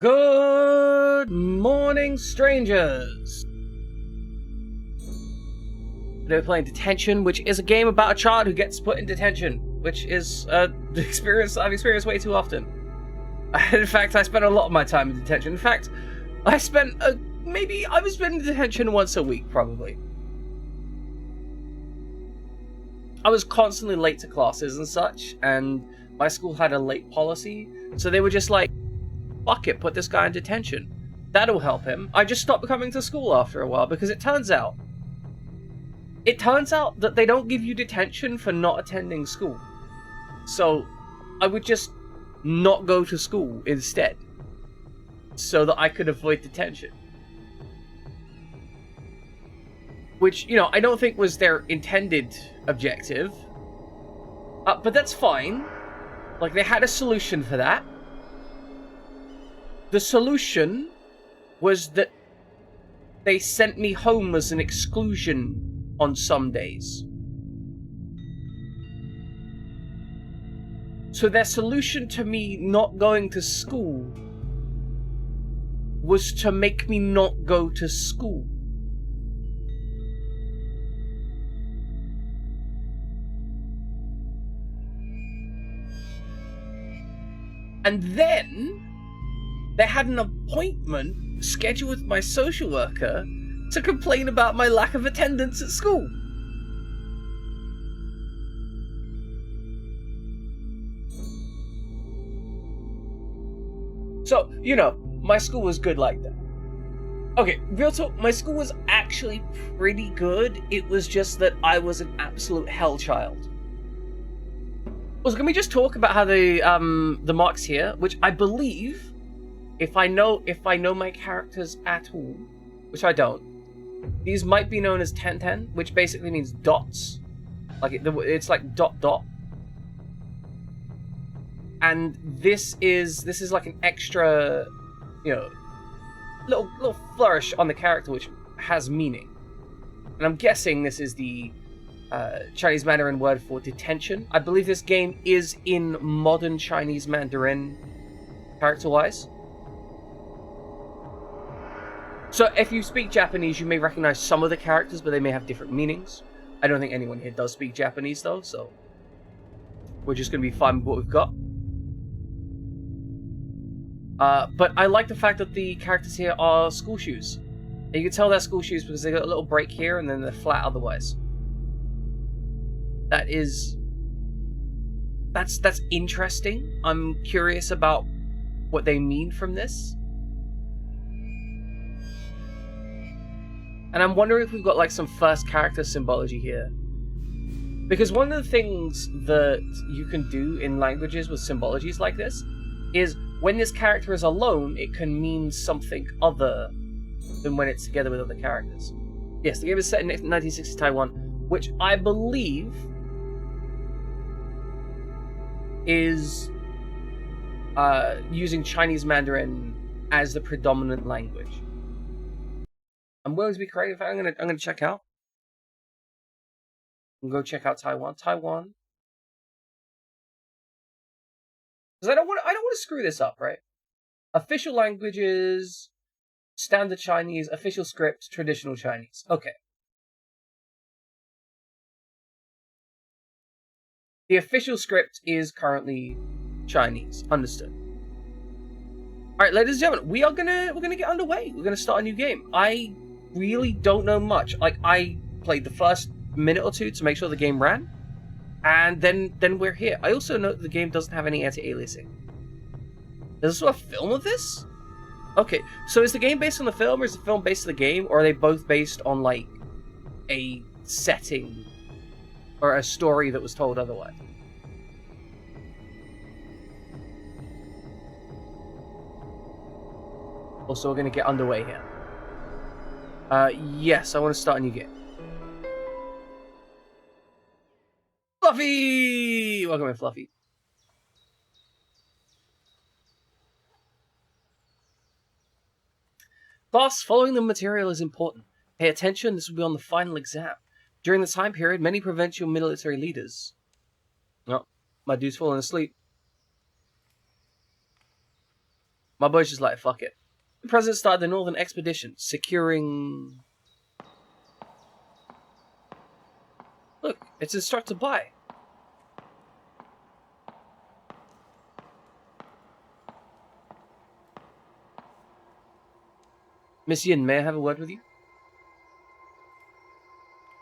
Good morning, strangers! Today we're playing Detention, which is a game about a child who gets put in detention, which is an experience I've experienced way too often. In fact, I spent a lot of my time in detention. In fact, I was in detention once a week, probably. I was constantly late to classes and such, and my school had a late policy, so they were just like, fuck it, put this guy in detention. That'll help him. I just stopped coming to school after a while because it turns out that they don't give you detention for not attending school. So I would just not go to school instead so that I could avoid detention. Which, I don't think was their intended objective. But that's fine. Like, they had a solution for that. The solution was that they sent me home as an exclusion on some days. So their solution to me not going to school was to make me not go to school. And then they had an appointment scheduled with my social worker to complain about my lack of attendance at school. So, my school was good like that. Okay, real talk, my school was actually pretty good. It was just that I was an absolute hell child. Also, can we just talk about how the marks here, which I believe, if I know my characters at all, which I don't, these might be known as 1010, which basically means dots. Like it's like dot dot. And this is like an extra, little flourish on the character which has meaning. And I'm guessing this is the Chinese Mandarin word for detention. I believe this game is in modern Chinese Mandarin character-wise. So if you speak Japanese, you may recognize some of the characters, but they may have different meanings. I don't think anyone here does speak Japanese, though, so we're just going to be fine with what we've got. But I like the fact that the characters here are school shoes. And you can tell they're school shoes because they got a little break here and then they're flat otherwise. That's interesting. I'm curious about what they mean from this. And I'm wondering if we've got like some first character symbology here. Because one of the things that you can do in languages with symbologies like this is when this character is alone, it can mean something other than when it's together with other characters. Yes, the game is set in 1960s Taiwan, which I believe is using Chinese Mandarin as the predominant language. I'm willing to be creative. I'm gonna check out. I'm gonna go check out Taiwan. Taiwan. Because I don't want to screw this up, right? Official languages, standard Chinese, official script, traditional Chinese. Okay. The official script is currently Chinese. Understood. Alright, ladies and gentlemen, we're gonna get underway. We're gonna start a new game. I really don't know much. Like, I played the first minute or two to make sure the game ran, and then we're here. I also note that the game doesn't have any anti-aliasing. There's also a film of this? Okay, so is the game based on the film, or is the film based on the game, or are they both based on, like, a setting or a story that was told otherwise? Also, we're going to get underway here. Yes, I want to start a new game. Fluffy! Welcome in, Fluffy. Class, following the material is important. Pay attention, this will be on the final exam. During the time period, many provincial military leaders... Oh, my dude's falling asleep. My boy's just like, fuck it. The president started the Northern Expedition, securing... Look, it's instruct to buy. Miss Yin, may I have a word with you?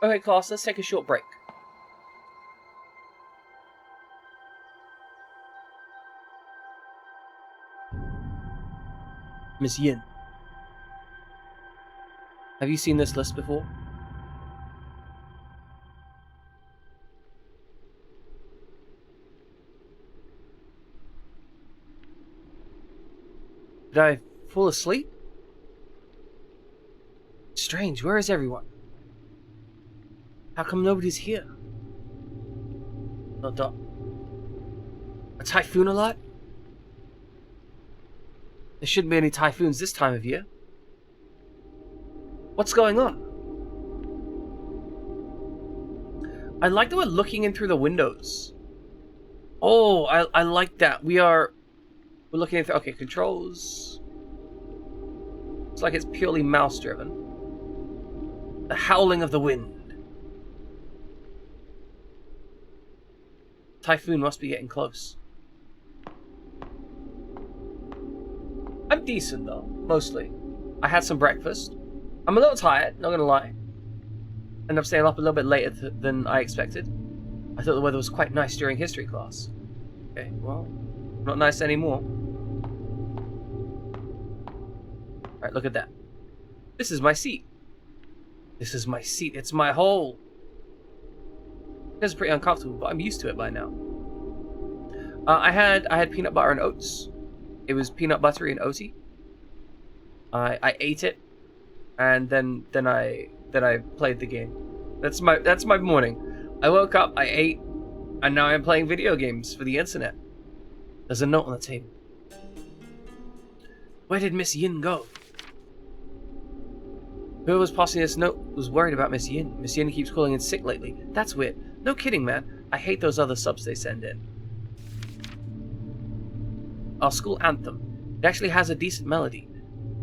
Okay, class, let's take a short break. Miss Yin, have you seen this list before? Did I fall asleep? Strange, where is everyone? How come nobody's here? A typhoon alert? There shouldn't be any typhoons this time of year. What's going on? I like that we're looking in through the windows. Oh, I like that. We're looking at... Okay, controls. It's like it's purely mouse driven. The howling of the wind. Typhoon must be getting close. I'm decent though, mostly. I had some breakfast. I'm a little tired, not gonna lie. Ended up staying up a little bit later than I expected. I thought the weather was quite nice during history class. Okay, well, not nice anymore. Alright, look at that. This is my seat. This is my seat. It's my hole. It's pretty uncomfortable, but I'm used to it by now. I had peanut butter and oats. It was peanut buttery and oaty. I ate it, and then I played the game. That's my morning. I woke up, I ate, and now I'm playing video games for the internet. There's a note on the table. Where did Miss Yin go? Whoever was passing this note was worried about Miss Yin. Miss Yin keeps calling in sick lately. That's weird. No kidding, man. I hate those other subs they send in. Our school anthem. It actually has a decent melody.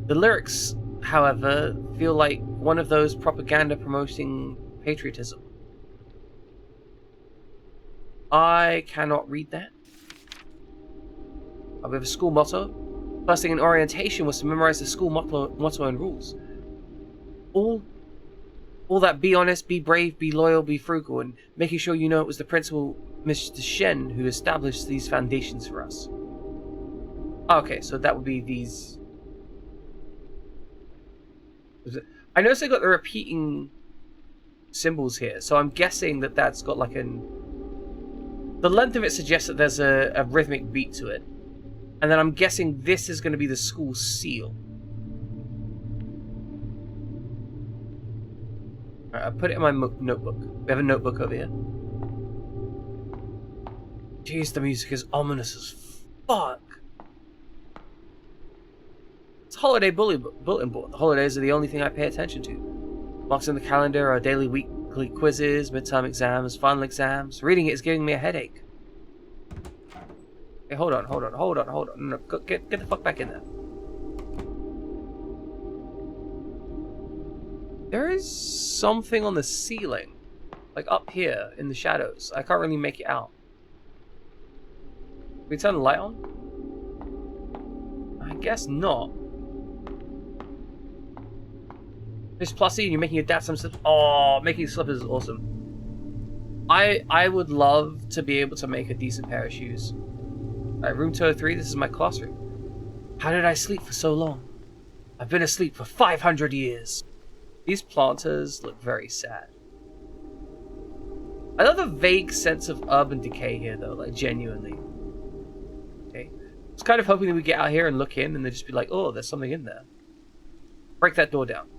The lyrics, however, feel like one of those propaganda promoting patriotism. I cannot read that. We have a school motto. First thing in orientation was to memorize the school motto and rules. All that be honest, be brave, be loyal, be frugal, and making sure you know it was the principal, Mr. Shen, who established these foundations for us. Okay, so that would be these... I noticed they got the repeating symbols here, so I'm guessing that that's got like an... The length of it suggests that there's a rhythmic beat to it. And then I'm guessing this is going to be the school seal. Alright, I put it in my notebook. We have a notebook over here. Jeez, the music is ominous as fuck. It's a holiday bulletin board. The holidays are the only thing I pay attention to. Marks in the calendar are daily, weekly quizzes, midterm exams, final exams. Reading it is giving me a headache. Hey, hold on. No, get the fuck back in there. There is something on the ceiling. Like up here in the shadows. I can't really make it out. Can we turn the light on? I guess not. Miss Plussy, and you're making your dad some slippers. Oh, making slippers is awesome. I would love to be able to make a decent pair of shoes. Alright, room 203, this is my classroom. How did I sleep for so long? I've been asleep for 500 years. These planters look very sad. I love the vague sense of urban decay here, though, like, genuinely. Okay. I was kind of hoping that we get out here and look in, and they'd just be like, oh, there's something in there. Break that door down.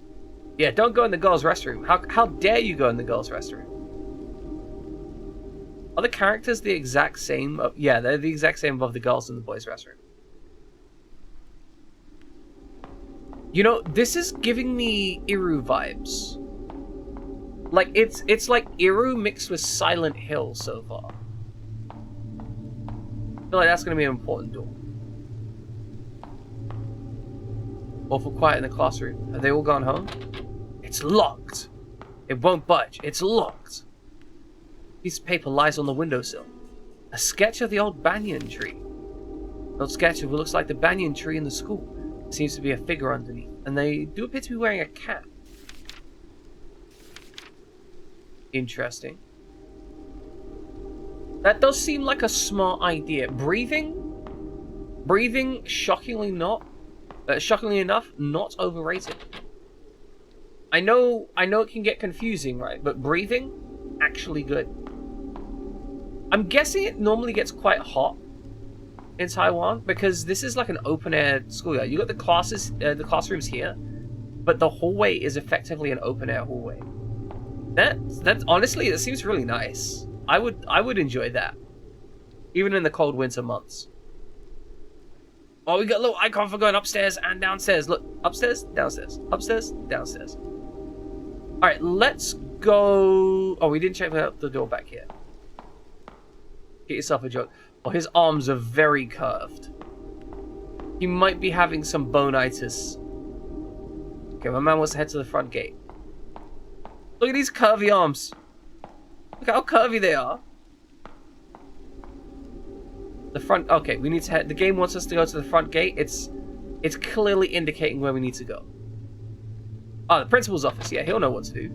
Yeah, don't go in the girls' restroom. How dare you go in the girls' restroom? Are the characters the exact same? Yeah, they're the exact same above the girls in the boys' restroom. You know, this is giving me Iru vibes. Like, it's like Iru mixed with Silent Hill so far. I feel like that's going to be an important door. Awful quiet in the classroom. Have they all gone home? It's locked. It won't budge. It's locked. A piece of paper lies on the windowsill. A sketch of the old banyan tree. An old sketch of what looks like the banyan tree in the school. There seems to be a figure underneath. And they do appear to be wearing a cap. Interesting. That does seem like a smart idea. Breathing, shockingly enough, not overrated. I know it can get confusing, right? But breathing, actually good. I'm guessing it normally gets quite hot in Taiwan because this is like an open-air schoolyard. You got the classrooms here, but the hallway is effectively an open-air hallway. That honestly, that seems really nice. I would enjoy that, even in the cold winter months. Oh, we got a little icon for going upstairs and downstairs. Look, upstairs, downstairs, upstairs, downstairs. All right, let's go. Oh, we didn't check out the door back here. Get yourself a joke. Oh, his arms are very curved. He might be having some bonitis. Okay, my man wants to head to the front gate. Look at these curvy arms. Look how curvy they are. The front. Okay, we need to head. The game wants us to go to the front gate. It's clearly indicating where we need to go. Oh, the principal's office. Yeah, he'll know what to do.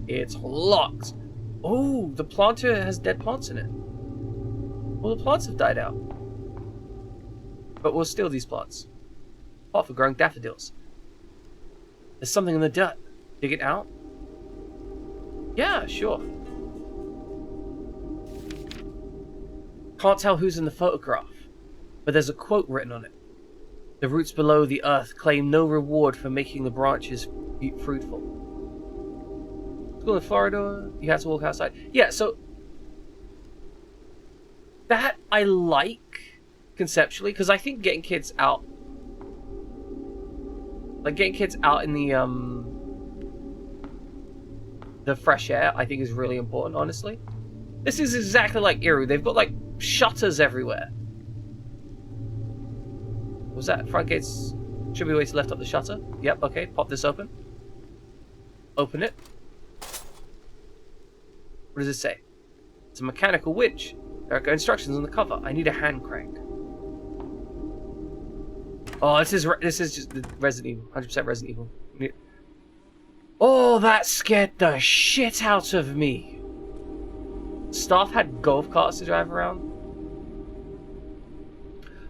It's locked. Oh, the planter has dead plants in it. Well, the plants have died out. But we'll steal these plants. Part for growing daffodils. There's something in the dirt. Dig it out? Yeah, sure. Can't tell who's in the photograph, but there's a quote written on it. The roots below the earth claim no reward for making the branches fruitful. School in Florida, you have to walk outside. Yeah, so that I like conceptually, because I think getting kids out, like getting kids out in the fresh air, I think is really important, honestly. This is exactly like Iru. They've got like shutters everywhere. Was that front gates? Should be a way to lift up the shutter. Yep, okay, pop this open. Open it. What does it say? It's a mechanical winch. There are instructions on the cover. I need a hand crank. Oh, this is just the Resident Evil. 100% Resident Evil. Oh, that scared the shit out of me. Staff had golf carts to drive around.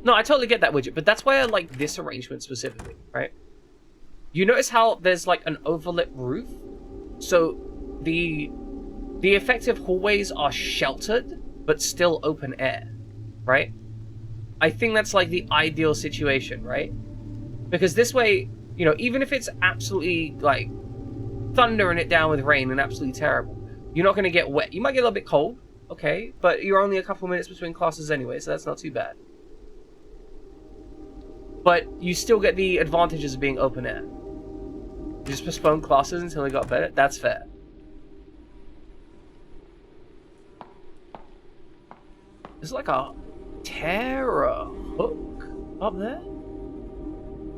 No, I totally get that widget, but that's why I like this arrangement specifically, right? You notice how there's like an overlit roof? So the effective hallways are sheltered, but still open air, right? I think that's like the ideal situation, right? Because this way, you know, even if it's absolutely like thundering it down with rain and absolutely terrible, you're not going to get wet. You might get a little bit cold, okay, but you're only a couple minutes between classes anyway, so that's not too bad. But you still get the advantages of being open air. You just postpone classes until they got better. That's fair. There's like a terror hook up there.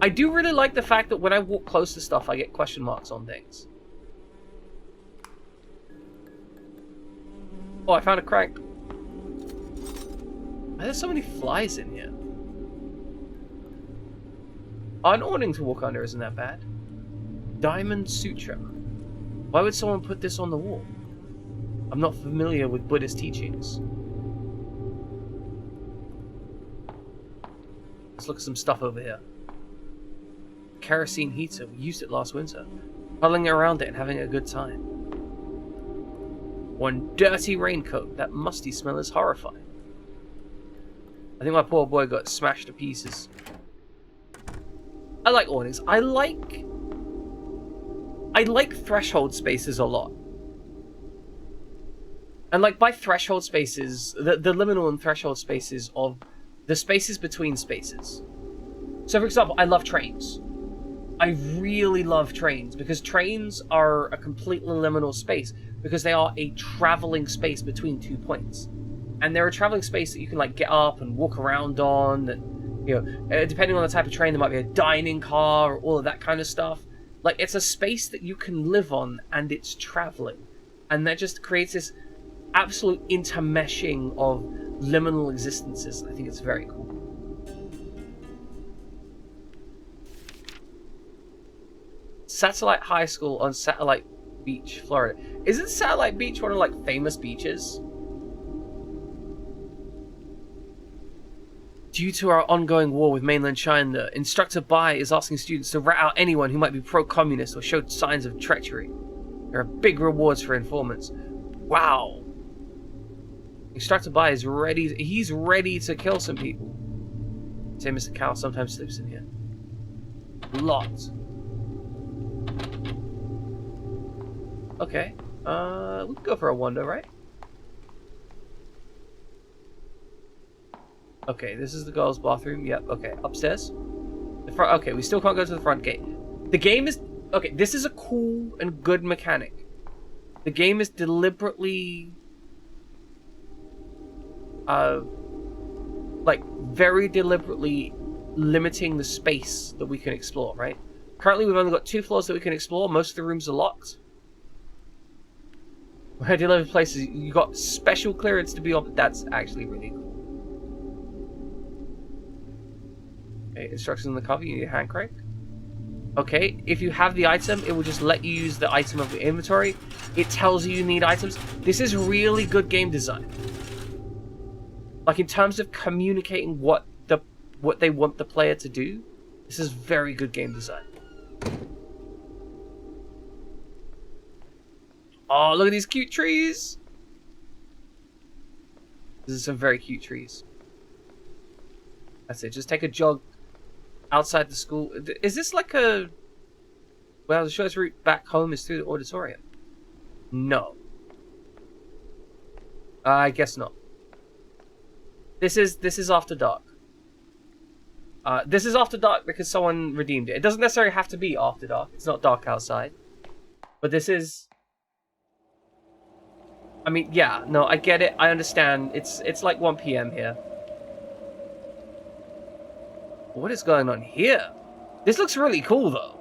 I do really like the fact that when I walk close to stuff, I get question marks on things. Oh, I found a crank. Why are there so many flies in here? An awning to walk under isn't that bad. Diamond Sutra. Why would someone put this on the wall? I'm not familiar with Buddhist teachings. Let's look at some stuff over here. Kerosene heater. We used it last winter. Huddling around it and having a good time. One dirty raincoat. That musty smell is horrifying. I think my poor boy got smashed to pieces. I like awnings. I like threshold spaces a lot. And like by threshold spaces, the liminal and threshold spaces of the spaces between spaces. So for example, I love trains. I really love trains because trains are a completely liminal space because they are a traveling space between 2 points. And they're a traveling space that you can like get up and walk around on, and You know, depending on the type of train, there might be a dining car, or all of that kind of stuff. Like, it's a space that you can live on, and it's traveling. And that just creates this absolute intermeshing of liminal existences. I think it's very cool. Satellite High School on Satellite Beach, Florida. Isn't Satellite Beach one of, like, famous beaches? Due to our ongoing war with mainland China, Instructor Bai is asking students to rat out anyone who might be pro-communist or showed signs of treachery. There are big rewards for informants. Wow. Instructor Bai is ready. He's ready to kill some people. Say Mr. Cow sometimes sleeps in here. Lots. Okay. We can go for a wander, right? Okay, this is the girls' bathroom. Yep, okay. Upstairs. The front. Okay, we still can't go to the front gate. The game is... Okay, this is a cool and good mechanic. The game is deliberately... like, very deliberately limiting the space that we can explore, right? Currently, we've only got 2 floors that we can explore. Most of the rooms are locked. Where deliver places, you got special clearance to be on. That's actually really cool. Okay, instructions on the cover. You need a hand crank. Okay, if you have the item, it will just let you use the item of the inventory. It tells you need items. This is really good game design. Like, in terms of communicating what they want the player to do, this is very good game design. Oh, look at these cute trees! This is some very cute trees. That's it. Just take a jog outside the school. Is this like a... Well, the shortest route back home is through the auditorium. No. I guess not. This is after dark. This is after dark because someone redeemed it. It doesn't necessarily have to be after dark. It's not dark outside. But this is... I mean, yeah, no, I get it. I understand. It's like 1 PM here. What is going on here? This looks really cool, though.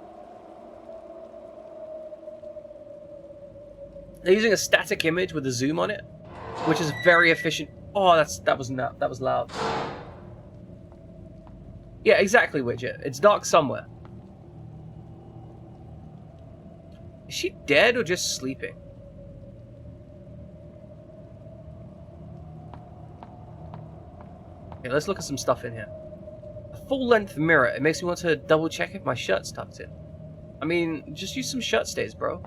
They're using a static image with a zoom on it, which is very efficient. Oh, that was loud. Yeah, exactly, Widget. It's dark somewhere. Is she dead or just sleeping? Okay, let's look at some stuff in here. A full-length mirror. It makes me want to double-check if my shirt's tucked in. I mean, just use some shirt stays, bro.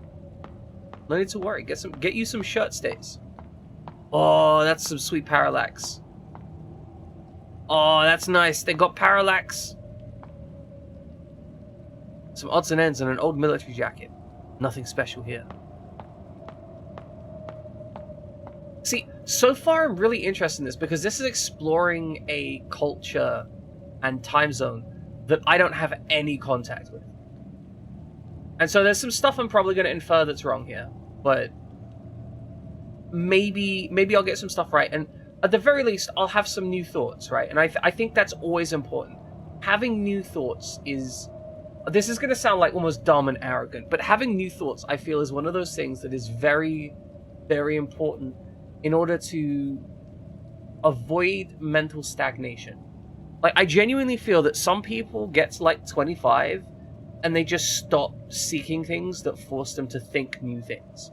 No need to worry. Get you some shirt stays. Oh, that's some sweet parallax. Oh, that's nice. They got parallax. Some odds and ends and an old military jacket. Nothing special here. See, so far I'm really interested in this because this is exploring a culture and time zone that I don't have any contact with. And so there's some stuff I'm probably going to infer that's wrong here, but maybe I'll get some stuff right, and at the very least I'll have some new thoughts, right? And I think that's always important. Having new thoughts is... This is going to sound like almost dumb and arrogant, but having new thoughts I feel is one of those things that is very, very important in order to avoid mental stagnation. Like, I genuinely feel that some people get to like 25 and they just stop seeking things that force them to think new things.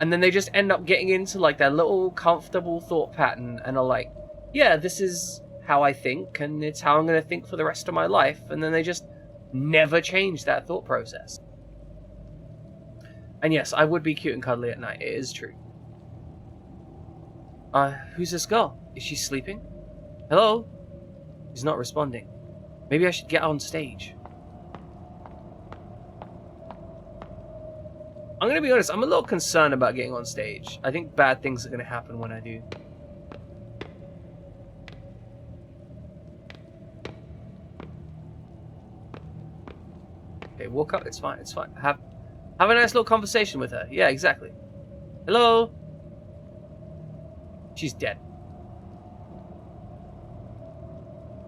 And then they just end up getting into like their little comfortable thought pattern and are like, yeah, this is how I think and it's how I'm going to think for the rest of my life. And then they just never change that thought process. And yes, I would be cute and cuddly at night. It is true. Who's this girl? Is she sleeping? Hello? She's not responding. Maybe I should get on stage. I'm gonna be honest, I'm a little concerned about getting on stage. I think bad things are gonna happen when I do. Okay, walk up, it's fine, it's fine. Have a nice little conversation with her. Yeah, exactly. Hello? She's dead.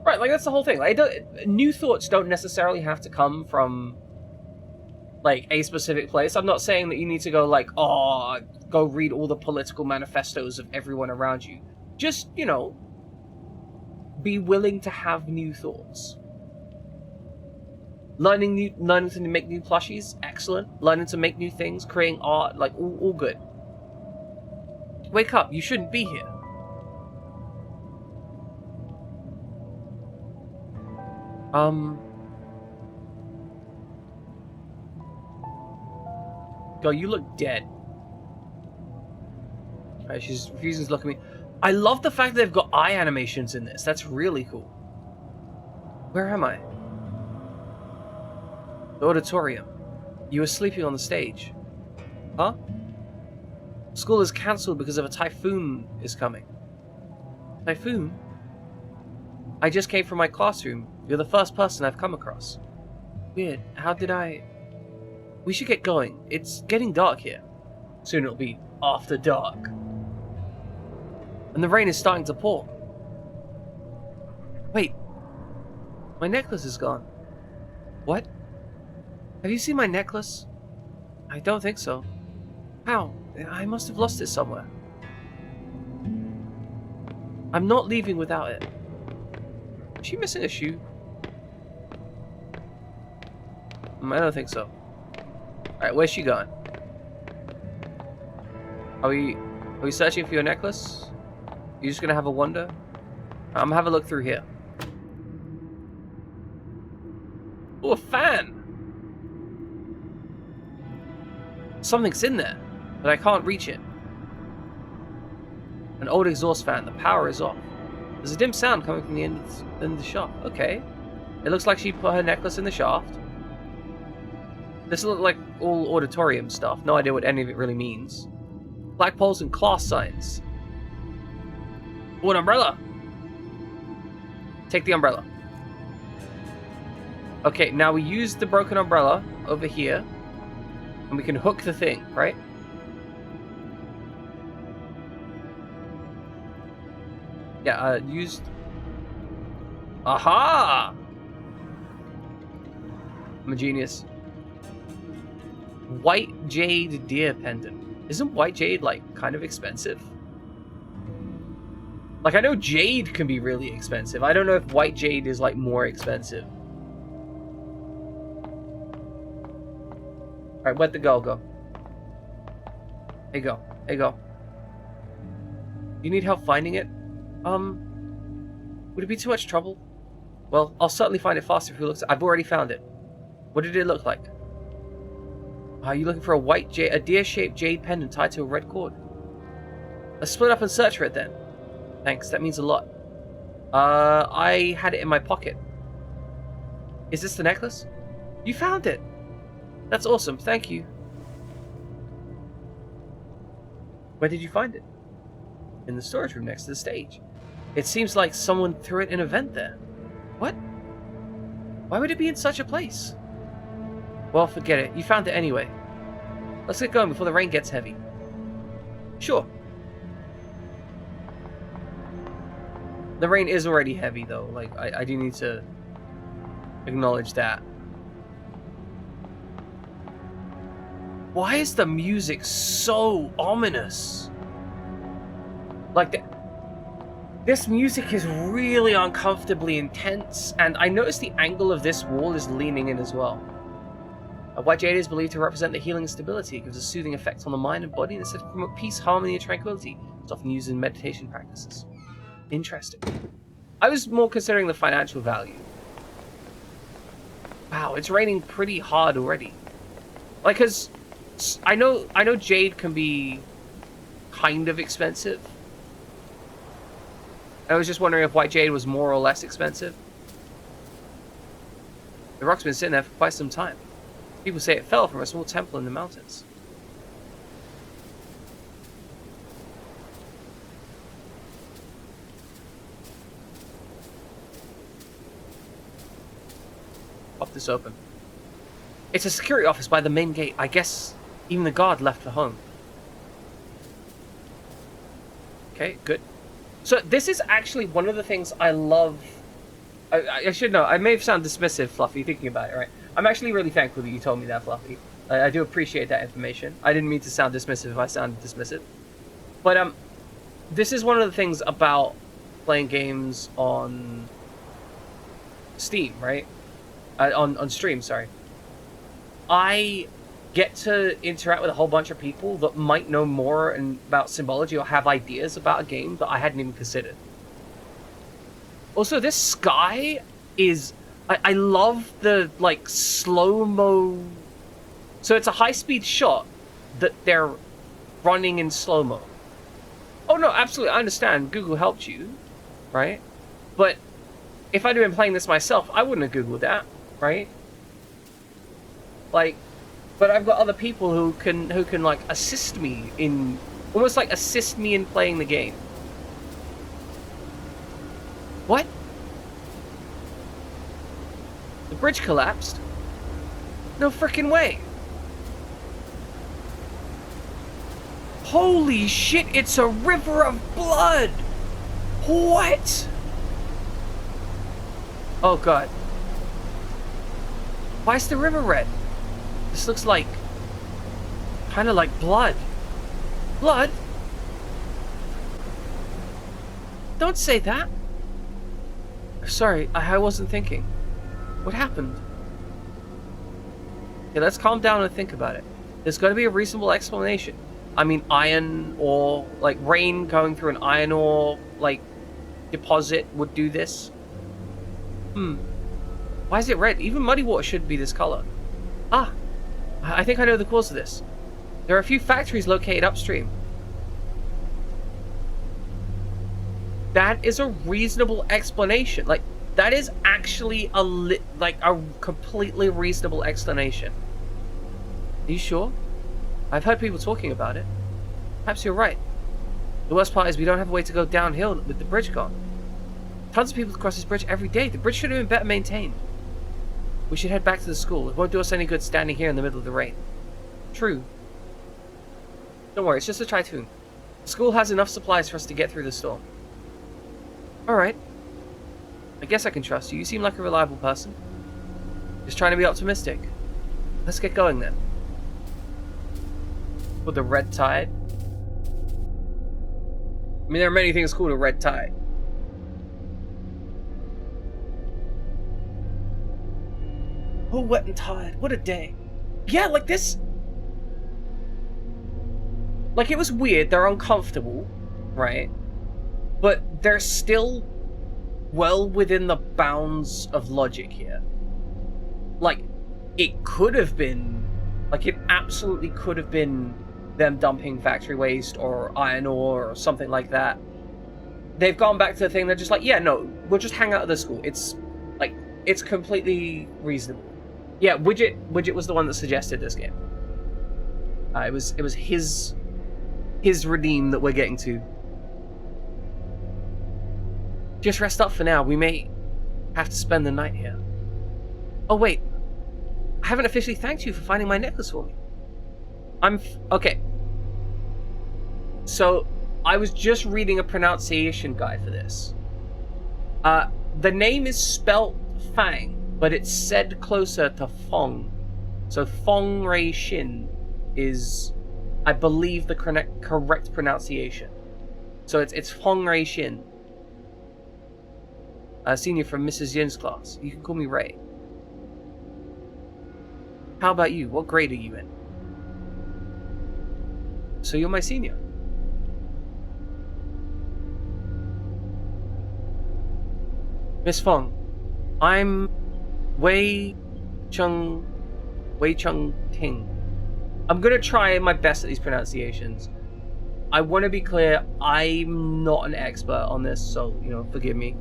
Right, like that's the whole thing. Like, new thoughts don't necessarily have to come from like a specific place. I'm not saying that you need to go like, oh, go read all the political manifestos of everyone around you. Just, you know, be willing to have new thoughts. Learning to make new plushies, excellent. Learning to make new things, creating art, like all good. Wake up, you shouldn't be here. Girl, you look dead. Alright, she's refusing to look at me. I love the fact that they've got eye animations in this. That's really cool. Where am I? The auditorium. You were sleeping on the stage. Huh? School is cancelled because of a typhoon is coming. Typhoon? I just came from my classroom. You're the first person I've come across. Weird. How did I... We should get going. It's getting dark here. Soon it'll be after dark. And the rain is starting to pour. Wait. My necklace is gone. What? Have you seen my necklace? I don't think so. How? I must have lost it somewhere. I'm not leaving without it. Is she missing a shoe? I don't think so. Alright, where's she going? Are we searching for your necklace? You just gonna have a wander? I'm gonna have a look through here. Oh, a fan! Something's in there, but I can't reach it. An old exhaust fan. The power is off. There's a dim sound coming from the end of the shaft. Okay. It looks like she put her necklace in the shaft. This looks like all auditorium stuff. No idea what any of it really means. Flagpoles and class signs. Oh, an umbrella! Take the umbrella. Okay, now we use the broken umbrella over here. And we can hook the thing, right? Yeah, used... Aha! I'm a genius. White jade deer pendant. Isn't white jade, like, kind of expensive? Like, I know jade can be really expensive. I don't know if white jade is, like, more expensive. Alright, where'd the girl go? Hey, go. Hey, go. You need help finding it? Would it be too much trouble? Well, I'll certainly find it faster if we look. I've already found it. What did it look like? Are you looking for a deer-shaped jade pendant tied to a red cord? Let's split up and search for it then. Thanks, that means a lot. I had it in my pocket. Is this the necklace? You found it! That's awesome, thank you. Where did you find it? In the storage room next to the stage. It seems like someone threw it in a vent there. What? Why would it be in such a place? Well, forget it. You found it anyway. Let's get going before the rain gets heavy. Sure. The rain is already heavy, though. Like, I do need to acknowledge that. Why is the music so ominous? Like, this music is really uncomfortably intense, and I noticed the angle of this wall is leaning in as well. White jade is believed to represent the healing and stability. It gives a soothing effect on the mind and body, and is said to promote peace, harmony, and tranquility. It's often used in meditation practices. Interesting. I was more considering the financial value. Wow, it's raining pretty hard already. Like, cause I know jade can be kind of expensive. I was just wondering if white jade was more or less expensive. The rock's been sitting there for quite some time. People say it fell from a small temple in the mountains. Pop this open. It's a security office by the main gate. I guess even the guard left for home. Okay, good. So this is actually one of the things I love I should know. I may have sounded dismissive, Fluffy, thinking about it, right? I'm actually really thankful that you told me that, Fluffy. I do appreciate that information. I didn't mean to sound dismissive if I sounded dismissive. But, this is one of the things about playing games on Steam, right? On stream, sorry. I get to interact with a whole bunch of people that might know more about symbology or have ideas about a game that I hadn't even considered. Also, this sky is... I love the, like, slow-mo... So it's a high-speed shot that they're running in slow-mo. Oh, no, absolutely, I understand. Google helped you, right? But if I'd been playing this myself, I wouldn't have Googled that, right? Like... But I've got other people who can like assist me in almost like assist me in playing the game. What? The bridge collapsed? No frickin' way. Holy shit, it's a river of blood. What? Oh god. Why is the river red? This looks like... kind of like blood. Blood? Don't say that. Sorry, I wasn't thinking. What happened? Okay, let's calm down and think about it. There's got to be a reasonable explanation. I mean, iron ore, like rain going through an iron ore, like, deposit would do this. Why is it red? Even muddy water should be this color. Ah! I think I know the cause of this. There are a few factories located upstream. That is a reasonable explanation. Like, that is actually a completely reasonable explanation. Are you sure? I've heard people talking about it. Perhaps you're right. The worst part is we don't have a way to go downhill with the bridge gone. Tons of people cross this bridge every day. The bridge should have been better maintained. We should head back to the school. It won't do us any good standing here in the middle of the rain. True. Don't worry, it's just a typhoon. The school has enough supplies for us to get through the storm. Alright. I guess I can trust you. You seem like a reliable person. Just trying to be optimistic. Let's get going then. With the red tide. I mean, there are many things called a red tide. Oh, wet and tired. What a day. Yeah, like this... Like, it was weird. They're uncomfortable, right? But they're still well within the bounds of logic here. Like, it could have been... Like, it absolutely could have been them dumping factory waste or iron ore or something like that. They've gone back to the thing, they're just like, yeah, no, we'll just hang out at the school. It's, like, it's completely reasonable. Yeah, Widget was the one that suggested this game. It was his redeem that we're getting to. Just rest up for now. We may have to spend the night here. Oh wait, I haven't officially thanked you for finding my necklace for me. Okay. So I was just reading a pronunciation guide for this. The name is spelt Fang, but it's said closer to Fong. So Fong Rei Shin is, I believe, the correct pronunciation. So it's Fong Rei Shin. Senior from Mrs. Yin's class. You can call me Ray. How about you? What grade are you in? So you're my senior. Miss Fong, I'm Wei Chung Ting. I'm gonna try my best at these pronunciations. I want to be clear, I'm not an expert on this, so, forgive me.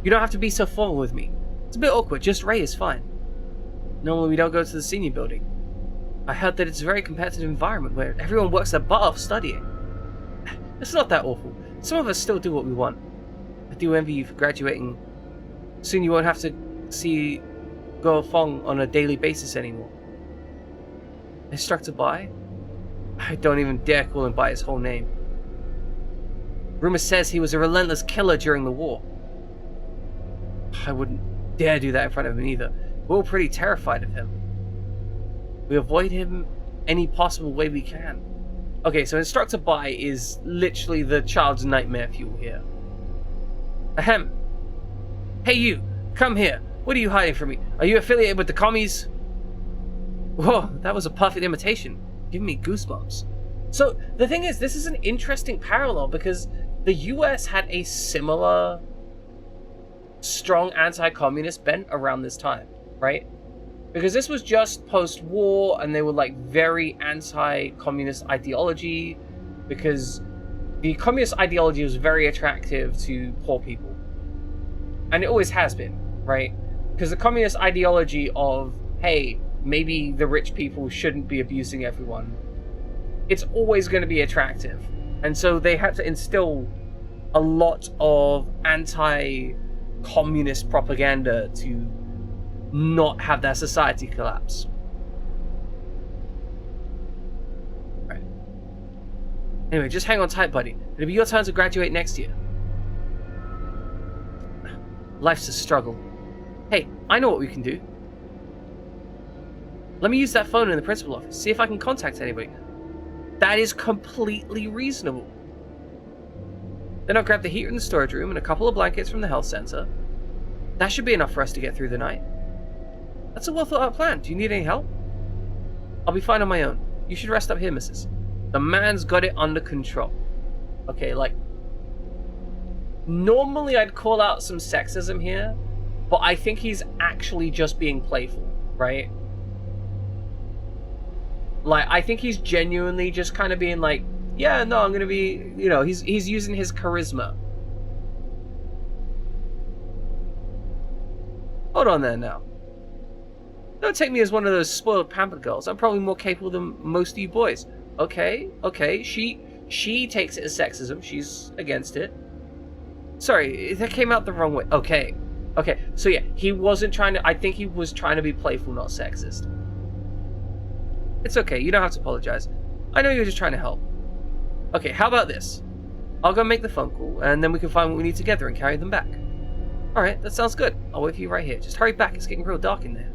You don't have to be so formal with me. It's a bit awkward, just Ray is fine. Normally we don't go to the senior building. I heard that it's a very competitive environment where everyone works their butt off studying. It's not that awful. Some of us still do what we want. I do envy you for graduating. Soon you won't have to see Go Fong on a daily basis anymore. Instructor Bai? I don't even dare call him by his whole name. Rumor says he was a relentless killer during the war. I wouldn't dare do that in front of him either. We're all pretty terrified of him. We avoid him any possible way we can. Okay, so instructor buy is literally the child's nightmare fuel here. Ahem. Hey you, come here. What are you hiding from me? Are you affiliated with the commies? Whoa, that was a perfect imitation. Giving me goosebumps. So, the thing is, this is an interesting parallel because the US had a similar strong anti-communist bent around this time, right? Because this was just post-war and they were like very anti-communist ideology because the communist ideology was very attractive to poor people. And it always has been, right? Because the communist ideology of, hey, maybe the rich people shouldn't be abusing everyone, it's always going to be attractive. And so they had to instill a lot of anti-communist propaganda to not have their society collapse. Right. Anyway, just hang on tight, buddy. It'll be your turn to graduate next year. Life's a struggle. Hey, I know what we can do. Let me use that phone in the principal office, see if I can contact anybody. That is completely reasonable. Then I'll grab the heater in the storage room and a couple of blankets from the health center. That should be enough for us to get through the night. That's a well thought out plan. Do you need any help? I'll be fine on my own. You should rest up here, missus. The man's got it under control. Okay, like, normally I'd call out some sexism here, but I think he's actually just being playful, right? Like, I think he's genuinely just kind of being like, yeah, no, I'm gonna be, you know, he's using his charisma. Hold on there now. Don't take me as one of those spoiled pampered girls. I'm probably more capable than most of you boys. Okay, she takes it as sexism. She's against it. Sorry, that came out the wrong way. Okay, so yeah, he wasn't trying to, I think he was trying to be playful, not sexist. It's okay, you don't have to apologize. I know you're just trying to help. Okay, how about this? I'll go make the phone call, and then we can find what we need together and carry them back. Alright, that sounds good. I'll wait for you right here. Just hurry back, it's getting real dark in there.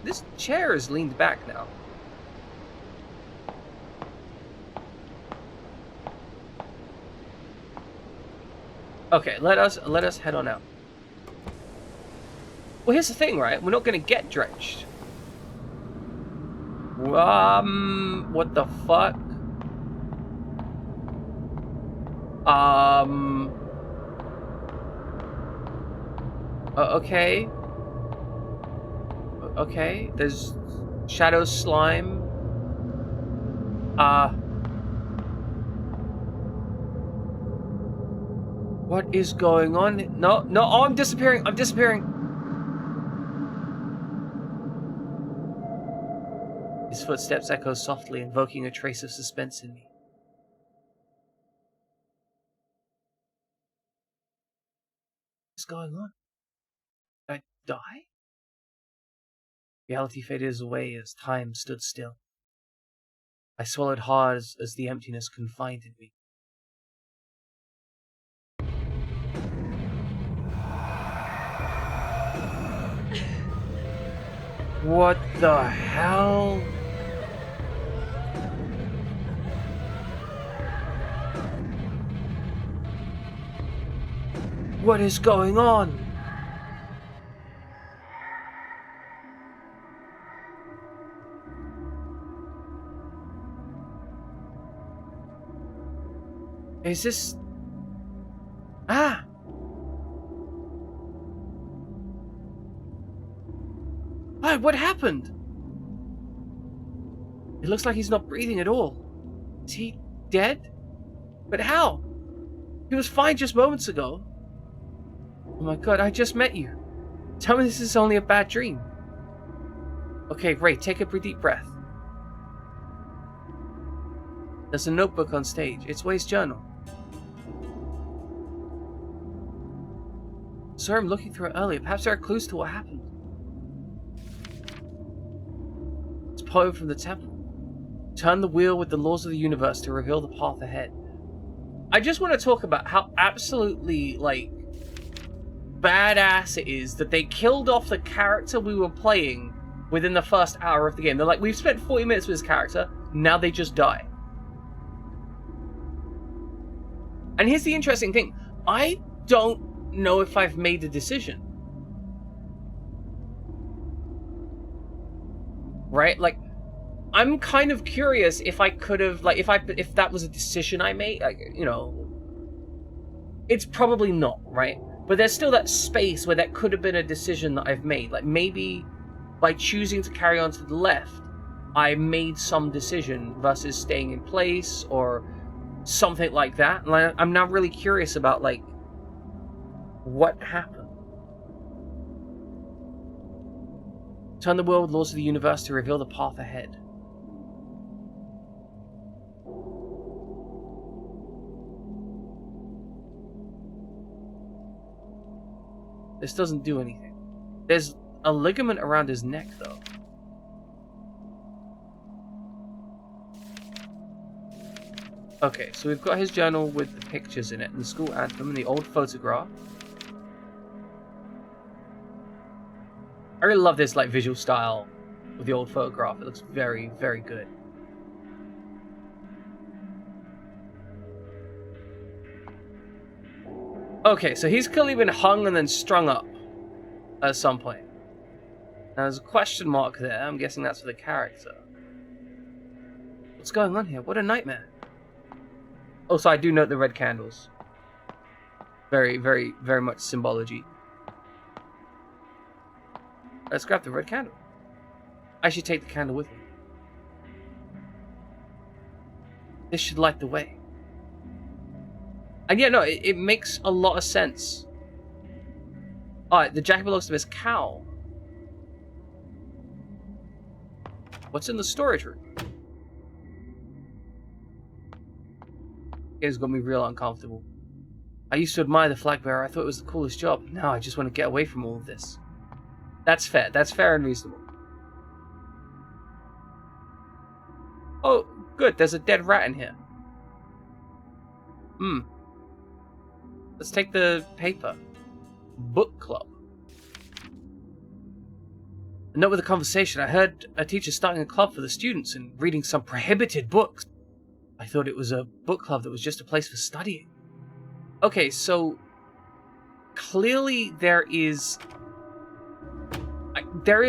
This chair is leaned back now. Okay, let us head on out. Well, here's the thing, right? We're not going to get drenched. What the fuck? Okay. Okay, there's shadow slime. What is going on? No, oh, I'm disappearing. His footsteps echo softly, invoking a trace of suspense in me. What's going on? Did I die? Reality faded away as time stood still. I swallowed hard as the emptiness confined in me. What the hell? What is going on? Is this... Ah! What happened? It looks like he's not breathing at all. Is he dead? But how? He was fine just moments ago. Oh my god, I just met you. Tell me this is only a bad dream. Okay, Ray, take a deep breath. There's a notebook on stage. It's Way's journal. Sorry, I'm looking through it earlier. Perhaps there are clues to what happened. It's a poem from the temple. Turn the wheel with the laws of the universe to reveal the path ahead. I just want to talk about how absolutely, like, badass it is that they killed off the character we were playing within the first hour of the game. They're like, we've spent 40 minutes with this character, now they just die. And here's the interesting thing. I don't know if I've made a decision. Right? Like, I'm kind of curious if I could have, like, if that was a decision I made, like, you know, it's probably not, right? But there's still that space where that could have been a decision that I've made. Like, maybe by choosing to carry on to the left, I made some decision versus staying in place or something like that. And I'm now really curious about, like, what happened. Turn the world laws of the universe to reveal the path ahead. This doesn't do anything. There's a ligament around his neck, though. Okay, so we've got his journal with the pictures in it, and the school anthem, and the old photograph. I really love this, like, visual style of the old photograph. It looks very, very good. Okay, so he's clearly been hung and then strung up at some point. Now there's a question mark there. I'm guessing that's for the character. What's going on here? What a nightmare. Also, I do note the red candles. Very, very, very much symbology. Let's grab the red candle. I should take the candle with me. This should light the way. And yeah, no, it makes a lot of sense. Alright, the jacket belongs to Miss Cow. What's in the storage room? It's got me real uncomfortable. I used to admire the flag bearer. I thought it was the coolest job. Now I just want to get away from all of this. That's fair. That's fair and reasonable. Oh, good. There's a dead rat in here. Let's take the paper. Book club. A note with a conversation. I heard a teacher starting a club for the students and reading some prohibited books. I thought it was a book club that was just a place for studying. Okay, so clearly there is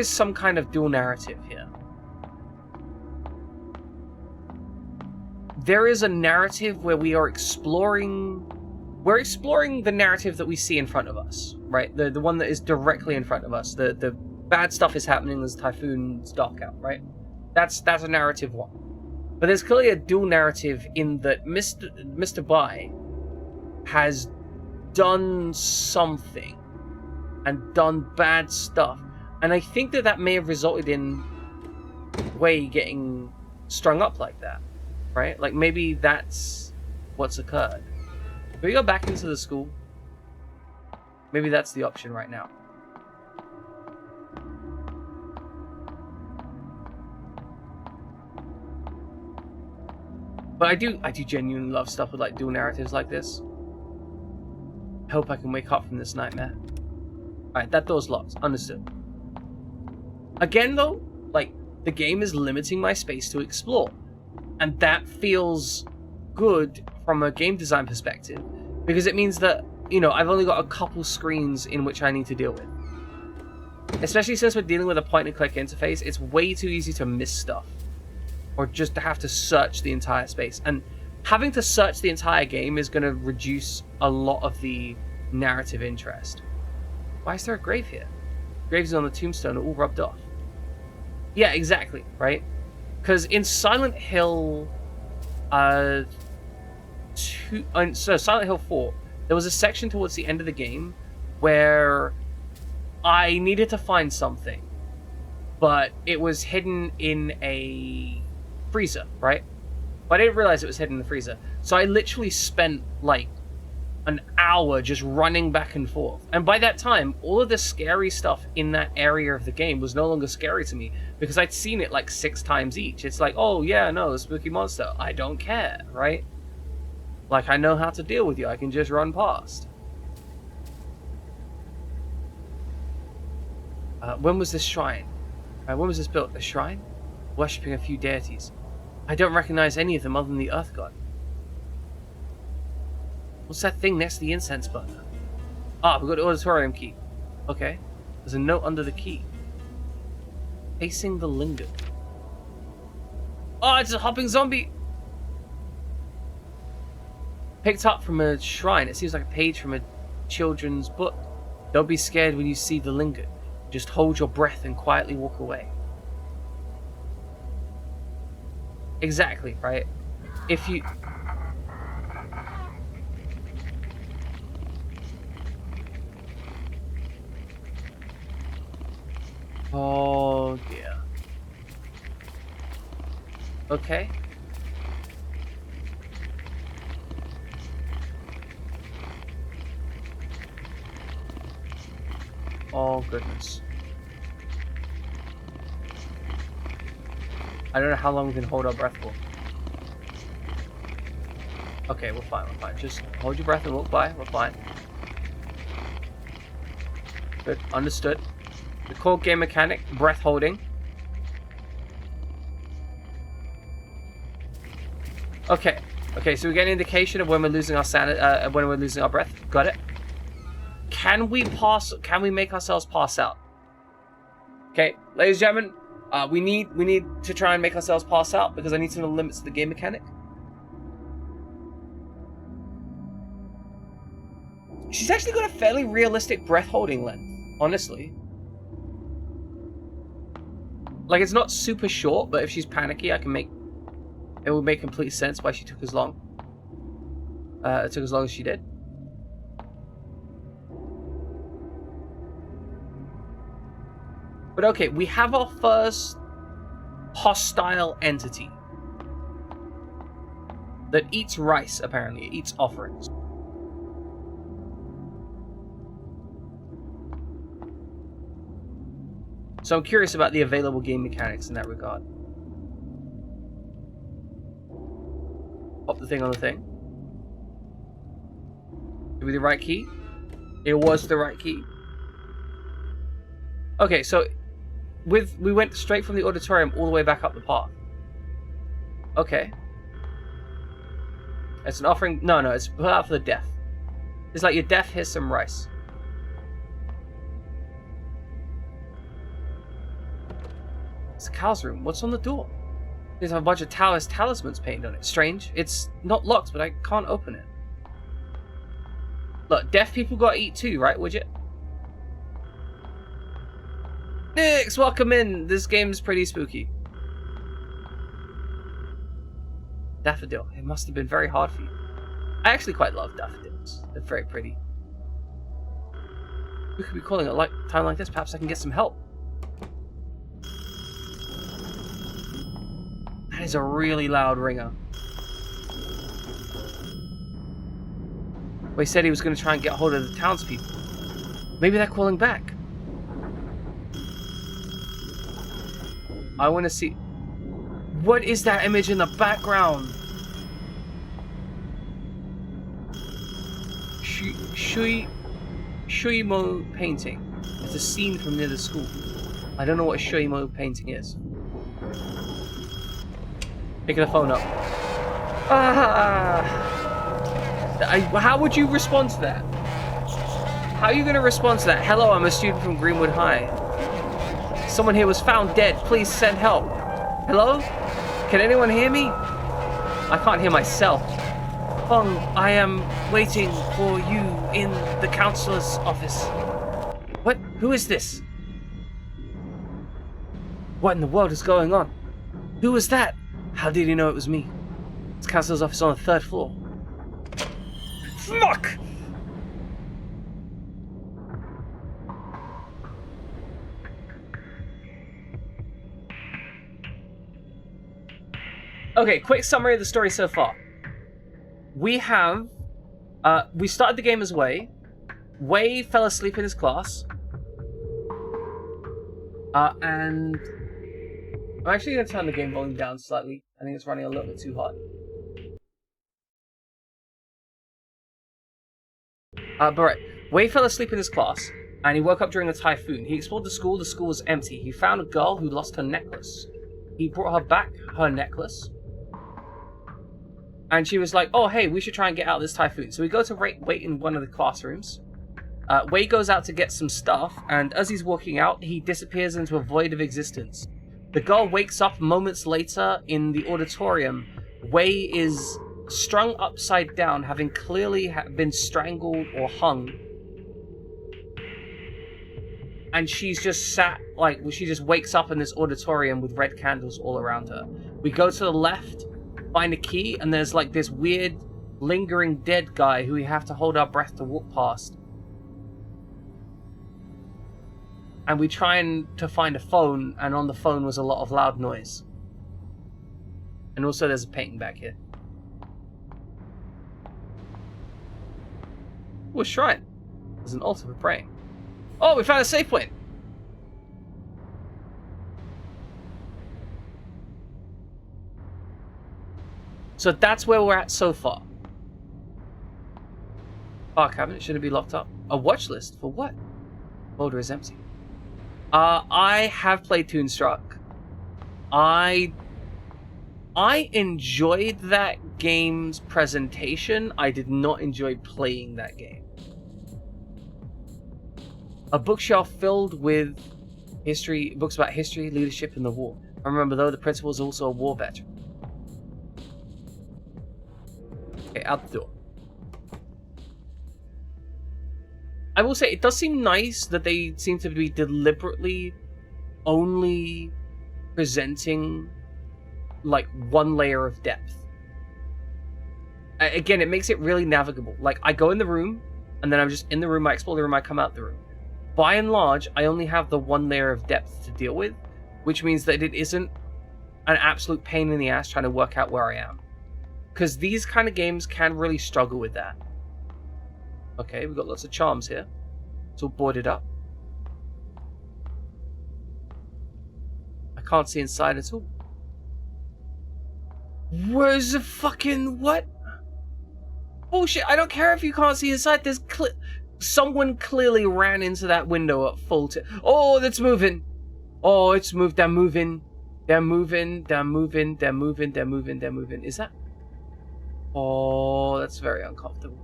some kind of dual narrative here. There is a narrative where we are exploring the narrative that we see in front of us, right? The one that is directly in front of us. The bad stuff is happening, there's typhoons dark out, right? That's a narrative one. But there's clearly a dual narrative in that Mr. Bai has done something and done bad stuff. And I think that may have resulted in Wei getting strung up like that, right? Like, maybe that's what's occurred. Can we go back into the school? Maybe that's the option right now. But I do genuinely love stuff with, like, dual narratives like this. I hope I can wake up from this nightmare. Alright, that door's locked. Understood. Again, though, like, the game is limiting my space to explore. And that feels good from a game design perspective. Because it means that, you know, I've only got a couple screens in which I need to deal with. Especially since we're dealing with a point-and-click interface, it's way too easy to miss stuff. Or just to have to search the entire space. And having to search the entire game is going to reduce a lot of the narrative interest. Why is there a grave here? Graves on the tombstone are all rubbed off. Yeah, exactly, right? Because in Silent Hill... Silent Hill 4, there was a section towards the end of the game where I needed to find something. But it was hidden in a freezer, right? But I didn't realize it was hidden in the freezer. So I literally spent, like, an hour just running back and forth. And by that time, all of the scary stuff in that area of the game was no longer scary to me because I'd seen it like 6 times each. It's like, oh yeah, no, a spooky monster. I don't care, right? Like, I know how to deal with you. I can just run past. When was this shrine? When was this built? A shrine? Worshipping a few deities. I don't recognize any of them other than the Earth God. What's that thing next to the incense burner? Ah, we got the auditorium key. Okay. There's a note under the key. Facing the linger. Oh, it's a hopping zombie! Picked up from a shrine. It seems like a page from a children's book. Don't be scared when you see the linger. Just hold your breath and quietly walk away. Exactly, right? If you... Oh dear. Okay. Oh goodness. I don't know how long we can hold our breath for. Okay, we're fine, we're fine. Just hold your breath and walk by, we're fine. Good, understood. The core game mechanic, breath holding. Okay, okay, so we get an indication of when we're losing our sanity, when we're losing our breath. Got it. Can we make ourselves pass out? Okay, ladies and gentlemen, we need to try and make ourselves pass out because I need to know the limits of the game mechanic. She's actually got a fairly realistic breath holding length, honestly. Like, it's not super short, but if she's panicky, it would make complete sense why she took as long. It took as long as she did. But okay, we have our first hostile entity that eats rice, apparently. It eats offerings. So I'm curious about the available game mechanics in that regard. Pop the thing on the thing. Give me the right key. It was the right key. Okay, so we went straight from the auditorium all the way back up the path. Okay. It's an offering. No, it's put out for the deaf. It's like your deaf, here's some rice. It's the cow's room. What's on the door? There's a bunch of talismans painted on it. Strange. It's not locked, but I can't open it. Look, deaf people gotta eat too, right, Widget? Nix, welcome in. This game's pretty spooky. Daffodil. It must have been very hard for you. I actually quite love daffodils. They're very pretty. We could be calling it a time like this. Perhaps I can get some help. That is a really loud ringer. Well, he said he was going to try and get a hold of the townspeople. Maybe they're calling back. I want to see... What is that image in the background? Shuimo painting. It's a scene from near the school. I don't know what a Shuimo painting is. Picking the phone up. How would you respond to that? How are you going to respond to that? Hello, I'm a student from Greenwood High. Someone here was found dead. Please send help. Hello? Can anyone hear me? I can't hear myself. Fung, I am waiting for you in the counselor's office. What? Who is this? What in the world is going on? Who was that? How did he know it was me? It's counselor's office on the 3rd floor. Fuck! Okay, quick summary of the story so far. We have We started the game as Wei. Wei fell asleep in his class. And I'm actually going to turn the game volume down slightly. I think it's running a little bit too hot. But right, Wei fell asleep in his class, and he woke up during a typhoon. He explored the school was empty. He found a girl who lost her necklace. He brought her back her necklace. And she was like, oh hey, we should try and get out of this typhoon. So we go to wait in one of the classrooms. Wei goes out to get some stuff, and as he's walking out, he disappears into a void of existence. The girl wakes up moments later in the auditorium. Wei is strung upside down, having clearly been strangled or hung. And she's just sat, like, she just wakes up in this auditorium with red candles all around her. We go to the left, find a key, and there's like this weird, lingering dead guy who we have to hold our breath to walk past. And we try to find a phone, and on the phone was a lot of loud noise. And also there's a painting back here. Ooh, a shrine. There's an altar for praying. Oh, we found a safe point! So that's where we're at so far. Bar cabinet, should it be locked up? A watch list? For what? Folder is empty. I have played Toonstruck. I enjoyed that game's presentation. I did not enjoy playing that game. A bookshelf filled with books about history, leadership, and the war. I remember though, the principal is also a war veteran. Okay, out the door. I will say, it does seem nice that they seem to be deliberately only presenting like one layer of depth. Again, it makes it really navigable. Like, I go in the room, and then I'm just in the room, I explore the room, I come out the room. By and large, I only have the one layer of depth to deal with, which means that it isn't an absolute pain in the ass trying to work out where I am. Because these kind of games can really struggle with that. Okay, we've got lots of charms here. It's all boarded up. I can't see inside at all. Where's the fucking what? Bullshit, I don't care if you can't see inside. There's someone clearly ran into that window at full oh, that's moving. Oh, it's moved. They're moving. They're moving. They're moving. They're moving. They're moving. They're moving. Is that? Oh, that's very uncomfortable.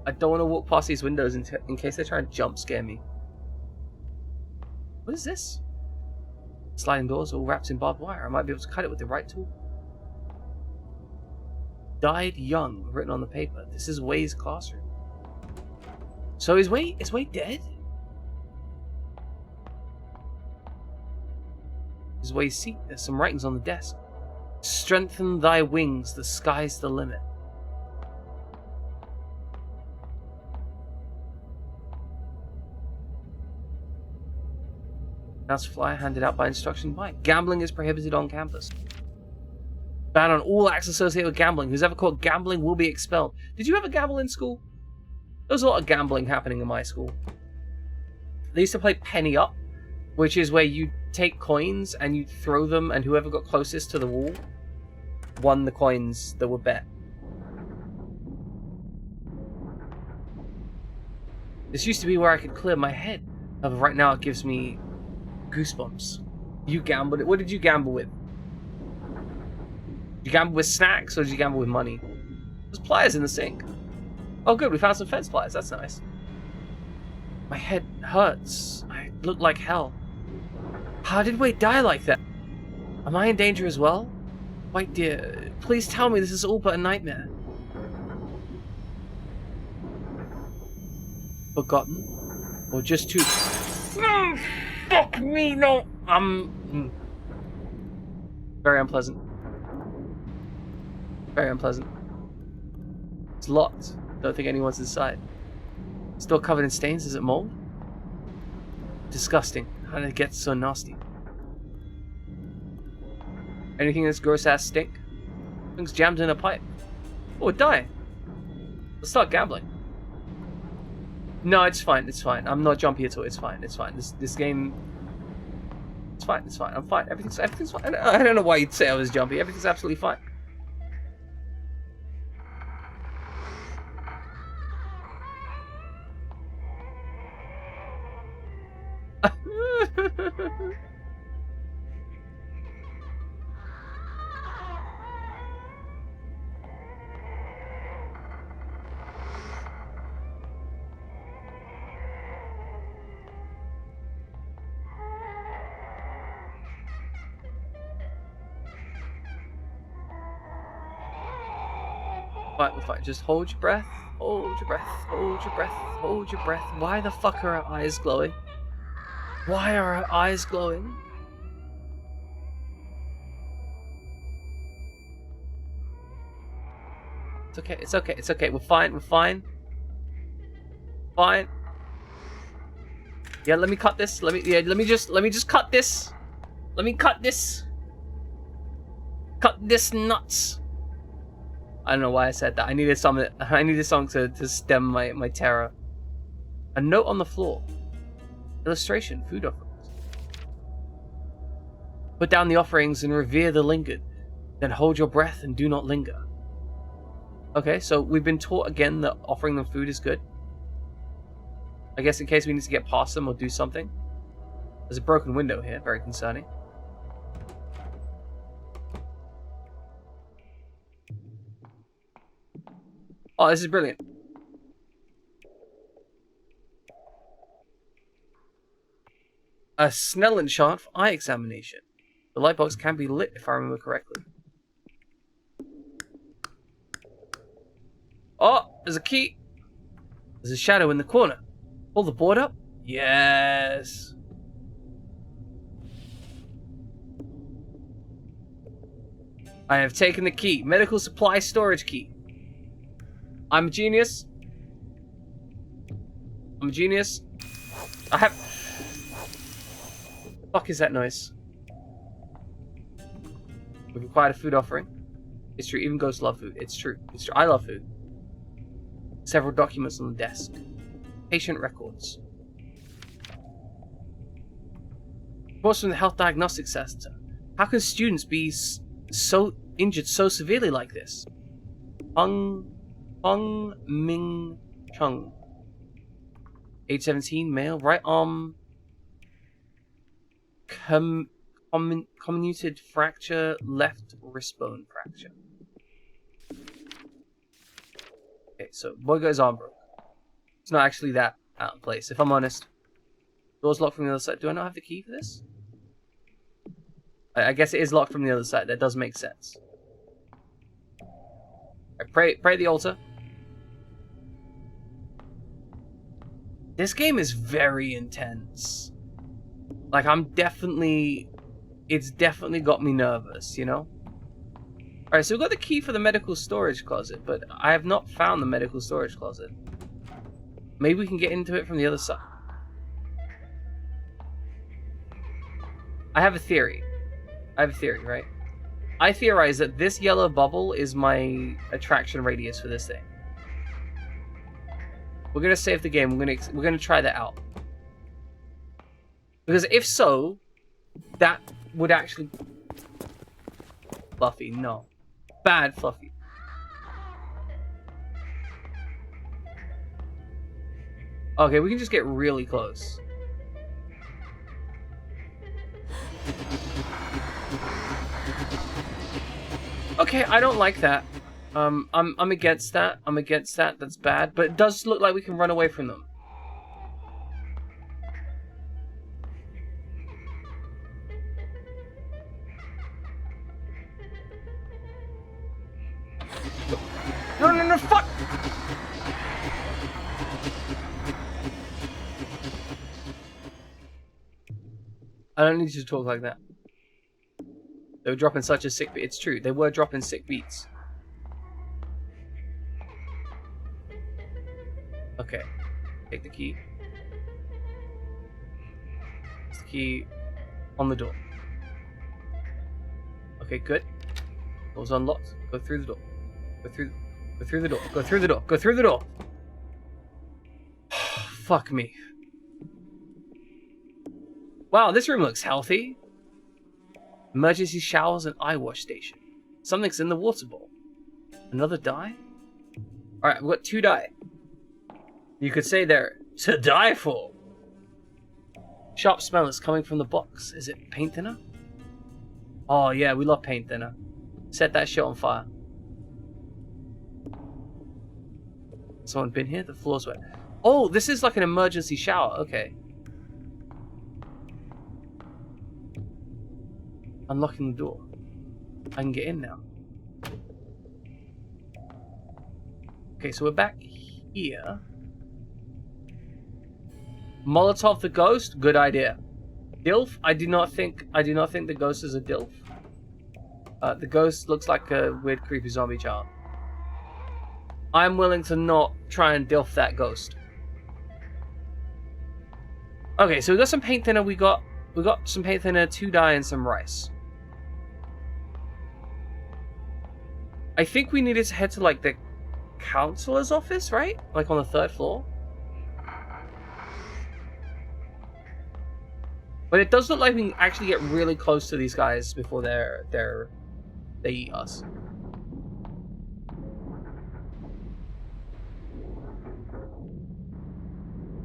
I don't want to walk past these windows in case they try and jump scare me. What is this? Sliding doors all wrapped in barbed wire. I might be able to cut it with the right tool. Died young, written on the paper. This is Wei's classroom. So is Wei dead? This is Wei's seat. There's some writings on the desk. Strengthen thy wings, the sky's the limit. Mouse flyer handed out by instruction by. Gambling is prohibited on campus. Ban on all acts associated with gambling. Who's ever caught gambling will be expelled. Did you ever gamble in school? There was a lot of gambling happening in my school. They used to play penny up, which is where you take coins and you throw them, and whoever got closest to the wall won the coins that were bet. This used to be where I could clear my head. However, right now it gives me goosebumps. You gambled it. What did you gamble with? Did you gamble with snacks or did you gamble with money? There's pliers in the sink. Oh good, we found some fence pliers. That's nice. My head hurts. I look like hell. How did Wei die like that? Am I in danger as well? White dear, please tell me this is all but a nightmare. Forgotten? Or just too... fuck me, no! Very unpleasant. Very unpleasant. It's locked. Don't think anyone's inside. Still covered in stains. Is it mold? Disgusting. How did it get so nasty? Anything in this gross ass stink? Things jammed in a pipe. Oh, die. Let's start gambling. No, it's fine. It's fine. I'm not jumpy at all. It's fine. It's fine. This game. It's fine. It's fine. I'm fine. Everything's fine. I don't know why you'd say I was jumpy. Everything's absolutely fine. Fine. Just hold your breath. Hold your breath. Hold your breath. Hold your breath. Why the fuck are our eyes glowing? Why are our eyes glowing? It's okay. It's okay. It's okay. We're fine. We're fine. Fine. Yeah, let me cut this. Let me just cut this. Let me cut this. Cut this nuts. I don't know why I said that. I needed something to stem my terror. A note on the floor. Illustration, food offerings. Put down the offerings and revere the lingered. Then hold your breath and do not linger. Okay, so we've been taught again that offering them food is good. I guess in case we need to get past them or do something. There's a broken window here, very concerning. Oh, this is brilliant. A Snellen chart for eye examination. The light box can be lit if I remember correctly. Oh, there's a key. There's a shadow in the corner. Pull the board up? Yes. I have taken the key. Medical supply storage key. I'm a genius. I'm a genius. I have... Fuck is that noise? We've acquired a food offering. It's true, even ghosts love food. It's true. It's true. I love food. Several documents on the desk. Patient records. Reports from the Health Diagnostics Center. How can students be so injured so severely like this? Hong Ming Chung. Age 17, male, right arm comminuted fracture, left wrist bone fracture. Okay, so boy guy's arm broke. It's not actually that out of place, if I'm honest. Door's locked from the other side. Do I not have the key for this? I guess it is locked from the other side. That does make sense. Right, pray at the altar. This game is very intense. Like, it's definitely got me nervous, you know? Alright, so we've got the key for the medical storage closet, but I have not found the medical storage closet. Maybe we can get into it from the other side. I have a theory, right? I theorize that this yellow bubble is my attraction radius for this thing. We're gonna save the game. We're gonna try that out. Because if so, that would actually... Fluffy, no. Bad Fluffy. Okay, we can just get really close. Okay, I don't like that. I'm against that. I'm against that. That's bad. But it does look like we can run away from them. No, fuck! I don't need you to talk like that. They were dropping such a sick beat. It's true, they were dropping sick beats. Okay, take the key. It's the key on the door. Okay, good. Door's unlocked. Go through the door. Go through. Go through the door. Go through the door. Go through the door. Fuck me. Wow, this room looks healthy. Emergency showers and eye wash station. Something's in the water bowl. Another die? Alright, we've got 2 die. You could say they're to die for. Sharp smell is coming from the box. Is it paint thinner? Oh yeah, we love paint thinner. Set that shit on fire. Someone been here? The floor's wet. Oh, this is like an emergency shower. Okay. Unlocking the door. I can get in now. Okay, so we're back here. Molotov the ghost, good idea. Dilf, I do not think the ghost is a Dilf. The ghost looks like a weird, creepy zombie child. I'm willing to not try and Dilf that ghost. Okay, so we got some paint thinner. We got some paint thinner, 2 dye, and some rice. I think we needed to head to like the counselor's office, right? Like on the 3rd floor. But it does look like we can actually get really close to these guys before they eat us.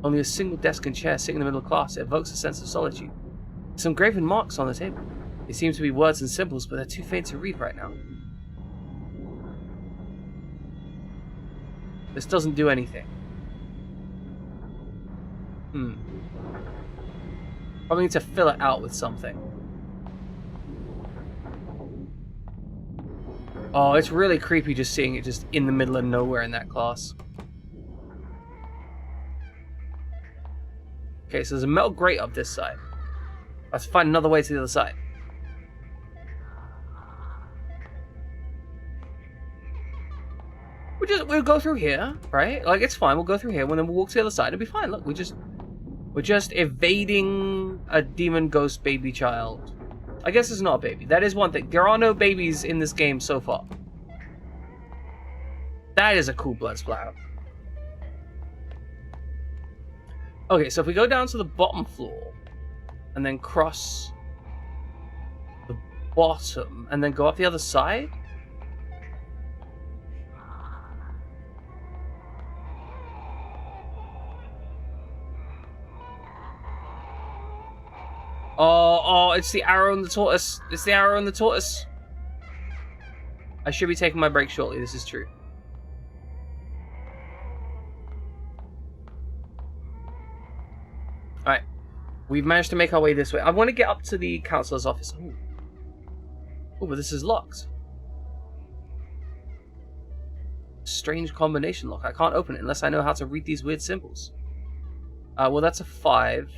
Only a single desk and chair sitting in the middle of class. It evokes a sense of solitude. Some graven marks on the table. They seem to be words and symbols, but they're too faint to read right now. This doesn't do anything. Probably need to fill it out with something. Oh, it's really creepy just seeing it just in the middle of nowhere in that class. Okay, so there's a metal grate up this side. Let's find another way to the other side. We'll go through here, right? Like, it's fine. We'll go through here, and then we'll walk to the other side. It'll be fine. Look, we're just evading a demon ghost baby child. I guess it's not a baby. That is one thing. There are no babies in this game so far. That is a cool blood splatter. Okay, so if we go down to the bottom floor, and then cross the bottom, and then go up the other side. Oh, it's the arrow and the tortoise. It's the arrow and the tortoise. I should be taking my break shortly, this is true. Alright. We've managed to make our way this way. I want to get up to the counselor's office. Oh, but this is locked. Strange combination lock. I can't open it unless I know how to read these weird symbols. Well, that's a 5.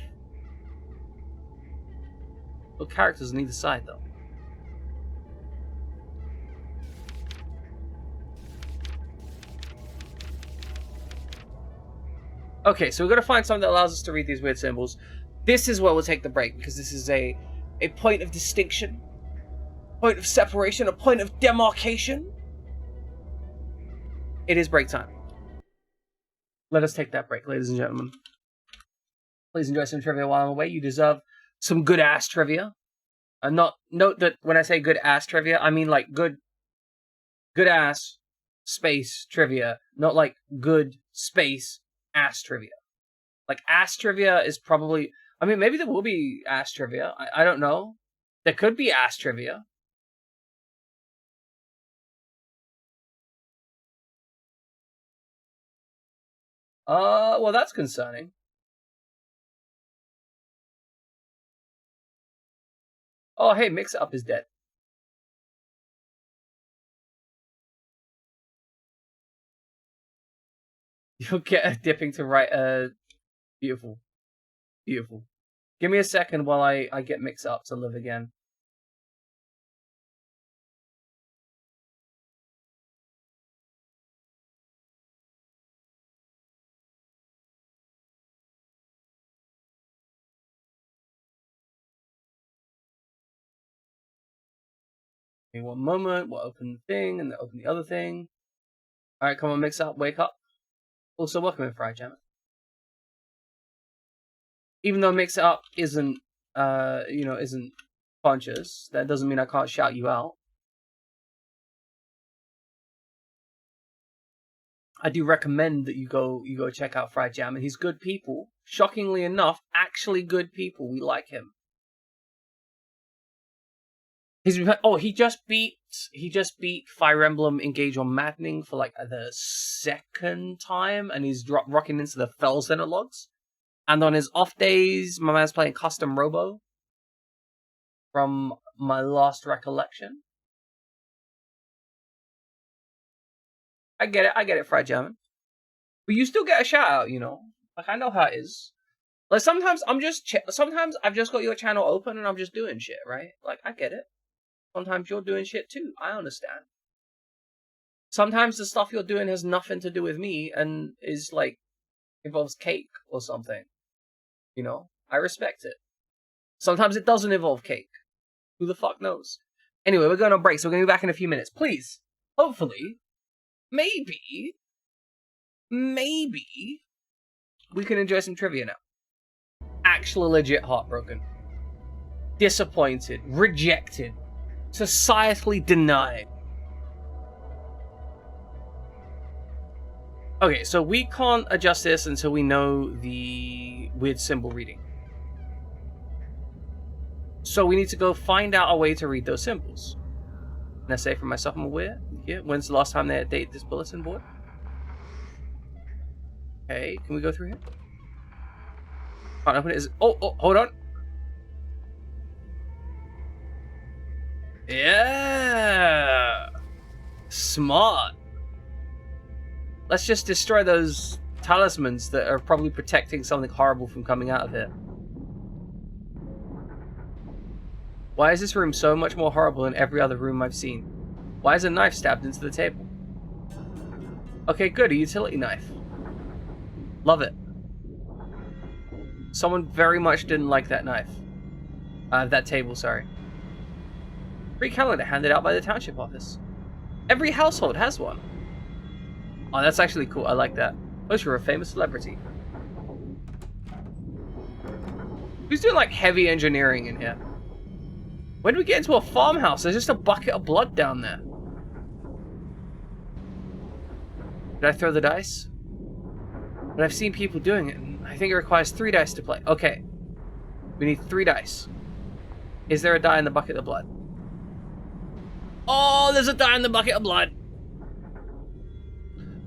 No characters on either side, though. Okay, so we've got to find something that allows us to read these weird symbols. This is where we'll take the break, because this is a point of distinction, point of separation, a point of demarcation. It is break time. Let us take that break, ladies and gentlemen. Please enjoy some trivia while I'm away. You deserve some good-ass trivia. Note that when I say good-ass trivia, I mean like good-ass space trivia, not like good space ass trivia. Like, ass trivia is probably... I mean, maybe there will be ass trivia. I don't know. There could be ass trivia. Well, that's concerning. Oh, hey, Mix Up is dead. You'll get a dipping to right. Beautiful. Beautiful. Give me a second while I get Mix Up to live again. Give me one moment. We'll open the thing and then open the other thing. Alright, come on, mix up, wake up. Also, welcome in, Fried Jam. Even though mix it up isn't, isn't conscious, that doesn't mean I can't shout you out. I do recommend that you go check out Fried Jam, and he's good people. Shockingly enough, actually good people. We like him. He just beat Fire Emblem Engage on Maddening for like the second time, and he's rocking into the Fell Center logs. And on his off days, my man's playing Custom Robo. From my last recollection. I get it, Fried Jam. But you still get a shout out, you know. Like, I know how it is. Like, sometimes sometimes I've just got your channel open and I'm just doing shit, right? Like, I get it. Sometimes you're doing shit too. I understand. Sometimes the stuff you're doing has nothing to do with me and is, like, involves cake or something. You know? I respect it. Sometimes it doesn't involve cake. Who the fuck knows? Anyway, we're going on break, so we're going to be back in a few minutes. Please, hopefully, maybe, we can enjoy some trivia now. Actually legit heartbroken. Disappointed. Rejected. Societally denied. Okay, so we can't adjust this until we know the weird symbol reading. So we need to go find out a way to read those symbols. Can I say for myself I'm aware? Yeah. When's the last time they updated this bulletin board? Okay, can we go through here? Can't open it. Oh, hold on. Yeah. Smart. Let's just destroy those talismans that are probably protecting something horrible from coming out of here. Why is this room so much more horrible than every other room I've seen? Why is a knife stabbed into the table? Okay, good, a utility knife. Love it. Someone very much didn't like that knife. That table, sorry. Free calendar handed out by the township office. Every household has one. Oh, that's actually cool, I like that. Unless you're a famous celebrity. Who's doing like heavy engineering in here? When do we get into a farmhouse? There's just a bucket of blood down there. Did I throw the dice? But I've seen people doing it, and I think it requires 3 dice to play. Okay. We need 3 dice. Is there a die in the bucket of blood? Oh, there's a die in the bucket of blood!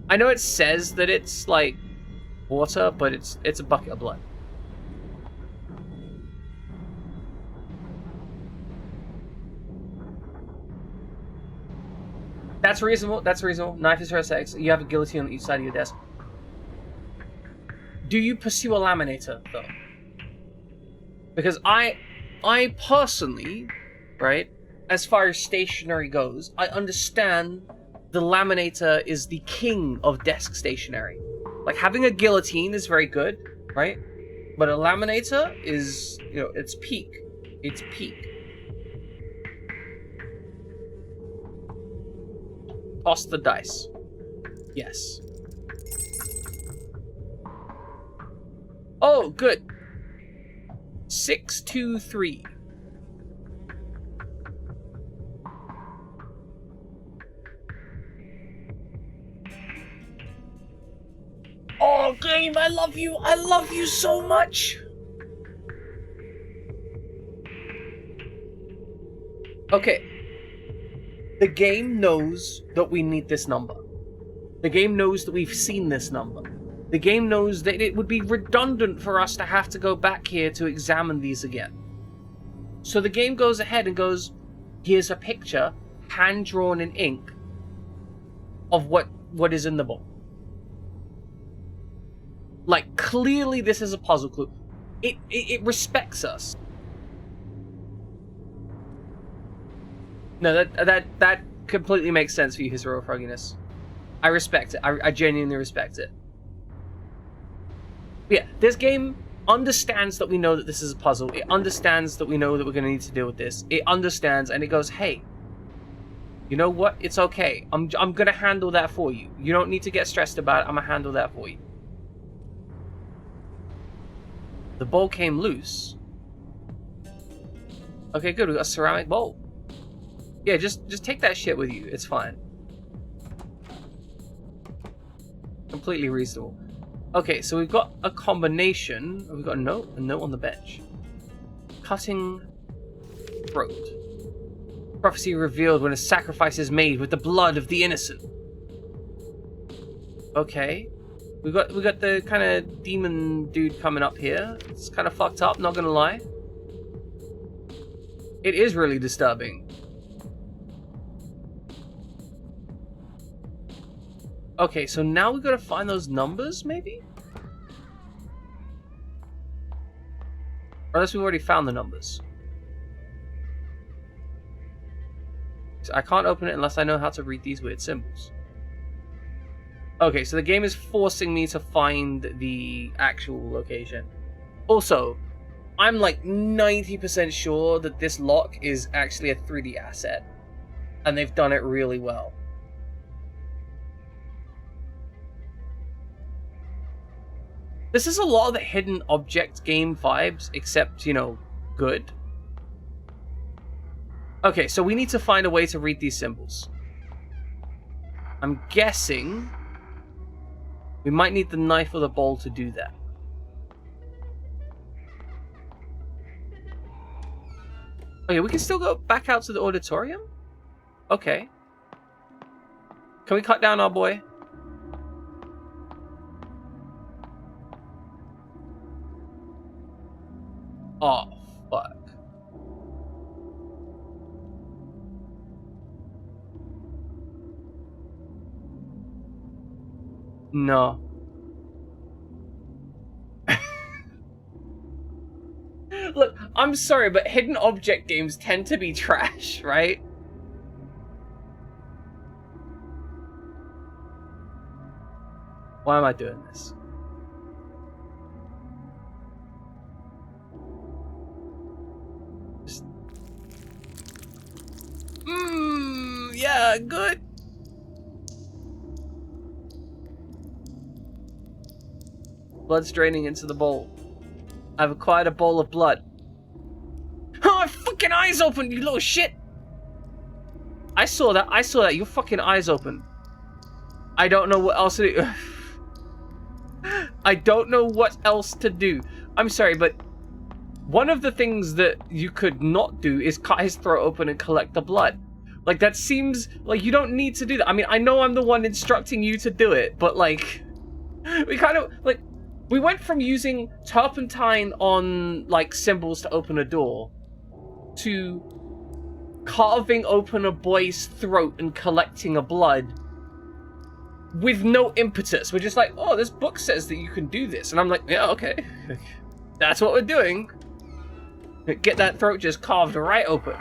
I know it says that it's, like, water, but it's a bucket of blood. That's reasonable, that's reasonable. Knife is for sex. You have a guillotine on each side of your desk. Do you pursue a laminator, though? Because I personally, right, as far as stationery goes, I understand the laminator is the king of desk stationery. Like, having a guillotine is very good, right? But a laminator is, you know, it's peak. It's peak. Toss the dice. Yes. Oh, good. 6, 2, 3. Oh, game, I love you. I love you so much. Okay. The game knows that we need this number. The game knows that we've seen this number. The game knows that it would be redundant for us to have to go back here to examine these again. So the game goes ahead and goes, here's a picture, hand-drawn in ink, of what is in the book. Like, clearly this is a puzzle clue. It respects us. No, that completely makes sense for you, Hero Frogginess. I respect it. I genuinely respect it. But yeah, this game understands that we know that this is a puzzle. It understands that we know that we're going to need to deal with this. It understands, and it goes, hey, You know what? It's okay. I'm gonna handle that for you. You don't need to get stressed about it. I'm gonna handle that for you. The bowl came loose. Okay, good. We got a ceramic bowl. Yeah, just take that shit with you. It's fine. Completely reasonable. Okay, so we've got a combination. We've got a note on the bench. Cutting throat. Prophecy revealed when a sacrifice is made with the blood of the innocent. Okay. We got the kind of demon dude coming up here. It's kind of fucked up, not gonna lie. It is really disturbing. Okay, so now we gotta find those numbers, maybe? Or unless we've already found the numbers. So I can't open it unless I know how to read these weird symbols. Okay, so the game is forcing me to find the actual location. Also, I'm like 90% sure that this lock is actually a 3D asset. And they've done it really well. This is a lot of the hidden object game vibes, except, you know, good. Okay, so we need to find a way to read these symbols. I'm guessing we might need the knife or the bowl to do that. Okay, we can still go back out to the auditorium? Okay. Can we cut down our boy? Oh, fuck. No. Look, I'm sorry, but hidden object games tend to be trash, right? Why am I doing this? Just... yeah, good. Blood's draining into the bowl. I've acquired a bowl of blood. Oh, my fucking eyes open, you little shit! I saw that, your fucking eyes open. I don't know what else to do. I don't know what else to do. I'm sorry, but one of the things that you could not do is cut his throat open and collect the blood. Like, that seems like you don't need to do that. I mean, I know I'm the one instructing you to do it, but like, we kind of, like, we went from using turpentine on, like, symbols to open a door to carving open a boy's throat and collecting a blood with no impetus. We're just like, oh, this book says that you can do this. And I'm like, yeah, okay. That's what we're doing. Get that throat just carved right open.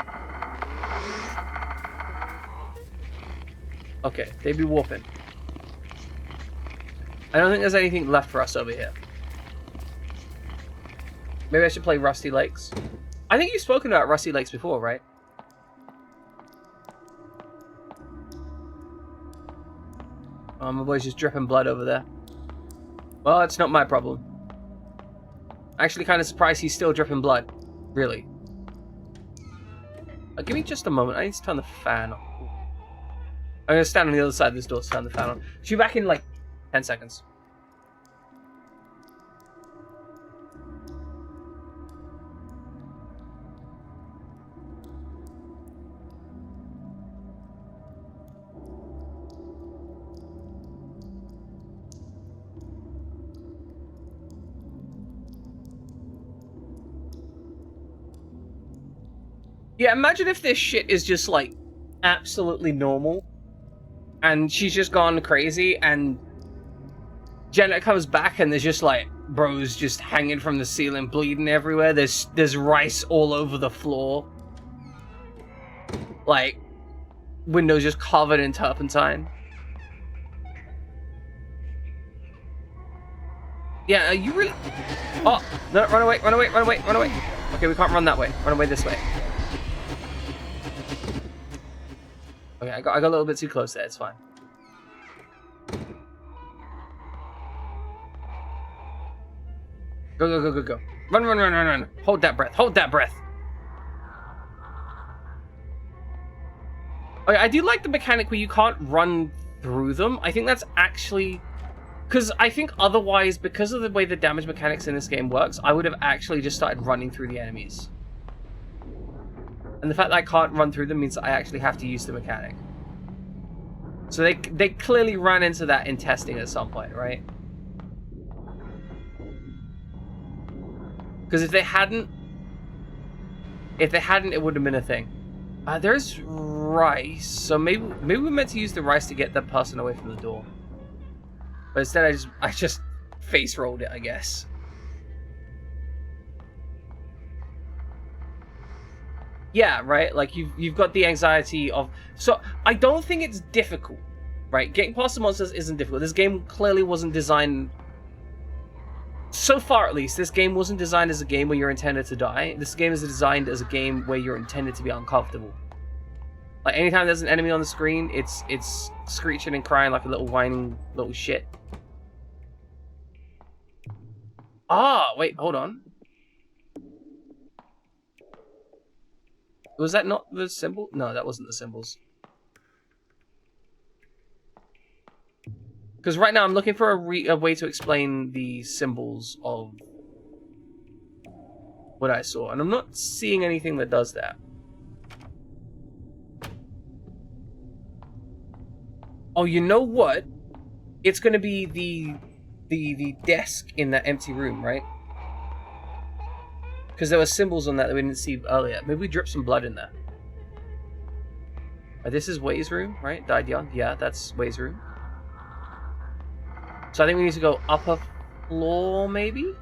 Okay, they be warping. I don't think there's anything left for us over here. Maybe I should play Rusty Lakes. I think you've spoken about Rusty Lakes before, right? Oh, my boy's just dripping blood over there. Well, it's not my problem. Actually, kind of surprised he's still dripping blood. Really. Give me just a moment. I need to turn the fan on. I'm gonna stand on the other side of this door to turn the fan on. She'll be back in like 10 seconds. Yeah, imagine if this shit is just like absolutely normal and she's just gone crazy and Janet comes back and there's just like bros just hanging from the ceiling, bleeding everywhere. There's rice all over the floor. Like, windows just covered in turpentine. Yeah, you really... Oh, no, run away, run away, run away, run away. Okay, we can't run that way. Run away this way. Okay, I got a little bit too close there. It's fine. Go, go, go, go, go. Run, run, run, run, run. Hold that breath. Hold that breath. Okay, I do like the mechanic where you can't run through them. I think that's actually... Because I think otherwise, because of the way the damage mechanics in this game works, I would have actually just started running through the enemies. And the fact that I can't run through them means that I actually have to use the mechanic. So they clearly ran into that in testing at some point, right? Because if they hadn't, it would have been a thing. There's rice, so maybe we're meant to use the rice to get that person away from the door. But instead, I just face rolled it, I guess. Yeah, right. Like you've got the anxiety of. So I don't think it's difficult, right? Getting past the monsters isn't difficult. This game clearly wasn't designed. So far, at least, this game wasn't designed as a game where you're intended to die. This game is designed as a game where you're intended to be uncomfortable. Like, anytime there's an enemy on the screen, it's screeching and crying like a little whining little shit. Ah, wait, hold on. Was that not the symbol? No, that wasn't the symbols. Because right now I'm looking for a way to explain the symbols of what I saw, and I'm not seeing anything that does that. Oh, you know what? It's going to be the desk in that empty room, right? Because there were symbols on that we didn't see earlier. Maybe we drip some blood in there. This is Way's room, right? Died young. Yeah, that's Way's room. So I think we need to go upper floor, maybe?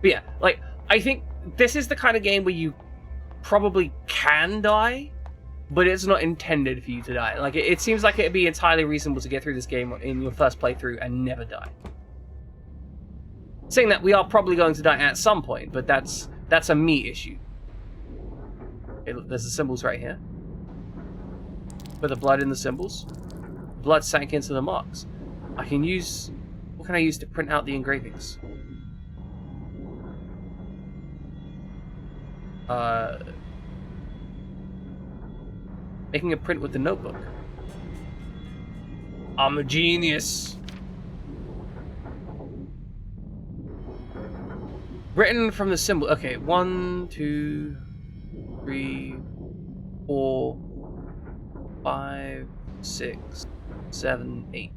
But yeah, like, I think this is the kind of game where you probably can die, but it's not intended for you to die. Like, it seems like it'd be entirely reasonable to get through this game in your first playthrough and never die. Saying that, we are probably going to die at some point, but that's a me issue. Okay, look, there's the symbols right here. With the blood in the symbols. Blood sank into the marks. I can use... What can I use to print out the engravings? Making a print with the notebook. I'm a genius. Written from the symbol. Okay, 1, 2, 3, 4, 5, 6, 7, 8.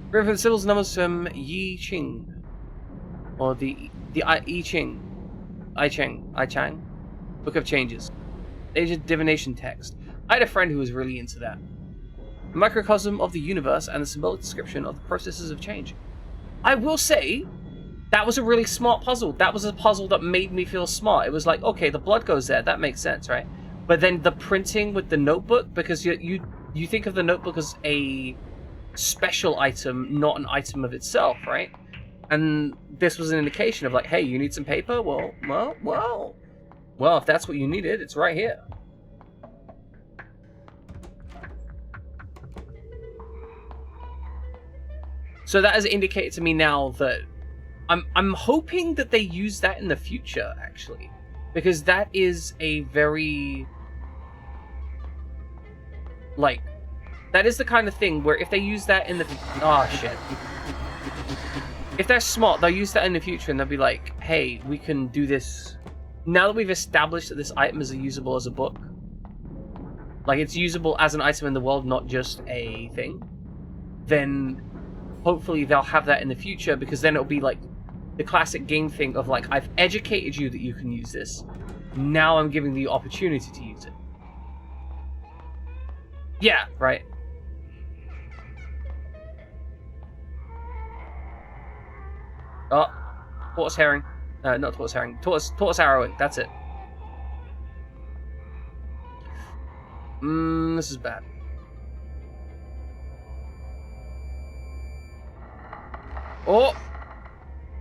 Written from the symbols and numbers from Yi Ching, or the I Chang Book of Changes. Age of divination text. I had a friend who was really into that. A microcosm of the universe and the symbolic description of the processes of change. I will say, that was a really smart puzzle. That was a puzzle that made me feel smart. It was like, okay, the blood goes there. That makes sense, right? But then the printing with the notebook, because you think of the notebook as a special item, not an item of itself, right? And this was an indication of like, hey, you need some paper? Well, if that's what you needed, it's right here. So that has indicated to me now that I'm hoping that they use that in the future, actually. Because that is a very... Like, that is the kind of thing where if they use that in the... Oh, shit. If they're smart, they'll use that in the future and they'll be like, hey, we can do this... Now that we've established that this item is usable as a book, like it's usable as an item in the world, not just a thing, then hopefully they'll have that in the future, because then it'll be like the classic game thing of like, I've educated you that you can use this, now I'm giving you the opportunity to use it. Yeah, right. Oh, tortoise herring. Not tortoise herring. Tortoise arrowing. That's it. This is bad. Oh!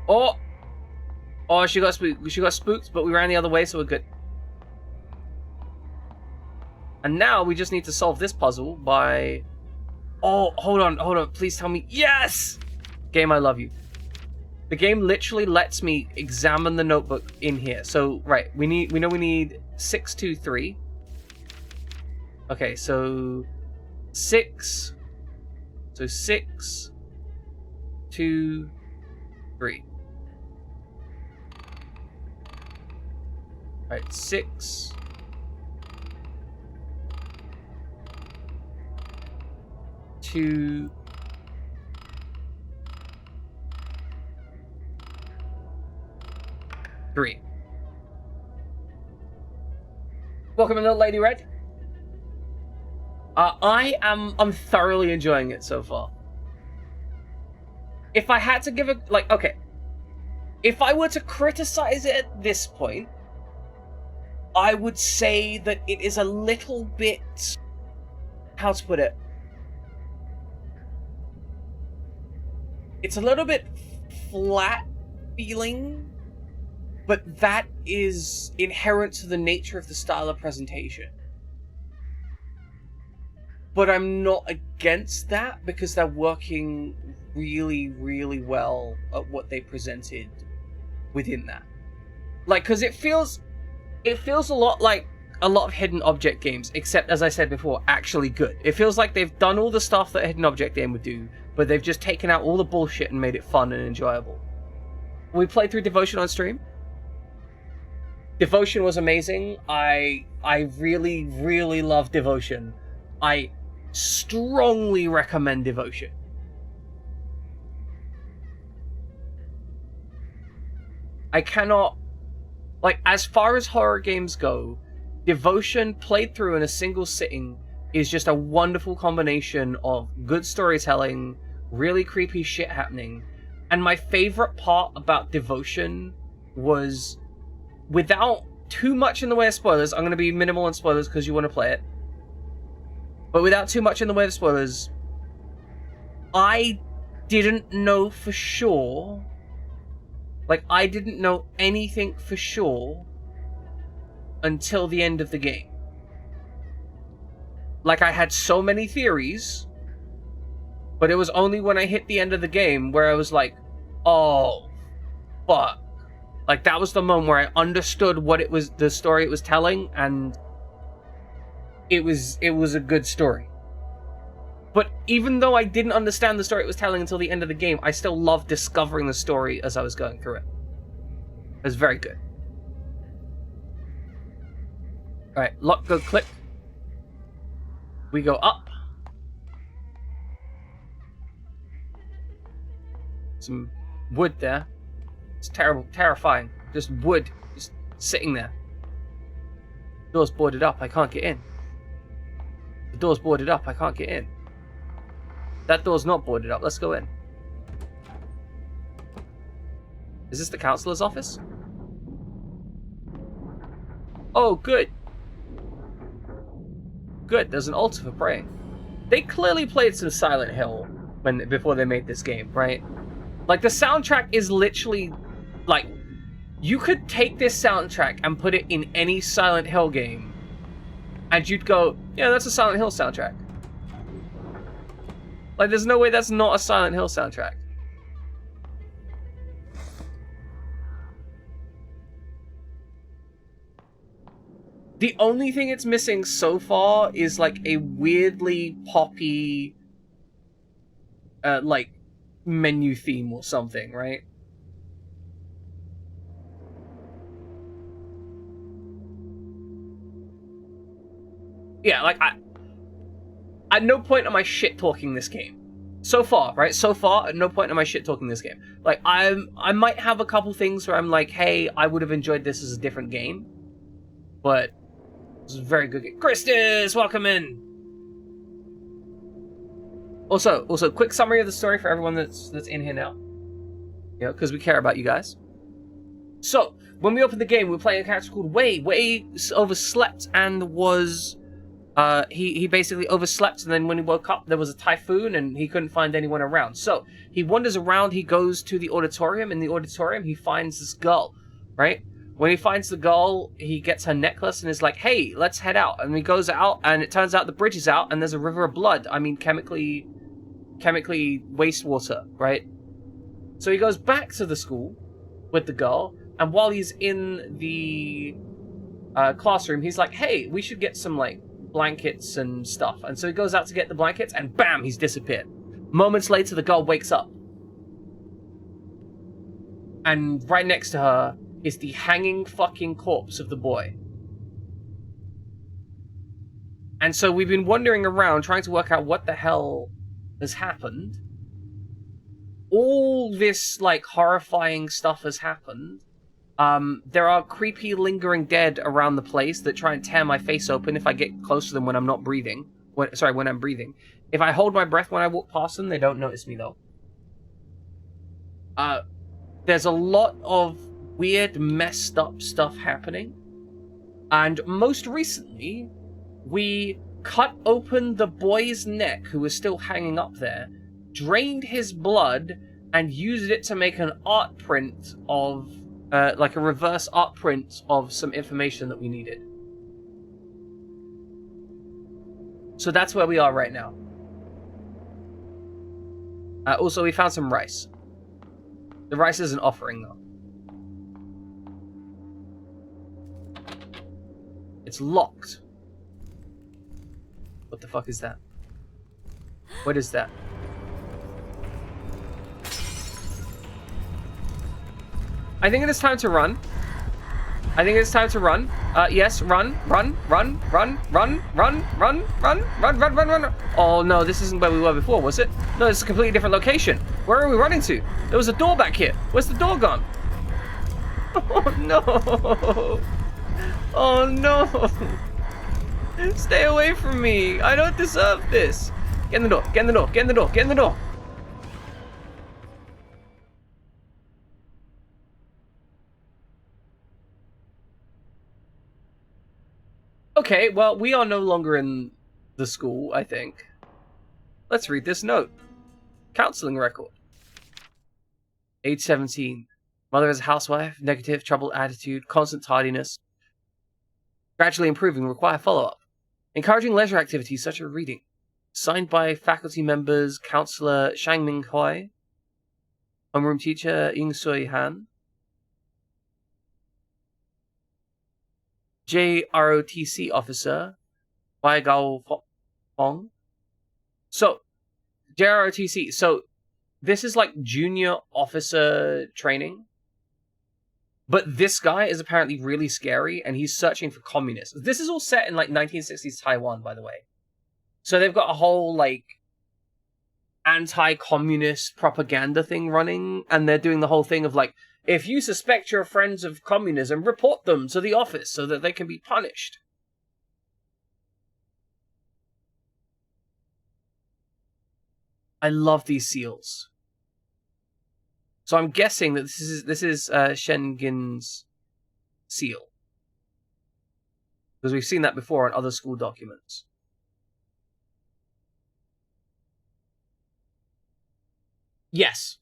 Oh! Oh, she got spooked. She got spooked, but we ran the other way, so we're good. And now we just need to solve this puzzle by... Oh, hold on. Please tell me. Yes! Game, I love you. The game literally lets me examine the notebook in here. So, right, we know we need 6, 2, 3. Okay, so 6. So 6, 2, 3. Right, 6. 2. 3. Welcome in, little Lady Red. I'm thoroughly enjoying it so far. If I had to give a, like, okay. If I were to criticize it at this point, I would say that it is a little bit, how to put it? It's a little bit flat feeling, but that is inherent to the nature of the style of presentation. But I'm not against that because they're working really, really well at what they presented within that. Like, because it feels a lot like a lot of hidden object games, except, as I said before, actually good. It feels like they've done all the stuff that a hidden object game would do, but they've just taken out all the bullshit and made it fun and enjoyable. We played through Devotion on stream. Devotion was amazing. I really, really love Devotion. I strongly recommend Devotion. I cannot... Like, as far as horror games go, Devotion played through in a single sitting is just a wonderful combination of good storytelling, really creepy shit happening, and my favorite part about Devotion was, without too much in the way of spoilers, I'm going to be minimal on spoilers because you want to play it, but without too much in the way of spoilers, I didn't know for sure, like, I didn't know anything for sure until the end of the game. Like, I had so many theories, but it was only when I hit the end of the game where I was like, oh, fuck. Like, that was the moment where I understood what it was, the story it was telling, and it was a good story. But even though I didn't understand the story it was telling until the end of the game, I still loved discovering the story as I was going through it. It was very good. Alright, lock, go, click. We go up. Some wood there. It's terrible, terrifying. Just wood, just sitting there. Door's boarded up, I can't get in. The door's boarded up, I can't get in. That door's not boarded up, let's go in. Is this the counselor's office? Oh, good. Good, there's an altar for praying. They clearly played some Silent Hill before they made this game, right? Like, the soundtrack is literally, like, you could take this soundtrack and put it in any Silent Hill game, and you'd go, yeah, that's a Silent Hill soundtrack. Like, there's no way that's not a Silent Hill soundtrack. The only thing it's missing so far is, like, a weirdly poppy, like, menu theme or something, right? Yeah, like, at no point am I shit-talking this game. So far, right? So far, at no point am I shit-talking this game. Like, I might have a couple things where I'm like, hey, I would have enjoyed this as a different game. But it's a very good game. Christus, welcome in! Also, quick summary of the story for everyone that's in here now. You know, because we care about you guys. So, when we opened the game, we were playing a character called Wei. Wei overslept and was... he basically overslept, and then when he woke up, there was a typhoon, and he couldn't find anyone around. So, he wanders around, he goes to the auditorium. In the auditorium, he finds this girl, right? When he finds the girl, he gets her necklace and is like, hey, let's head out. And he goes out, and it turns out the bridge is out, and there's a river of blood. I mean, chemically wastewater, right? So he goes back to the school with the girl, and while he's in the classroom, he's like, hey, we should get some, like, blankets and stuff. And so he goes out to get the blankets, and bam, he's disappeared. Moments later, the girl wakes up. And right next to her is the hanging fucking corpse of the boy. And so we've been wandering around trying to work out what the hell has happened. All this, like, horrifying stuff has happened. There are creepy lingering dead around the place that try and tear my face open if I get close to them when I'm not breathing. When I'm breathing. If I hold my breath when I walk past them, they don't notice me, though. There's a lot of weird, messed up stuff happening. And most recently, we cut open the boy's neck, who was still hanging up there, drained his blood, and used it to make an art print of, like a reverse art print of some information that we needed. So that's where we are right now. Also, we found some rice. The rice is an offering, though. It's locked. What the fuck is that? What is that? I think it is time to run. I think it's time to run. Yes, run. Oh no, this isn't where we were before, was it? No, this is a completely different location. Where are we running to? There was a door back here. Where's the door gone? Oh no. Oh no. Stay away from me. I don't deserve this. Get in the door. Get in the door. Get in the door. Get in the door. Okay, well, we are no longer in the school, I think. Let's read this note. Counseling record. Age 17. Mother is a housewife. Negative, troubled attitude. Constant tardiness. Gradually improving. Require follow-up. Encouraging leisure activities such as reading. Signed by faculty members, Counselor Shangming Hoi. Homeroom teacher Ying Sui Han. JROTC officer, Bai Gao Fong. So, JROTC, so this is like junior officer training. But this guy is apparently really scary, and he's searching for communists. This is all set in like 1960s Taiwan, by the way. So they've got a whole like anti-communist propaganda thing running, and they're doing the whole thing of like, if you suspect your friends of communism, report them to the office so that they can be punished. I love these seals. So I'm guessing that this is Schengen's seal. Because we've seen that before on other school documents. Yes.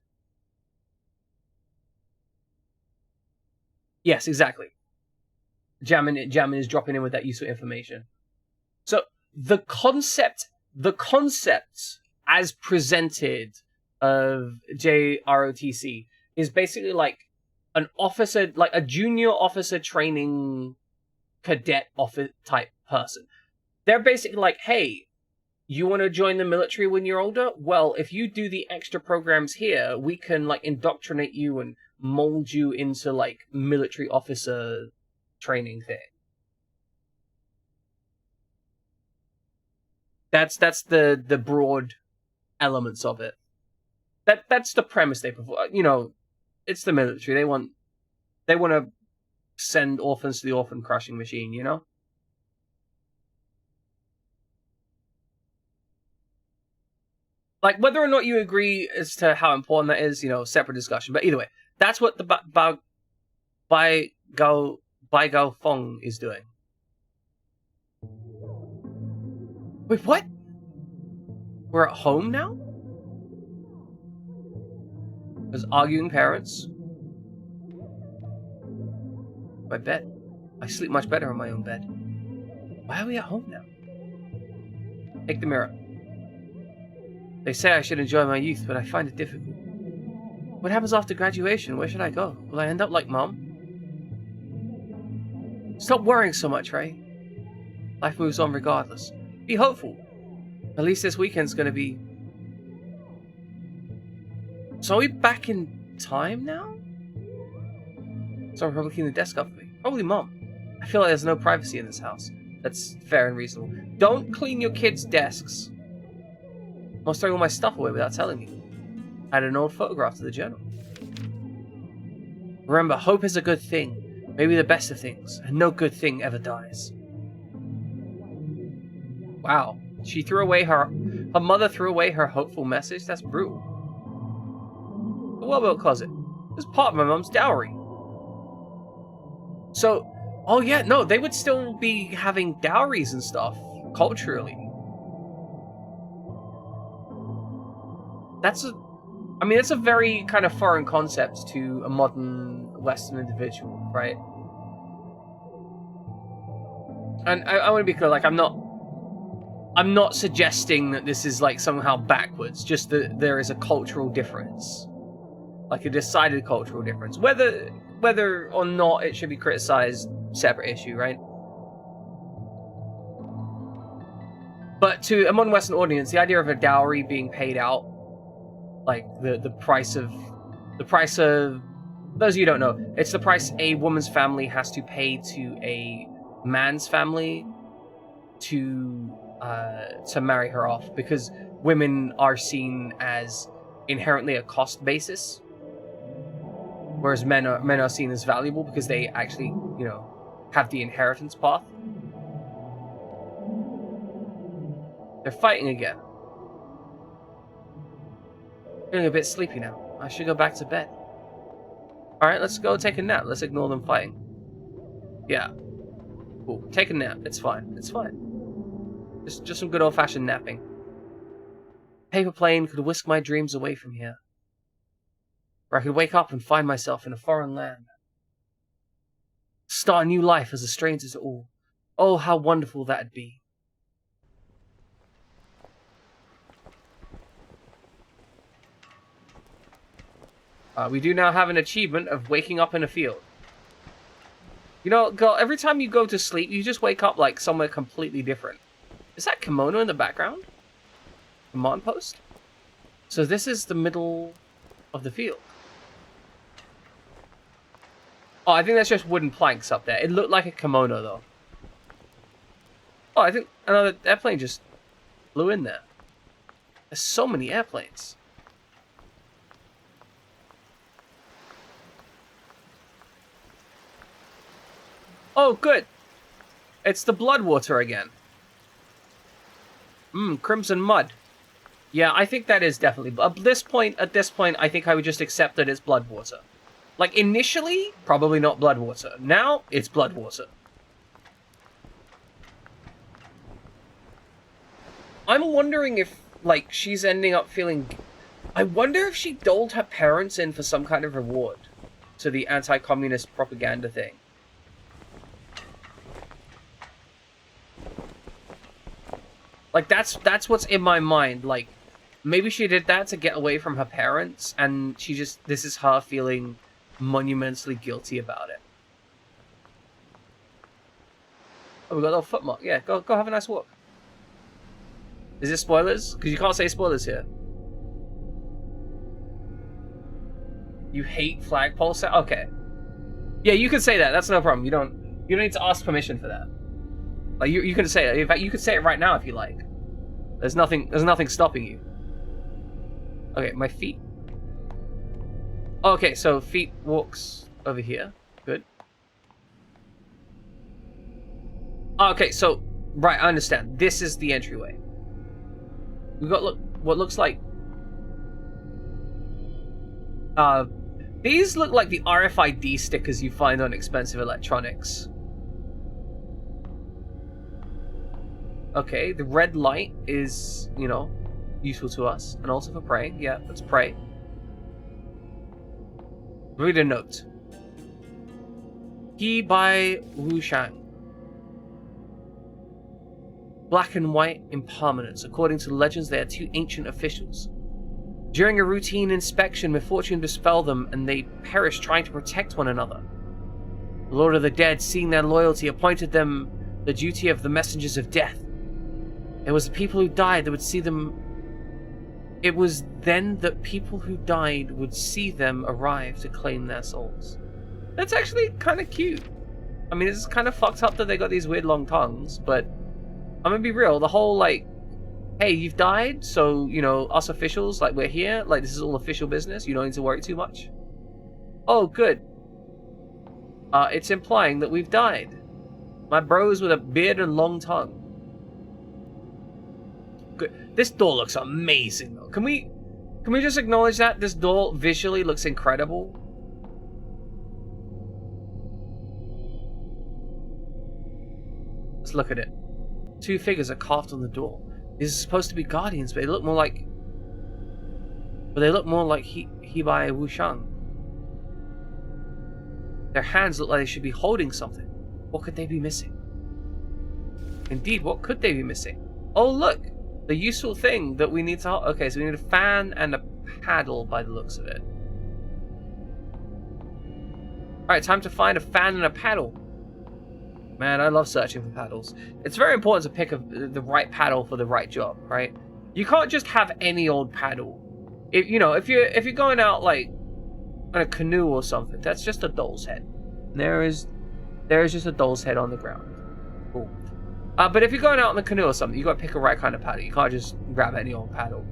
Yes, exactly. Jamin is dropping in with that useful information. So the concept as presented of JROTC is basically like an officer, like a junior officer training cadet officer type person. They're basically like, hey, you want to join the military when you're older? Well, if you do the extra programs here, we can like indoctrinate you and mold you into like military officer training thing. That's the broad elements of it. That's the premise they provide. You know, it's the military. They want to send orphans to the orphan crushing machine, you know? Like, whether or not you agree as to how important that is, you know, separate discussion. But either way, that's what the Bai Gao Fong is doing. Wait, what? We're at home now? There's arguing parents. My bed. I sleep much better in my own bed. Why are we at home now? Take the mirror. They say I should enjoy my youth, but I find it difficult. What happens after graduation? Where should I go? Will I end up like Mom? Stop worrying so much, Ray. Life moves on regardless. Be hopeful. At least this weekend's gonna be... So are we back in time now? Someone probably cleaned the desk up for me. Probably Mom. I feel like there's no privacy in this house. That's fair and reasonable. Don't clean your kids' desks. I'm throwing all my stuff away without telling me. I had an old photograph to the journal. Remember, hope is a good thing. Maybe the best of things. And no good thing ever dies. Wow. She threw away her mother threw away her hopeful message? That's brutal. The wellboat closet. This is part of my mom's dowry. So, oh yeah, no, they would still be having dowries and stuff, culturally. That's a very kind of foreign concept to a modern Western individual, right? And I want to be clear, like, I'm not suggesting that this is, like, somehow backwards, just that there is a cultural difference. Like, a decided cultural difference. Whether or not it should be criticized, separate issue, right? But to a modern Western audience, the idea of a dowry being paid out, like the price of those of you who don't know, it's the price a woman's family has to pay to a man's family to marry her off, because women are seen as inherently a cost basis, whereas men are seen as valuable because they actually, you know, have the inheritance path. They're fighting again. Feeling a bit sleepy now. I should go back to bed. Alright, let's go take a nap. Let's ignore them fighting. Yeah. Cool. Take a nap. It's fine. It's fine. Just some good old-fashioned napping. Paper plane could whisk my dreams away from here. Or I could wake up and find myself in a foreign land. Start a new life as a stranger to all. Oh, how wonderful that'd be. We do now have an achievement of waking up in a field. You know, girl, every time you go to sleep, you just wake up like somewhere completely different. Is that kimono in the background? Command post? So this is the middle of the field. Oh, I think that's just wooden planks up there. It looked like a kimono, though. Oh, I think another airplane just flew in there. There's so many airplanes. Oh, good. It's the blood water again. Crimson mud. Yeah, I think that is definitely... At this point, I think I would just accept that it's blood water. Like, initially, probably not blood water. Now, it's blood water. I'm wondering if, like, she's ending up feeling... I wonder if she doled her parents in for some kind of reward to the anti-communist propaganda thing. Like, that's what's in my mind. Like, maybe she did that to get away from her parents, and she just... This is her feeling monumentally guilty about it. Oh, we got a little foot mark. Yeah, go have a nice walk. Is this spoilers? Because you can't say spoilers here. You hate flagpole sound? Okay. Yeah, you can say that. That's no problem. You don't need to ask permission for that. Like, you can say it. In fact, you can say it right now if you like. There's nothing stopping you. Okay, my feet. Okay, so feet walks over here. Good. Okay, so right, I understand. This is the entryway. We got what looks like. These look like the RFID stickers you find on expensive electronics. Okay, the red light is, you know, useful to us, and also for praying. Yeah, let's pray. Read a note. He by Wushang. Black and white impermanence. According to legends, they are two ancient officials. During a routine inspection, misfortune befell them and they perished trying to protect one another. The Lord of the Dead, seeing their loyalty, appointed them the duty of the messengers of death. It was the people who died that would see them. It was then that people who died would see them arrive to claim their souls. That's actually kind of cute. I mean, it's kind of fucked up that they got these weird long tongues, but I'm gonna be real. The whole, like, hey, you've died, so, you know, us officials, like, we're here. Like, this is all official business. You don't need to worry too much. Oh, good. It's implying that we've died. My bros with a beard and long tongue. Good. This door looks amazing, though. Can we just acknowledge that? This door visually looks incredible. Let's look at it. Two figures are carved on the door. These are supposed to be guardians, but they look more like... Hibai Wushang. Their hands look like they should be holding something. What could they be missing? Indeed, what could they be missing? Oh, look! The useful thing that we need to... Okay, so we need a fan and a paddle by the looks of it. Alright, time to find a fan and a paddle. Man, I love searching for paddles. It's very important to pick the right paddle for the right job, right? You can't just have any old paddle. If you're going out like on a canoe or something, that's just a doll's head. There is just a doll's head on the ground. Cool. But if you're going out on a canoe or something, you gotta pick a right kind of paddle. You can't just grab any old paddle.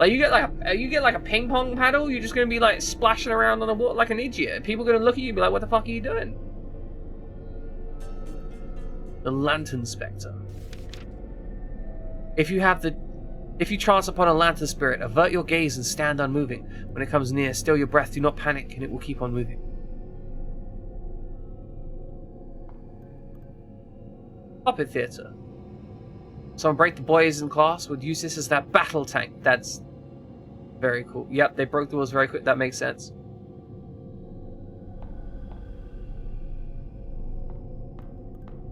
Like you get like a ping pong paddle, you're just gonna be like splashing around on the water like an idiot. People are gonna look at you and be like, "What the fuck are you doing?" The Lantern Spectre. If you chance upon a lantern spirit, avert your gaze and stand unmoving. When it comes near, still your breath, do not panic, and it will keep on moving. Puppet Theatre. Someone break the boys in class would use this as that battle tank. That's very cool. Yep, they broke the walls very quick. That makes sense.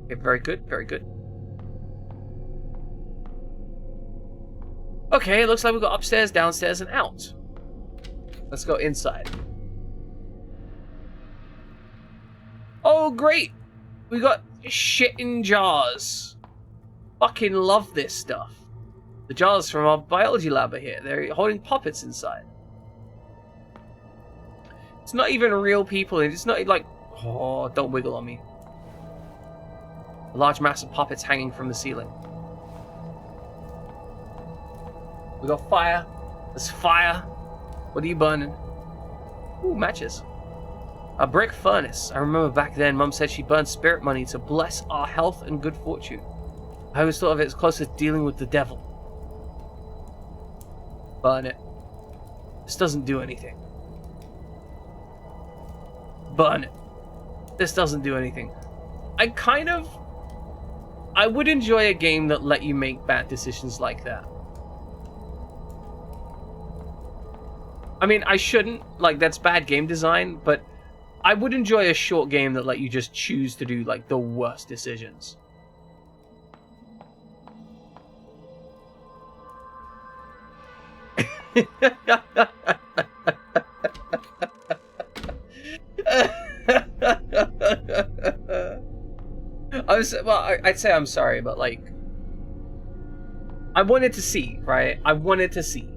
Okay, very good, very good. Okay, it looks like we've got upstairs, downstairs, and out. Let's go inside. Oh, great! We got shit in jars. Fucking love this stuff. The jars from our biology lab are here. They're holding puppets inside. It's not even real people. It's not like... Oh, don't wiggle on me. A large mass of puppets hanging from the ceiling. We got fire. There's fire. What are you burning? Ooh, matches. A brick furnace. I remember back then, Mum said she burned spirit money to bless our health and good fortune. I always thought of it as close to dealing with the devil. Burn it. This doesn't do anything. Burn it. This doesn't do anything. I would enjoy a game that let you make bad decisions like that. I mean, I shouldn't, like, that's bad game design, but I would enjoy a short game that let you just choose to do, like, the worst decisions. I'd say I'm sorry, but, like, I wanted to see, right? I wanted to see.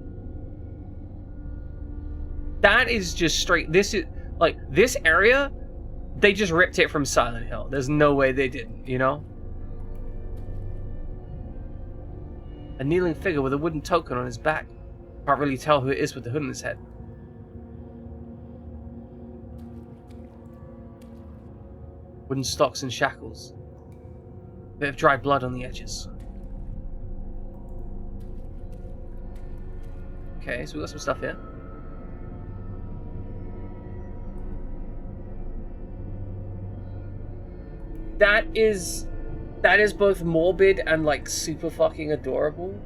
That is just straight... This is... Like, this area, they just ripped it from Silent Hill. There's no way they didn't, you know? A kneeling figure with a wooden token on his back. Can't really tell who it is with the hood on his head. Wooden stocks and shackles. Bit of dry blood on the edges. Okay, so we got some stuff here. That is both morbid and, like, super fucking adorable.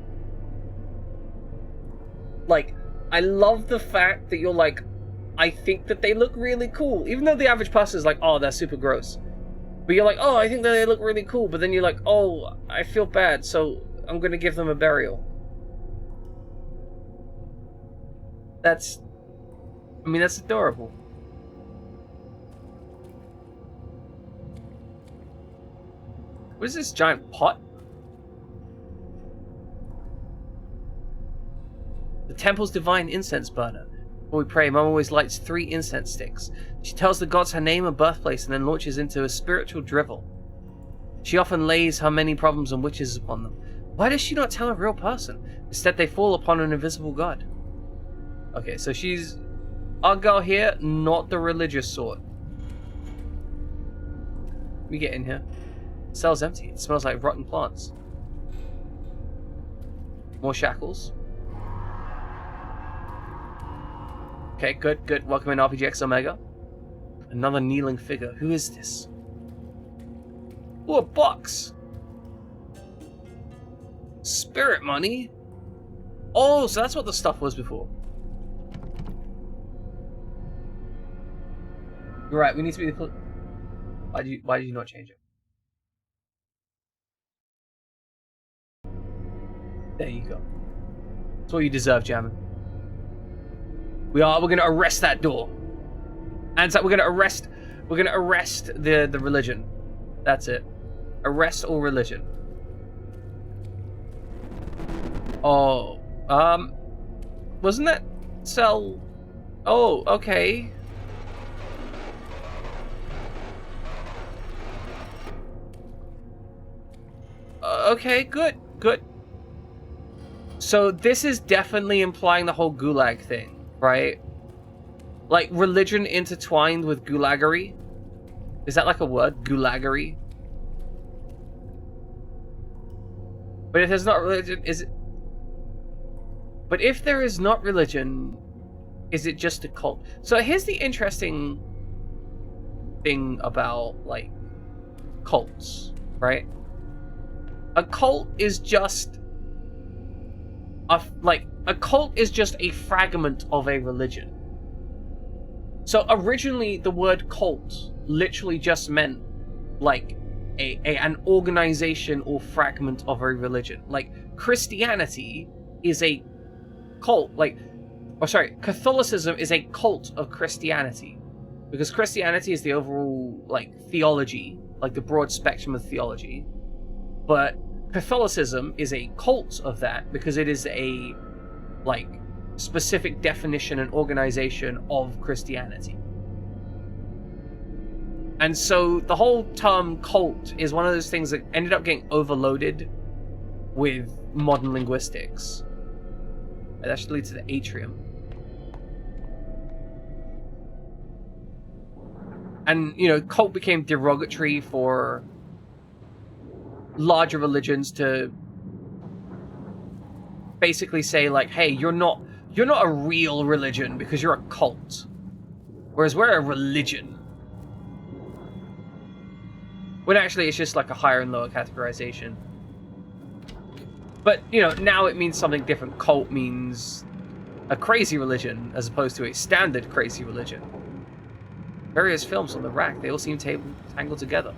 Like, I love the fact that you're like, I think that they look really cool. Even though the average person is like, oh, they're super gross. But you're like, oh, I think that they look really cool. But then you're like, oh, I feel bad, so I'm going to give them a burial. That's adorable. What is this giant pot? The temple's divine incense burner. Before we pray, Mum always lights 3 incense sticks. She tells the gods her name and birthplace and then launches into a spiritual drivel. She often lays her many problems and wishes upon them. Why does she not tell a real person? Instead, they fall upon an invisible god. Okay, so she's our girl here, not the religious sort. We get in here. The cell's empty. It smells like rotten plants. More shackles. Okay, good, good. Welcome in RPGX Omega. Another kneeling figure. Who is this? Oh, a box! Spirit money? Oh, so that's what the stuff was before. You're right, we need to be the... Why did you not change it? There you go. That's what you deserve, Jammin. We're gonna arrest that door. And so we're gonna arrest the religion. That's it. Arrest all religion. Oh, wasn't that cell? Oh, okay. Okay, good, good. So this is definitely implying the whole gulag thing, right? Like religion intertwined with gulaggery. Is that like a word? Gulaggery? But if there's not religion, is it... But if there is not religion, is it just a cult? So here's the interesting thing about, like, cults, right? A cult is just... a cult is just a fragment of a religion. So originally, the word cult literally just meant, like, an organization or fragment of a religion. Like, Christianity is a cult, Catholicism is a cult of Christianity. Because Christianity is the overall, like, theology, like the broad spectrum of theology. But Catholicism is a cult of that because it is a, like, specific definition and organization of Christianity. And so the whole term cult is one of those things that ended up getting overloaded with modern linguistics. And that should lead to the atrium. And, you know, cult became derogatory for larger religions to basically say, like, hey, you're not a real religion because you're a cult. Whereas we're a religion. When actually it's just like a higher and lower categorization. But, you know, now it means something different. Cult means a crazy religion as opposed to a standard crazy religion. Various films on the rack, they all seem tangled together.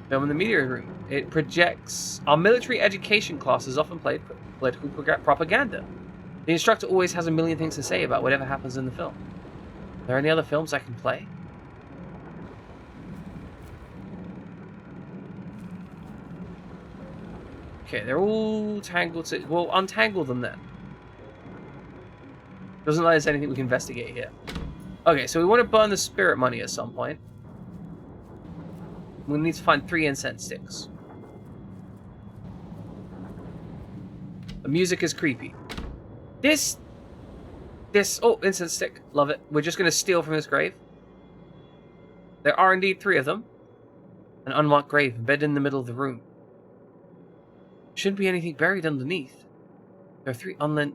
Film in the media room. It projects... Our military education classes often played political propaganda. The instructor always has a million things to say about whatever happens in the film. Are there any other films I can play? Okay, they're all tangled. Well, untangle them then. Doesn't like there's anything we can investigate here. Okay, so we want to burn the spirit money at some point. We need to find 3 incense sticks. The music is creepy. This... Oh, incense stick. Love it. We're just going to steal from his grave. There are indeed 3 of them. An unmarked grave embedded in the middle of the room. Shouldn't be anything buried underneath. There are 3 unlit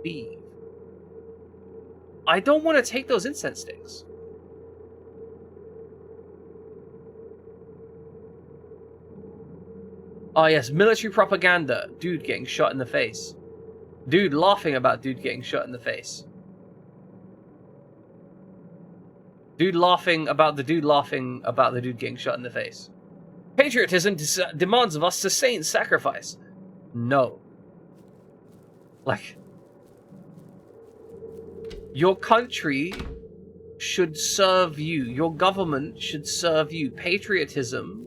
Leave. I don't want to take those incense sticks. Oh yes, military propaganda. Dude getting shot in the face. Dude laughing about dude getting shot in the face. Dude laughing about the dude getting shot in the face. Patriotism demands of us sustained sacrifice. No. Like, your country should serve you. Your government should serve you. Patriotism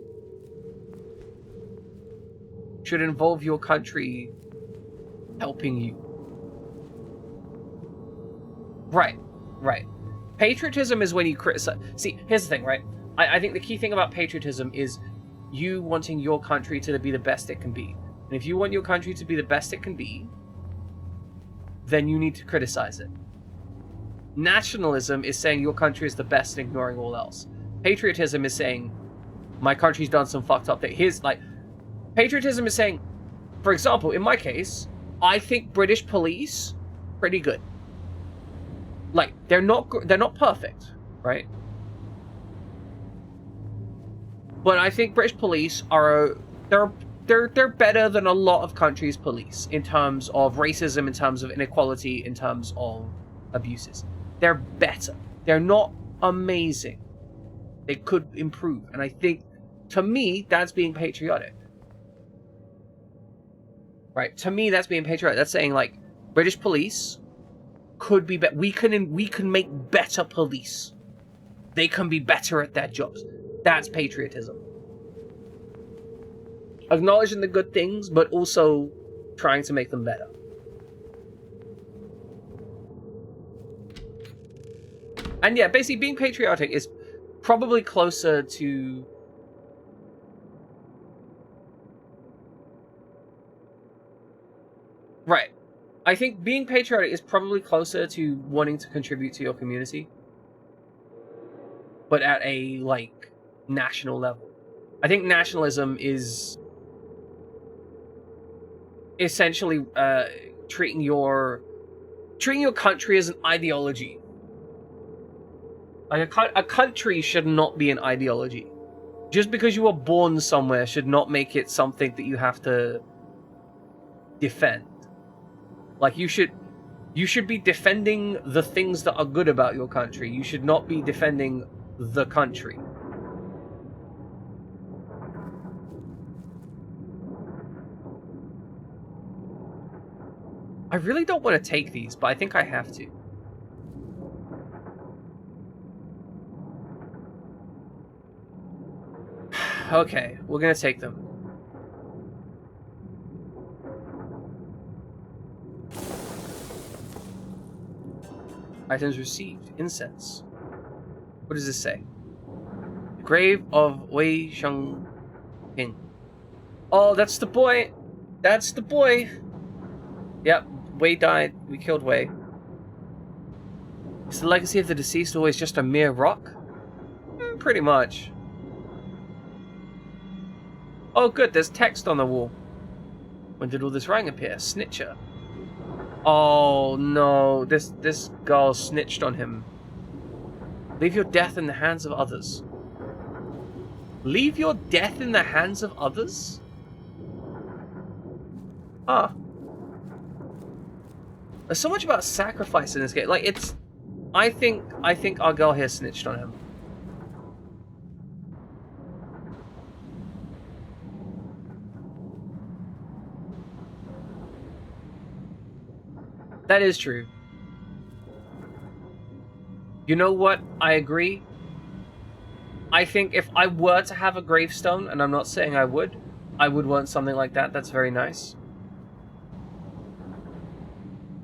should involve your country helping you. Right. Patriotism is when you criticize. See, here's the thing, right? I think the key thing about patriotism is you wanting your country to be the best it can be. And if you want your country to be the best it can be, then you need to criticize it. Nationalism is saying your country is the best and ignoring all else. Patriotism is saying, my country's done some fucked up thing. Here's, like, patriotism is saying, for example, in my case, I think British police, pretty good. Like, they're not perfect, right? But I think British police are, they're better than a lot of countries' police in terms of racism, in terms of inequality, in terms of abuses. They're better. They're not amazing. They could improve. And I think, to me, that's being patriotic. Right? To me, that's being patriotic. That's saying, like, British police could be better. We can make better police. They can be better at their jobs. That's patriotism. Acknowledging the good things, but also trying to make them better. And yeah, basically being patriotic is probably closer to... Right. I think being patriotic is probably closer to wanting to contribute to your community. But at a, like, national level. I think nationalism is essentially treating your country as an ideology. Like, a country should not be an ideology. Just because you were born somewhere should not make it something that you have to defend. Like, you should be defending the things that are good about your country. You should not be defending the country. I really don't want to take these, but I think I have to. Okay, we're gonna take them. Items received. Incense. What does this say? The grave of Wei Sheng Ping. Oh, that's the boy! That's the boy! Yep, Wei died. We killed Wei. Is the legacy of the deceased always just a mere rock? Pretty much. Oh good, there's text on the wall. When did all this writing appear? Snitcher. Oh no, this girl snitched on him. Leave your death in the hands of others. Leave your death in the hands of others? Ah. There's so much about sacrifice in this game. Like, it's... I think our girl here snitched on him. That is true. You know what? I agree. I think if I were to have a gravestone, and I'm not saying I would want something like that. That's very nice.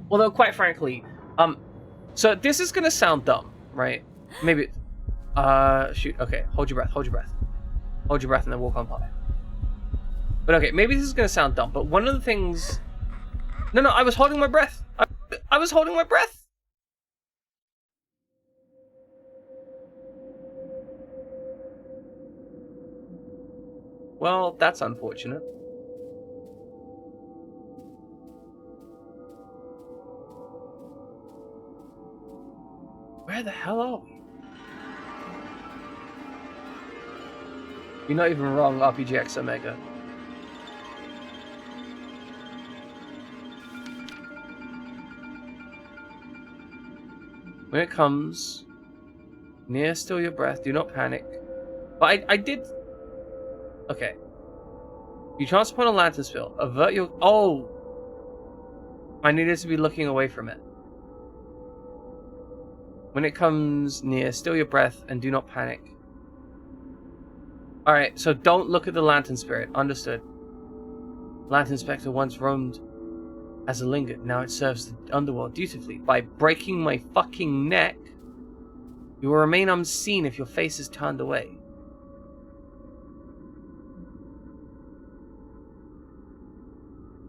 Although, quite frankly, so this is gonna sound dumb, right? Maybe, shoot, okay, hold your breath, hold your breath. Hold your breath and then walk on by. But okay, maybe this is gonna sound dumb, but one of the things... No, I was holding my breath. I was holding my breath. Well, that's unfortunate. Where the hell are we? You're not even wrong, RPGX Omega. When it comes, Near, still your breath. Do not panic. But I did... Okay. You chance upon a lantern spill. Avert your... Oh! I needed to be looking away from it. When it comes near, still your breath and do not panic. Alright, so don't look at the lantern spirit. Understood. Lantern Spectre once roamed as a linger. Now it serves the underworld dutifully. By breaking my fucking neck, you will remain unseen if your face is turned away.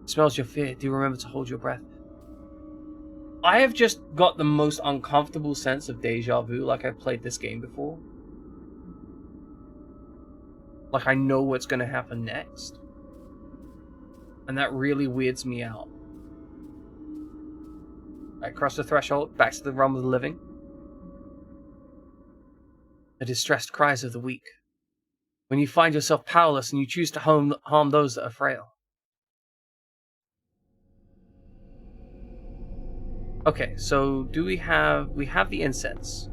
Smells your fear. Do remember to hold your breath. I have just got the most uncomfortable sense of deja vu, like I've played this game before. Like I know what's going to happen next. And that really weirds me out. Right, cross the threshold, back to the realm of the living. The distressed cries of the weak. When you find yourself powerless and you choose to harm those that are frail. Okay, so do we have the incense.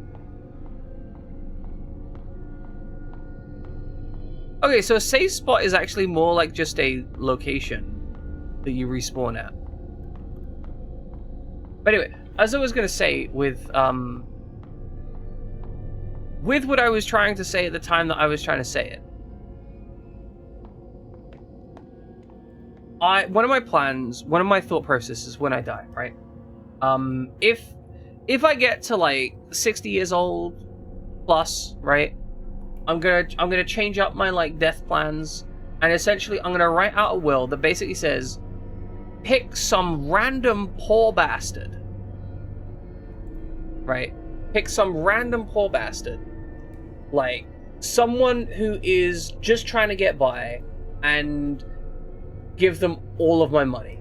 Okay, so a safe spot is actually more like just a location that you respawn at. But anyway, as I was gonna say with what I was trying to say at the time that I was trying to say it. One of my plans, one of my thought processes when I die, right? If I get to like 60 years old plus, right? I'm gonna change up my like death plans, and essentially I'm gonna write out a will that basically says, pick some random poor bastard. Right? Pick some random poor bastard. Like someone who is just trying to get by, and give them all of my money.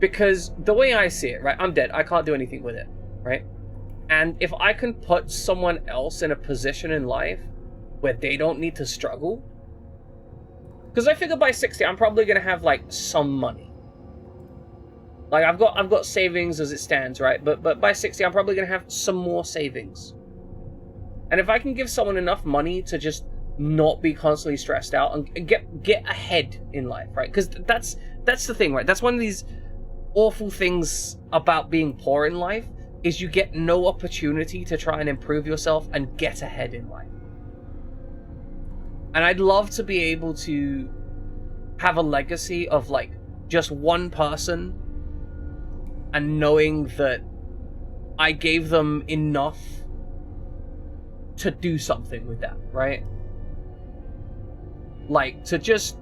Because the way I see it, right, I'm dead. I can't do anything with it, right? And if I can put someone else in a position in life where they don't need to struggle, because I figure by 60, I'm probably gonna have like some money. Like I've got savings as it stands, right? But by 60, I'm probably gonna have some more savings. And if I can give someone enough money to just not be constantly stressed out and get ahead in life, right? Because that's the thing, right? That's one of these awful things about being poor in life, is you get no opportunity to try and improve yourself and get ahead in life. And I'd love to be able to have a legacy of like just one person, and knowing that I gave them enough to do something with that, right? Like to just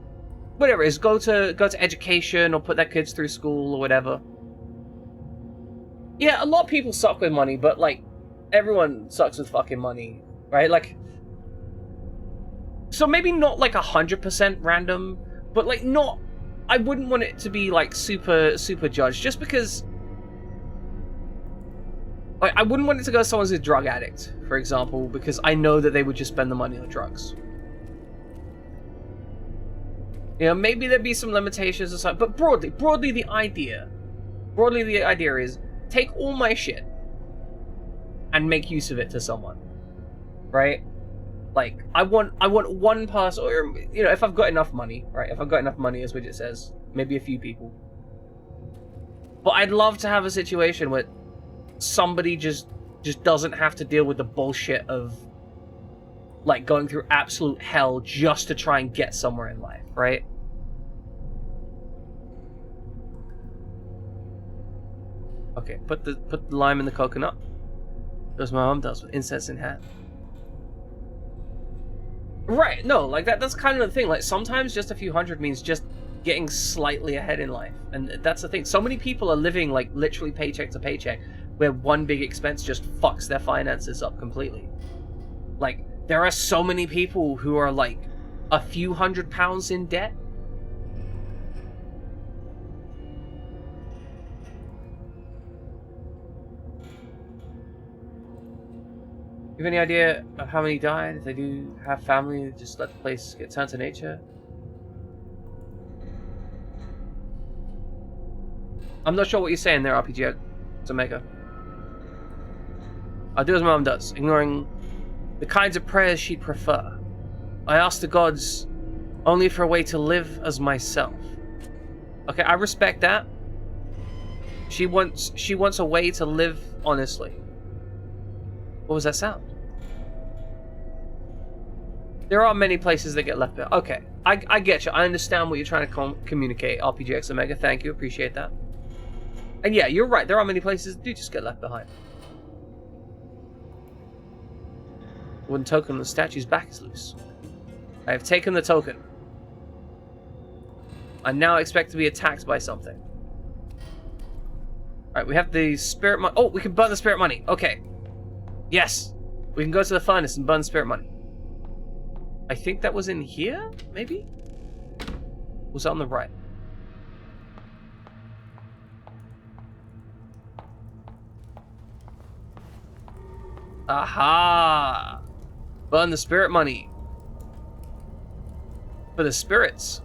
whatever it is, go to education or put their kids through school or whatever. Yeah, a lot of people suck with money, but like everyone sucks with fucking money, right? Like, so maybe not like 100% random, but like not. I wouldn't want it to be like super judged, just because. Like, I wouldn't want it to go to someone's a drug addict, for example, because I know that they would just spend the money on drugs. You know, maybe there'd be some limitations or something, but broadly the idea is take all my shit and make use of it to someone, right? Like I want one person, or you know, if I've got enough money, right? If I've got enough money, as Widget says, maybe a few people. But I'd love to have a situation where somebody just doesn't have to deal with the bullshit of like going through absolute hell just to try and get somewhere in life, right? Okay, put the lime in the coconut. As my mom does with incense in hand. Right, no, like that's kind of the thing. Like sometimes just a few hundred means just getting slightly ahead in life. And that's the thing. So many people are living like literally paycheck to paycheck, where one big expense just fucks their finances up completely. Like, there are so many people who are like a few £100 in debt. You have any idea of how many died? If they do have family, just let the place get turned to nature? I'm not sure what you're saying there, RPG Jamaica. I'll do as my mom does, ignoring the kinds of prayers she'd prefer. I ask the gods only for a way to live as myself. Okay, I respect that. She wants a way to live honestly. What was that sound? There are many places that get left behind. Okay, I get you. I understand what you're trying to communicate. RPGX Omega, thank you. Appreciate that. And yeah, you're right. There are many places that do just get left behind. One token on the statue's back is loose. I have taken the token. I now expect to be attacked by something. Alright, we have the spirit money. Oh, we can burn the spirit money. Okay. Yes. We can go to the furnace and burn spirit money. I think that was in here, maybe? Was that on the right? Aha! Burn the spirit money. For the spirits.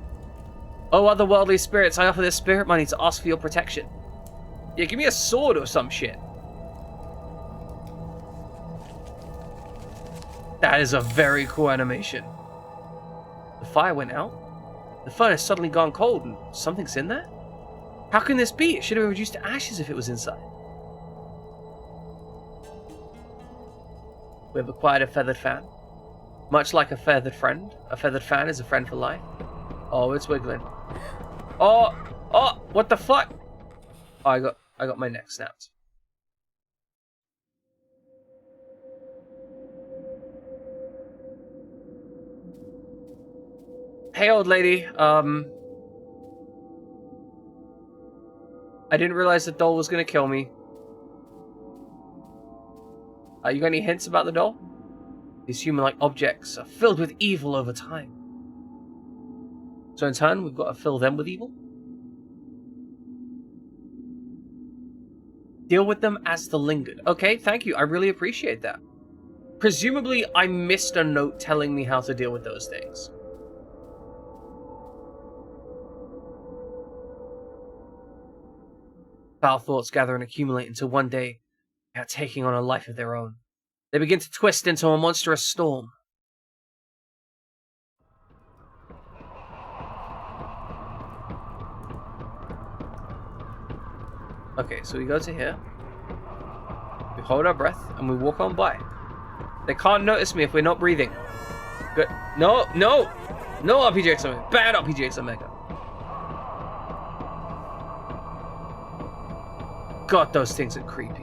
Oh, otherworldly spirits, I offer this spirit money to ask for your protection. Yeah, give me a sword or some shit. That is a very cool animation. The fire went out. The furnace suddenly gone cold and something's in there? How can this be? It should have been reduced to ashes if it was inside. We have acquired a feathered fan. Much like a feathered friend, a feathered fan is a friend for life. Oh, it's wiggling. Oh, what the fuck? Oh, I got my neck snapped. Hey, old lady. I didn't realize the doll was gonna kill me. You got any hints about the doll? These human-like objects are filled with evil over time. So in turn, we've got to fill them with evil? Deal with them as the lingered. Okay, thank you. I really appreciate that. Presumably, I missed a note telling me how to deal with those things. Foul thoughts gather and accumulate until one day they are taking on a life of their own. They begin to twist into a monstrous storm. Okay, so we go to here. We hold our breath and we walk on by. They can't notice me if we're not breathing. Good. No, RPGX Omega. Bad RPGX Omega. God, those things are creepy.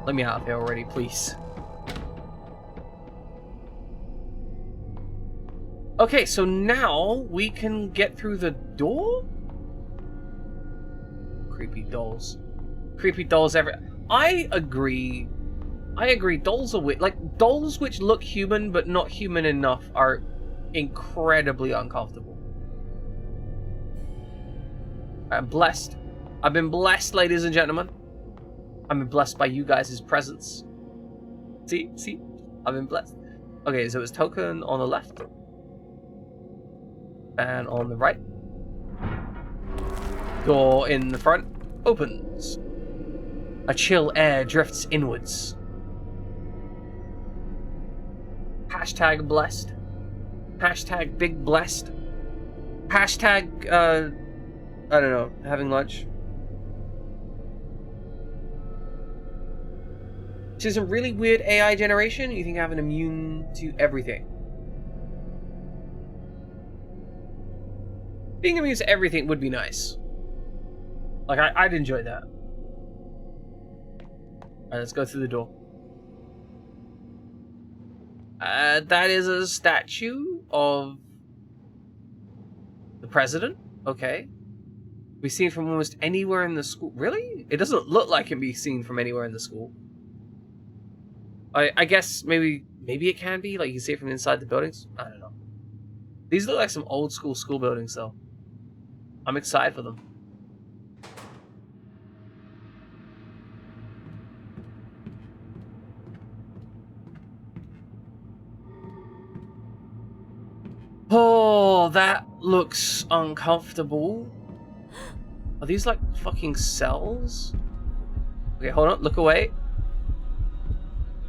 Let me out of here already, please. Okay, so now we can get through the door? Creepy dolls. Creepy dolls I agree. Dolls are weird. Like, dolls which look human but not human enough are incredibly uncomfortable. I'm blessed. I've been blessed, ladies and gentlemen. I've been blessed by you guys' presence. See? I've been blessed. Okay, so it's token on the left. And on the right. Door in the front opens. A chill air drifts inwards. Hashtag blessed. Hashtag big blessed. Hashtag, I don't know, having lunch. This is a really weird AI generation. You think I have an immune to everything. Being immune to everything would be nice. Like, I'd enjoy that. Alright, let's go through the door. That is a statue of the president. Okay. Be seen from almost anywhere in the school. Really? It doesn't look like it can be seen from anywhere in the school. I guess maybe it can be. Like, you can see it from inside the buildings. I don't know. These look like some old school buildings, though. I'm excited for them. Oh, that looks uncomfortable. Are these like fucking cells? Okay, hold on. Look away.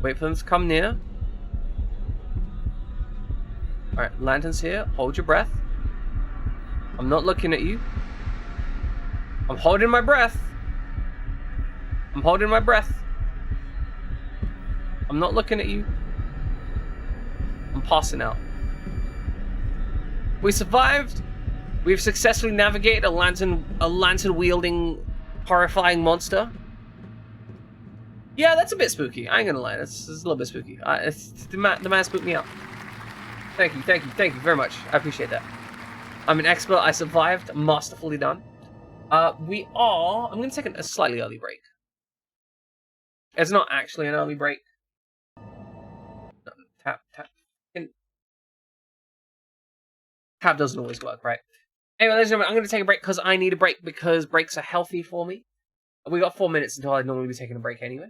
Wait for them to come near. Alright, lantern's here. Hold your breath. I'm not looking at you. I'm holding my breath. I'm holding my breath. I'm not looking at you. I'm passing out. We survived. We've successfully navigated a lantern wielding horrifying monster. Yeah, that's a bit spooky. I ain't gonna lie. It's a little bit spooky. The man spooked me out. Thank you very much. I appreciate that. I'm an expert. I survived. Masterfully done. I'm gonna take a slightly early break. It's not actually an early break. No, tap. Tab doesn't always work, right? Anyway, ladies and gentlemen, I'm going to take a break because I need a break because breaks are healthy for me. We got 4 minutes until I'd normally be taking a break anyway.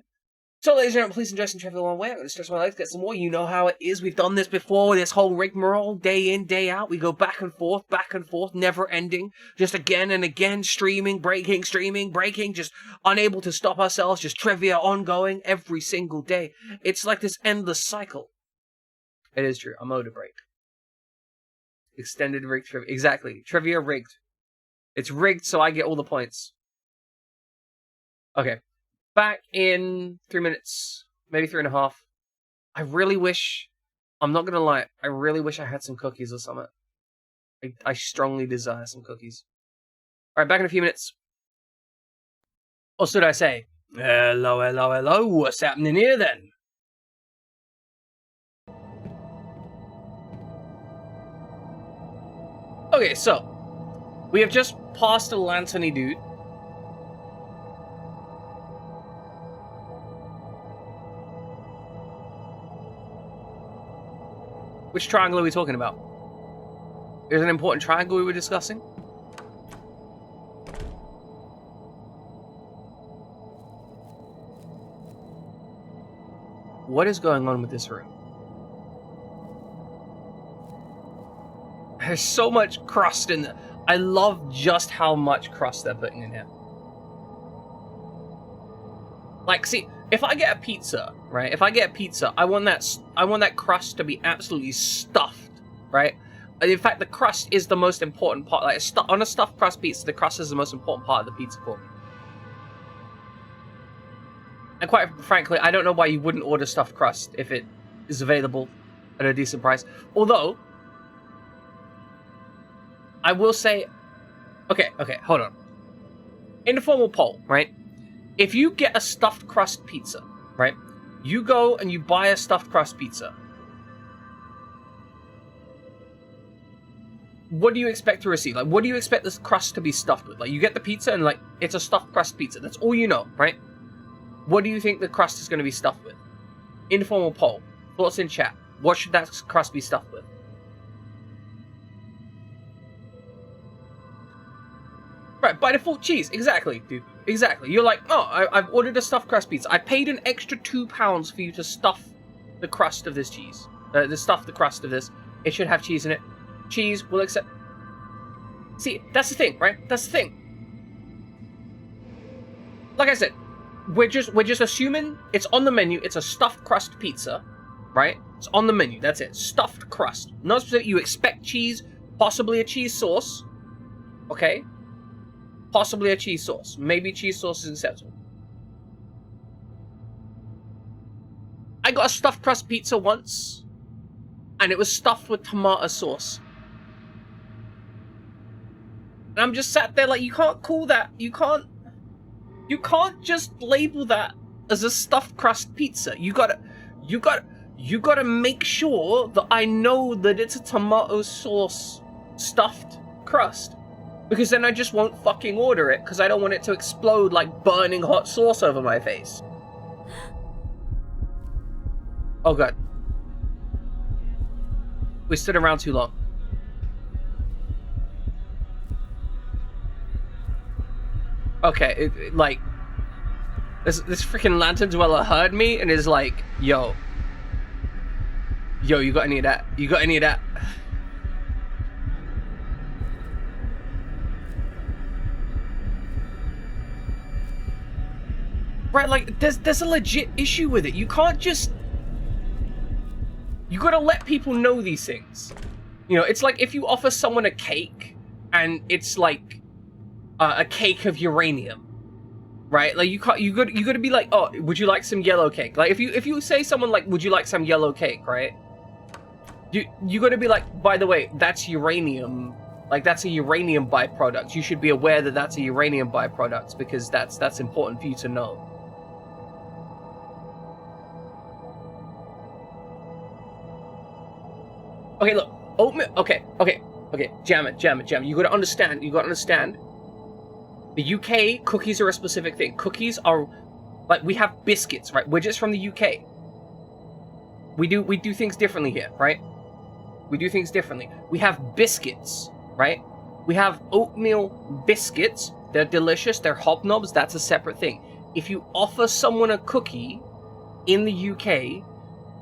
So, ladies and gentlemen, please enjoy some trivia along the way. I'm going to stretch my legs, get some more. You know how it is. We've done this before. This whole rigmarole, day in, day out. We go back and forth, never ending. Just again and again, streaming, breaking, just unable to stop ourselves. Just trivia ongoing every single day. It's like this endless cycle. It is true. I'm owed a break. Extended rigged trivia. Exactly. Trivia rigged. It's rigged so I get all the points. Okay. Back in 3 minutes. Maybe 3.5. I really wish... I'm not gonna lie. I really wish I had some cookies or something. I strongly desire some cookies. Alright, back in a few minutes. Or should I say... Hello. What's happening here then? Okay, so, we have just passed a lanterny dude. Which triangle are we talking about? There's an important triangle we were discussing. What is going on with this room? There's so much crust in there. I love just how much crust they're putting in here. Like, see, if I get a pizza, right? If I get a pizza, I want that crust to be absolutely stuffed, right? In fact, the crust is the most important part. Like, on a stuffed crust pizza, the crust is the most important part of the pizza for me. And quite frankly, I don't know why you wouldn't order stuffed crust if it is available at a decent price. Although... I will say, okay, hold on. Informal poll, right? If you get a stuffed crust pizza, right? You go and you buy a stuffed crust pizza. What do you expect to receive? Like, what do you expect this crust to be stuffed with? Like, you get the pizza and, like, it's a stuffed crust pizza. That's all you know, right? What do you think the crust is going to be stuffed with? Informal poll. Thoughts in chat. What should that crust be stuffed with? Right, by default, cheese. Exactly, dude. Exactly. You're like, oh, I've ordered a stuffed crust pizza. I paid an extra £2 for you to stuff the crust of this cheese. Stuff the crust of this. It should have cheese in it. Cheese will accept... See, that's the thing, right? That's the thing. Like I said, we're just assuming it's on the menu. It's a stuffed crust pizza, right? It's on the menu. That's it. Stuffed crust. Not specific. You expect cheese, possibly a cheese sauce. Okay? Possibly a cheese sauce. Maybe cheese sauce is acceptable. I got a stuffed crust pizza once, and it was stuffed with tomato sauce. And I'm just sat there like, you can't call that. You can't just label that as a stuffed crust pizza. You gotta make sure that I know that it's a tomato sauce stuffed crust. Because then I just won't fucking order it, because I don't want it to explode like burning hot sauce over my face. Oh god. We stood around too long. Okay, like... This freaking lantern dweller heard me and is like, yo, you got any of that? You got any of that? Right, like, there's a legit issue with it. You can't just... You gotta let people know these things. You know, it's like if you offer someone a cake, and it's like a cake of uranium, right? Like, you gotta be like, oh, would you like some yellow cake? Like, if you say someone like, would you like some yellow cake, right? You gotta be like, by the way, that's uranium. Like, that's a uranium byproduct. You should be aware that that's a uranium byproduct, because that's important for you to know. Okay, look, oatmeal. Okay. Jam it. You gotta understand. The UK, cookies are a specific thing. Cookies are, like, we have biscuits, right? We're just from the UK. We do things differently here, right? We do things differently. We have biscuits, right? We have oatmeal biscuits. They're delicious. They're hobnobs. That's a separate thing. If you offer someone a cookie in the UK,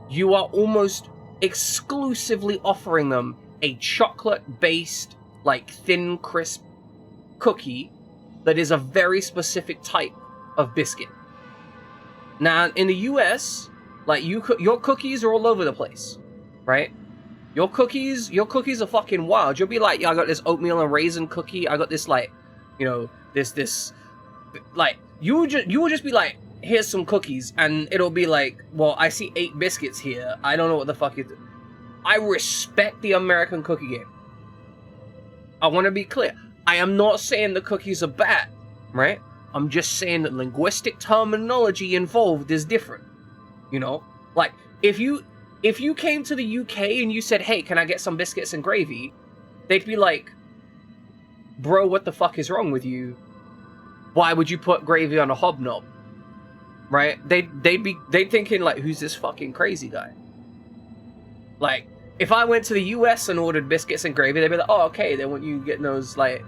you are almost exclusively offering them a chocolate-based, like, thin, crisp cookie that is a very specific type of biscuit. Now, in the US, like, your cookies are all over the place, right? Your cookies are fucking wild. You'll be like, yeah, I got this oatmeal and raisin cookie. I got this, like, you know, this, like, you will just be like, here's some cookies, and it'll be like, well, I see 8 biscuits here. I don't know what the fuck it is. I respect the American cookie game. I want to be clear. I am not saying the cookies are bad, right? I'm just saying that linguistic terminology involved is different. You know? Like, if you came to the UK and you said, hey, can I get some biscuits and gravy? They'd be like, bro, what the fuck is wrong with you? Why would you put gravy on a hobnob? Right? They'd thinking, like, who's this fucking crazy guy? Like, if I went to the US and ordered biscuits and gravy, they'd be like, oh, okay, they want you getting those, like,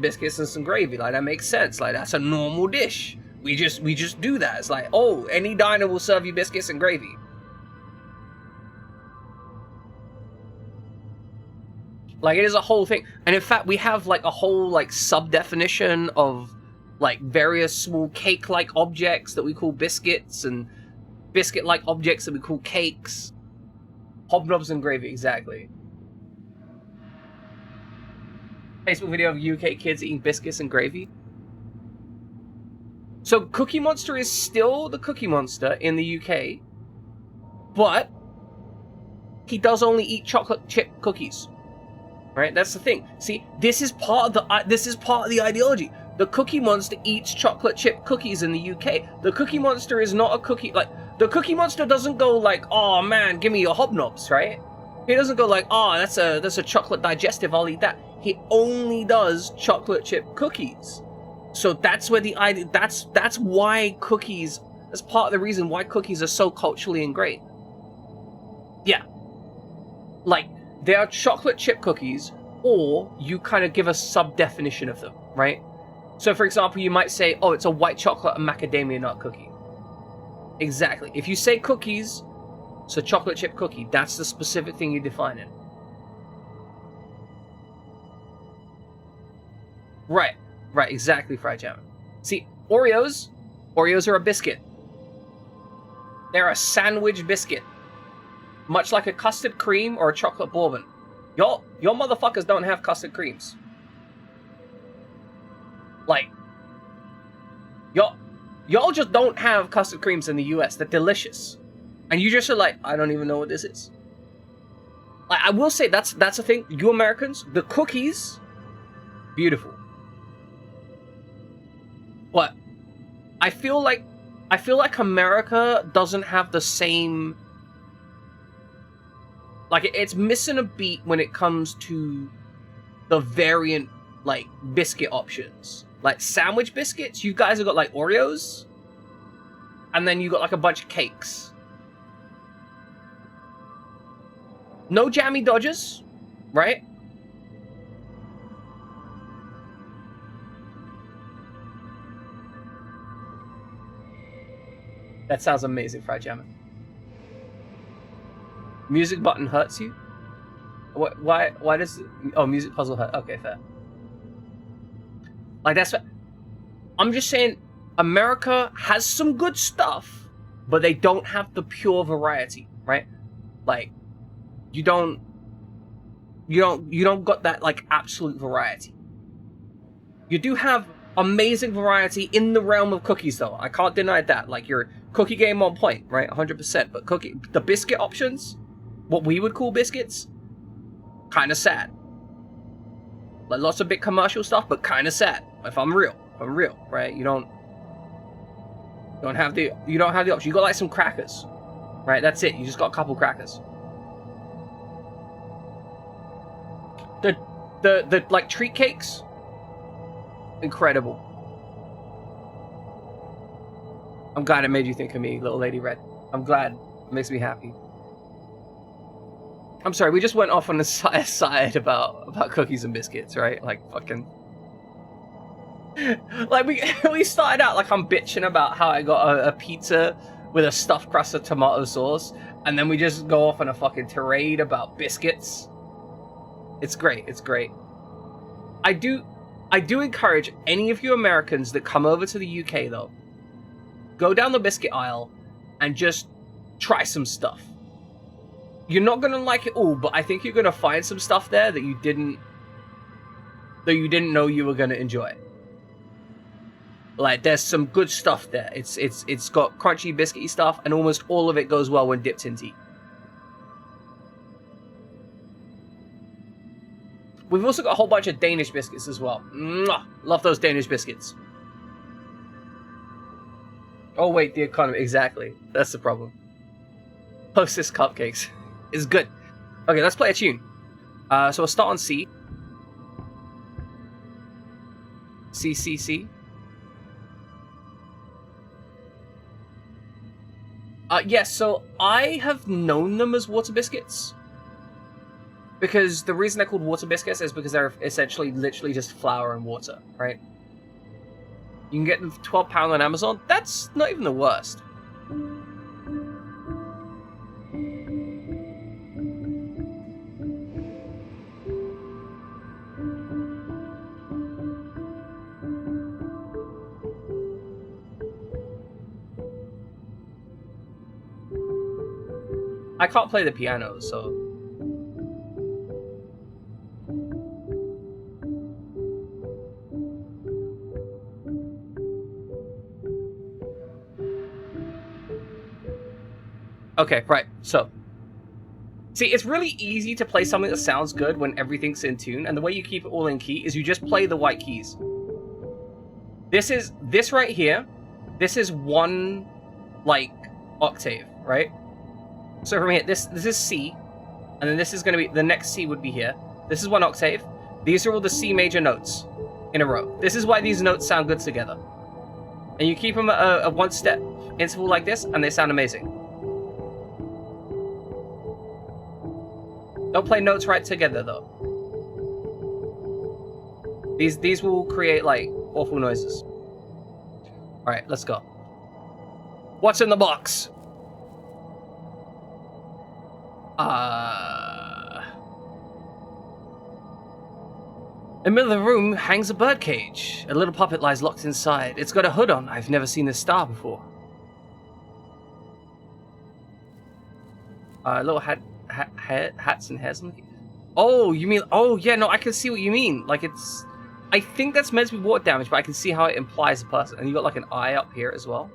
biscuits and some gravy. Like, that makes sense. Like, that's a normal dish. We just do that. It's like, oh, any diner will serve you biscuits and gravy. Like, it is a whole thing. And in fact, we have, like, a whole, like, sub-definition of, like, various small cake-like objects that we call biscuits, and biscuit-like objects that we call cakes. Hobnobs and gravy, exactly. Facebook video of UK kids eating biscuits and gravy. So Cookie Monster is still the Cookie Monster in the UK, but he does only eat chocolate chip cookies. Right? That's the thing. See, this is part of the ideology. The Cookie Monster eats chocolate chip cookies in the UK. The Cookie Monster is not a cookie, like, the Cookie Monster doesn't go like, oh man, give me your hobnobs, right? He doesn't go like, oh, that's a chocolate digestive, I'll eat that. He only does chocolate chip cookies. So that's where that's why cookies, that's part of the reason why cookies are so culturally ingrained. Yeah. Like, they are chocolate chip cookies, or you kind of give a sub-definition of them, right? So, for example, you might say, oh, it's a white chocolate and macadamia nut cookie. Exactly. If you say cookies, it's a chocolate chip cookie. That's the specific thing you define it. Right, exactly, Fried Jam. See, Oreos are a biscuit. They're a sandwich biscuit. Much like a custard cream or a chocolate bourbon. Your motherfuckers don't have custard creams. Like, y'all just don't have custard creams in the US. They're delicious. And you just are like, I don't even know what this is. Like, I will say, that's a thing. You Americans, the cookies, beautiful. But I feel like America doesn't have the same, like, it's missing a beat when it comes to the variant, like, biscuit options. Like, sandwich biscuits, you guys have got, like, Oreos, and then you got, like, a bunch of cakes. No jammy Dodgers, right? That sounds amazing, Fried Jam. Music button hurts you? Why does... Oh, music puzzle hurt. Okay, fair. Like, that's what... I'm just saying, America has some good stuff, but they don't have the pure variety, right? Like, you don't got that like absolute variety. You do have amazing variety in the realm of cookies, though. I can't deny that. Like, your cookie game on point, right? 100%. But the biscuit options, what we would call biscuits, kind of sad. Like, lots of big commercial stuff, but kind of sad. If I'm real, right? You don't have the option. You got like some crackers, right? That's it. You just got a couple crackers. The like treat cakes, incredible. I'm glad it made you think of me, Little Lady Red. I'm glad. It makes me happy. I'm sorry, we just went off on the side about cookies and biscuits, right? Like, fucking... Like, we started out like I'm bitching about how I got a pizza with a stuffed crust of tomato sauce, and then we just go off on a fucking tirade about biscuits. It's great, it's great. I do encourage any of you Americans that come over to the UK, though, go down the biscuit aisle and just try some stuff. You're not gonna like it all, but I think you're gonna find some stuff there that you didn't know you were gonna enjoy. Like, there's some good stuff there. It's got crunchy biscuity stuff, and almost all of it goes well when dipped in tea. We've also got a whole bunch of Danish biscuits as well. Mwah! Love those Danish biscuits. Oh wait, the economy, exactly. That's the problem. Hostess cupcakes is good. Okay, let's play a tune. So we'll start on C. C, C, C. Yes, so I have known them as water biscuits. Because the reason they're called water biscuits is because they're essentially literally just flour and water, right? You can get them for £12 on Amazon. That's not even the worst. I can't play the piano, so... Okay, right, so... See, it's really easy to play something that sounds good when everything's in tune, and the way you keep it all in key is you just play the white keys. This right here, this is one, like, octave, right? So from here, this is C, and then this is going to be, the next C would be here. This is one octave. These are all the C major notes in a row. This is why these notes sound good together. And you keep them at a one-step interval like this, and they sound amazing. Don't play notes right together, though. These will create, like, awful noises. Alright, let's go. What's in the box? In the middle of the room hangs a birdcage. A little puppet lies locked inside. It's got a hood on. I've never seen this star before. Little hats and hairs. Oh, you mean... Oh, yeah, no, I can see what you mean. Like, it's... I think that's meant to be water damage, but I can see how it implies a person. And you got, like, an eye up here as well.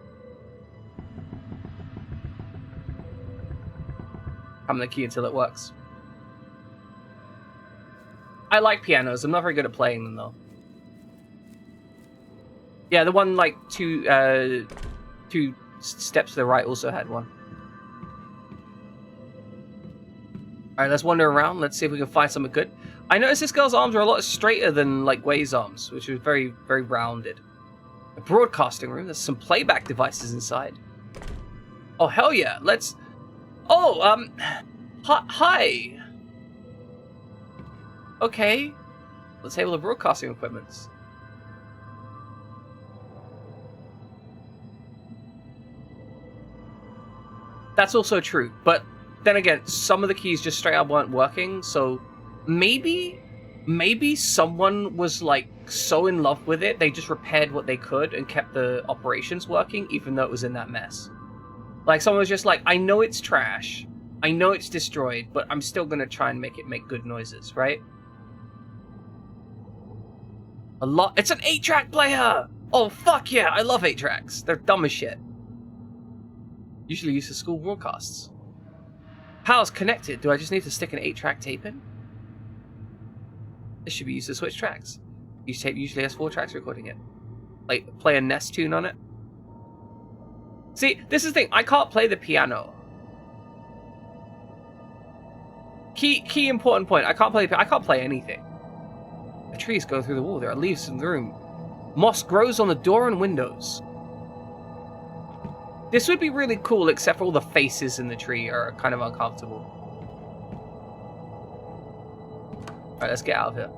I'm the key until it works. I like pianos. I'm not very good at playing them, though. Yeah, the one, like, two steps to the right also had one. Alright, let's wander around. Let's see if we can find something good. I noticed this girl's arms are a lot straighter than, like, Wei's arms, which was very, very rounded. A broadcasting room. There's some playback devices inside. Oh, hell yeah. Let's... Oh, hi. Okay. Let's table the broadcasting equipments. That's also true, but then again, some of the keys just straight up weren't working, so maybe maybe someone was like so in love with it, they just repaired what they could and kept the operations working, even though it was in that mess. Like, someone was just like, I know it's trash, I know it's destroyed, but I'm still gonna try and make it make good noises, right? It's an 8-track player! Oh, fuck yeah, I love 8-tracks. They're dumb as shit. Usually used for school broadcasts. Power's connected. Do I just need to stick an 8-track tape in? This should be used to switch tracks. Each tape usually has 4 tracks recording it. Like, play a Nest tune on it. See, this is the thing. I can't play the piano. Key important point. I can't play anything. The trees go through the wall. There are leaves in the room. Moss grows on the door and windows. This would be really cool, except for all the faces in the tree are kind of uncomfortable. Alright, let's get out of here.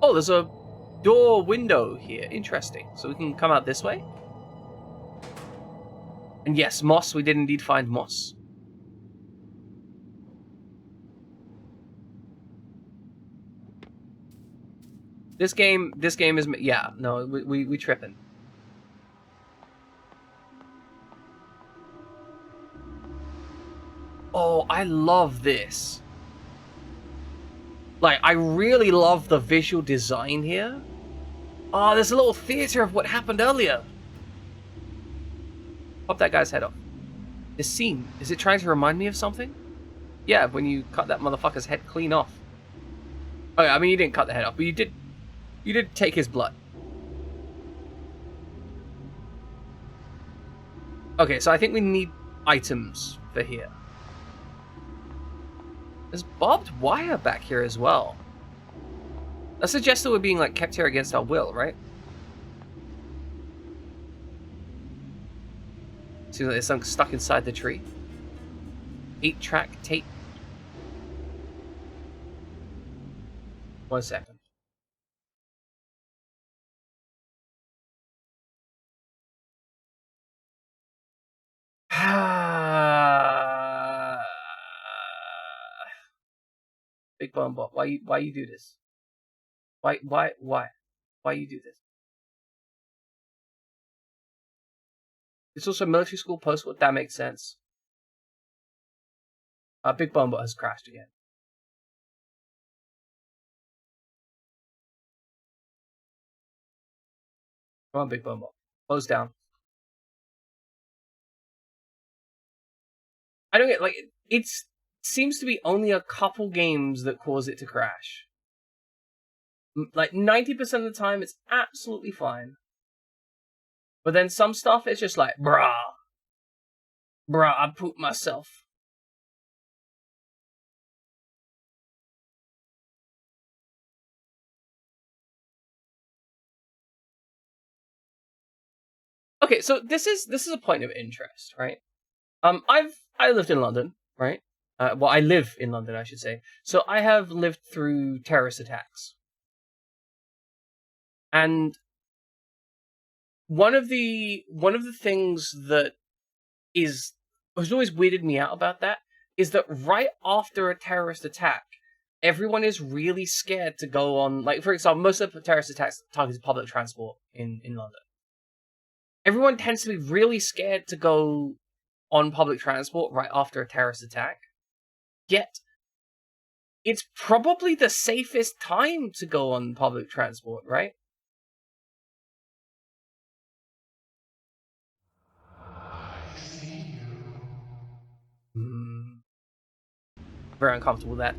Oh, there's a door window here. Interesting. So we can come out this way? And yes, moss. We did indeed find moss. This game is... Yeah, no, we tripping. Oh, I love this. Like, I really love the visual design here. Oh, there's a little theater of what happened earlier. Pop that guy's head off. This scene, is it trying to remind me of something? Yeah, when you cut that motherfucker's head clean off. Oh, yeah, I mean, you didn't cut the head off, but you did take his blood. Okay, so I think we need items for here. There's barbed wire back here as well. That suggests that we're being, like, kept here against our will, right? Seems like there's something stuck inside the tree. 8-track tape. 1 second. Big Bone Bot, why you do this? Why you do this? It's also military school post-war. That makes sense. Big Bone Bot has crashed again. Come on, Big Bone Bot. Close down. I don't get, like, it seems to be only a couple games that cause it to crash. Like, 90% of the time, it's absolutely fine. But then some stuff, it's just like, bruh, I pooped myself. Okay, so this is a point of interest, right? I lived in London, right? Well, I live in London, I should say. So I have lived through terrorist attacks. And one of the things that has always weirded me out about that is that right after a terrorist attack, everyone is really scared to go on, like, for example, most of the terrorist attacks targeted public transport in London. Everyone tends to be really scared to go on public transport right after a terrorist attack. Yet, it's probably the safest time to go on public transport, right? Very uncomfortable with that.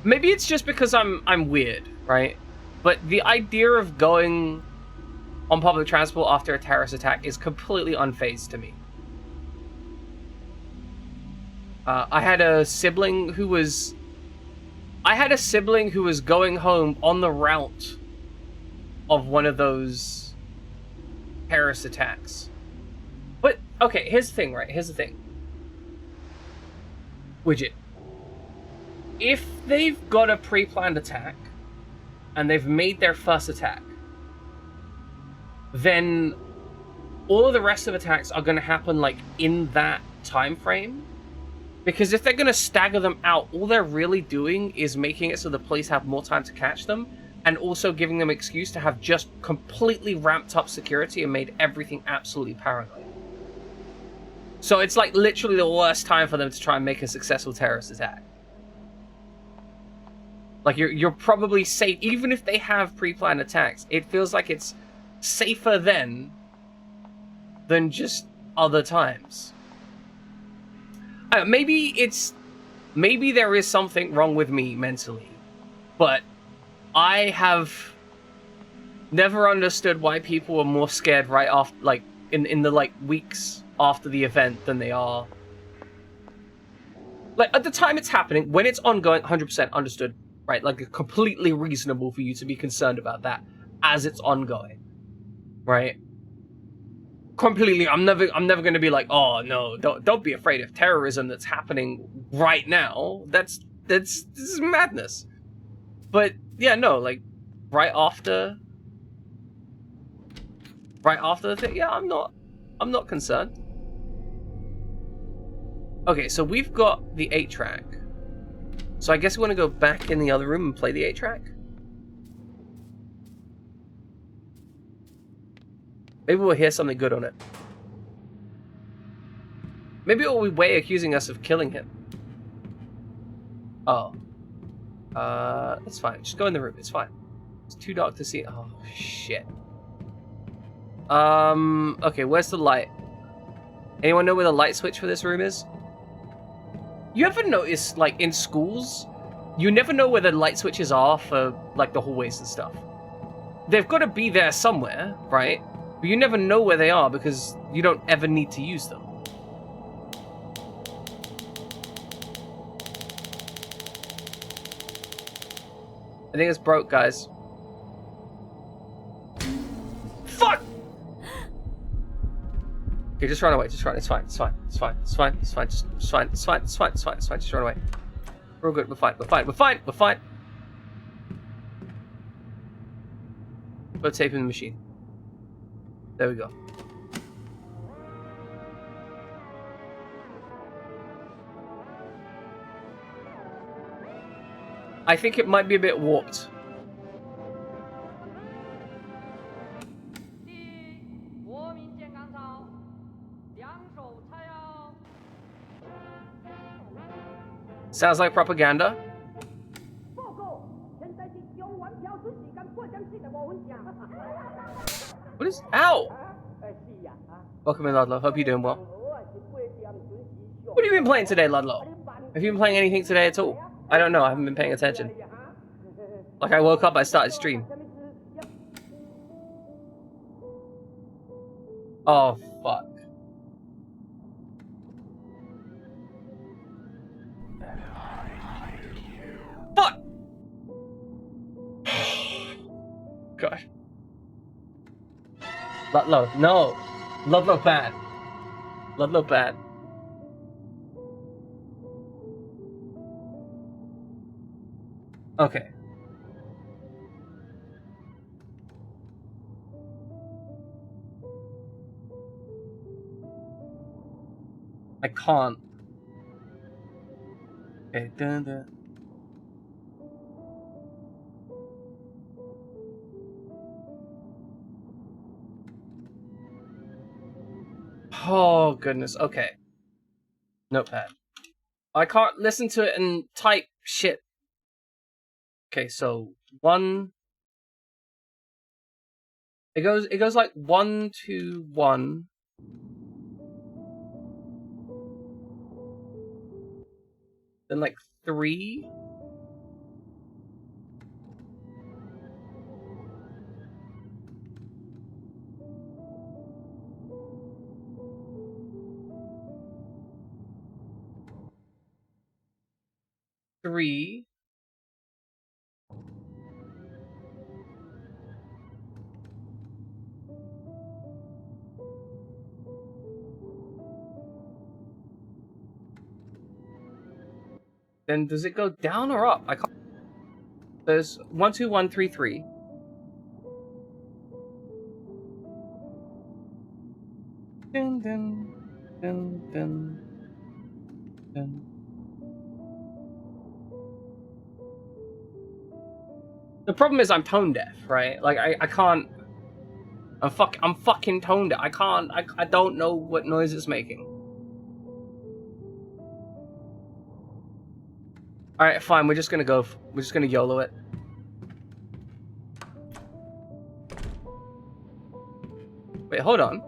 Maybe it's just because I'm weird, right? But the idea of going on public transport after a terrorist attack is completely unfazed to me. I had a sibling who was going home on the route of one of those terrorist attacks. But, okay, here's the thing, right? Here's the thing. Widget. If they've got a pre-planned attack, and they've made their first attack, then all of the rest of attacks are going to happen like in that time frame. Because if they're going to stagger them out, all they're really doing is making it so the police have more time to catch them, and also giving them an excuse to have just completely ramped up security and made everything absolutely paranoid. So it's like literally the worst time for them to try and make a successful terrorist attack. Like you're probably safe, even if they have pre-planned attacks, it feels like it's safer then than just other times. Maybe there is something wrong with me mentally, but I have never understood why people are more scared right after, like, in the, like, weeks after the event than they are. Like, at the time it's happening, when it's ongoing, 100% understood, right? Like, it's completely reasonable for you to be concerned about that as it's ongoing, right? Completely, I'm never going to be like, oh no, don't be afraid of terrorism that's happening right now. This is madness. But yeah, no, like right after the thing, yeah, I'm not concerned. Okay, so we've got the 8-track. So I guess we want to go back in the other room and play the 8-track. Maybe we'll hear something good on it. Maybe it will be Way accusing us of killing him. Oh. It's fine. Just go in the room. It's fine. It's too dark to see. Oh, shit. Okay, where's the light? Anyone know where the light switch for this room is? You ever notice, like, in schools, you never know where the light switches are for, like, the hallways and stuff. They've got to be there somewhere, right? But you never know where they are because you don't ever need to use them. I think it's broke, guys. Fuck! Okay, just run away. Just run. It's fine. It's fine. It's fine. It's fine. It's fine. It's fine. It's fine. It's fine. It's fine. It's fine. Just run away. We're all good. We're fine. We're fine. We're fine. We're fine. Put tape in the machine. There we go. I think it might be a bit warped. Sounds like propaganda. What is... Ow! Welcome in, Ludlow. Hope you're doing well. What have you been playing today, Ludlow? Have you been playing anything today at all? I don't know. I haven't been paying attention. Like, I woke up, I started stream. Oh, fuck. Fuck! Gosh. Ludlow, no. Ludlow bad. Ludlow bad. Okay. I can't. Okay, dun. Oh, goodness. Okay. Notepad. I can't listen to it and type shit. Okay, so 1. It goes like 1, 2, 1. Then like 3. Three. Then does it go down or up? I can't. There's 1, 2, 1, 3, 3. Dun, dun, dun, dun, dun. The problem is I'm tone deaf, right? Like I can't. I'm fucking tone deaf. I can't. I don't know what noise it's making. All right, fine. We're just gonna go. We're just gonna YOLO it. Wait, hold on.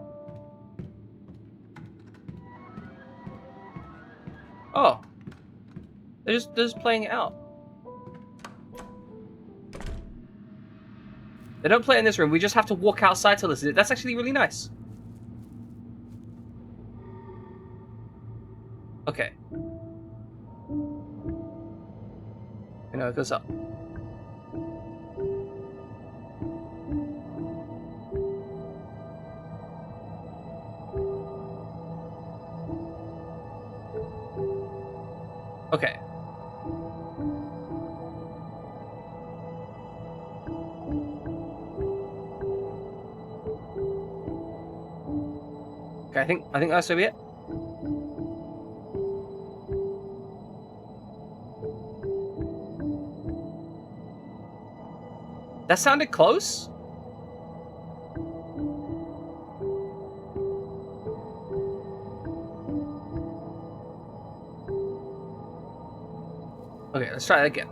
Oh, they're just playing it out. They don't play in this room. We just have to walk outside to listen to it. That's actually really nice. Okay. You know, it goes up. Okay. Okay, I think that's gonna be it. That sounded close. Okay, let's try that again.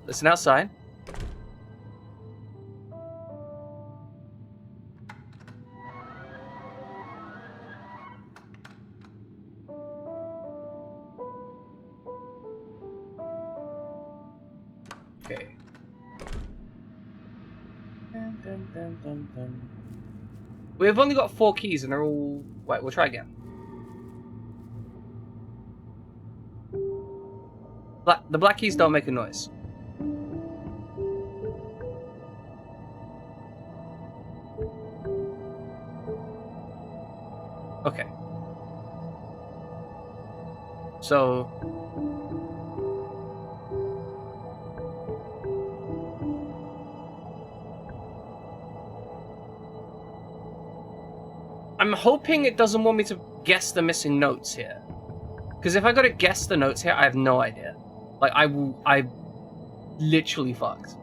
Listen outside. Okay. Dun, dun, dun, dun, dun. We've only got 4 keys and they're all... Wait, we'll try again. The black keys don't make a noise. Okay. So... I'm hoping it doesn't want me to guess the missing notes here. Because if I gotta guess the notes here, I have no idea. Like, I literally fucked.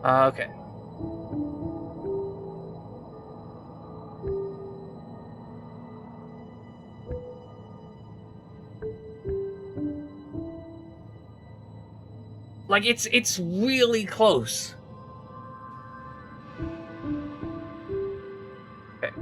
Okay. Like, it's really close. Okay.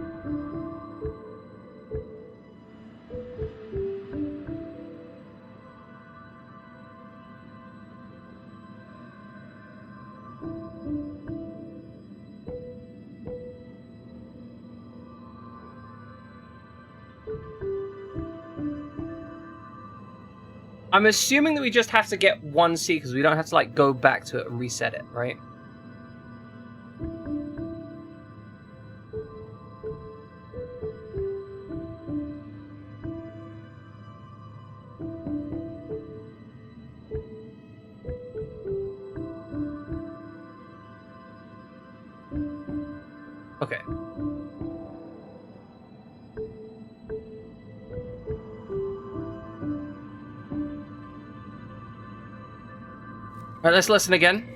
I'm assuming that we just have to get 1 C because we don't have to, like, go back to it and reset it, right? Okay. Alright, let's listen again.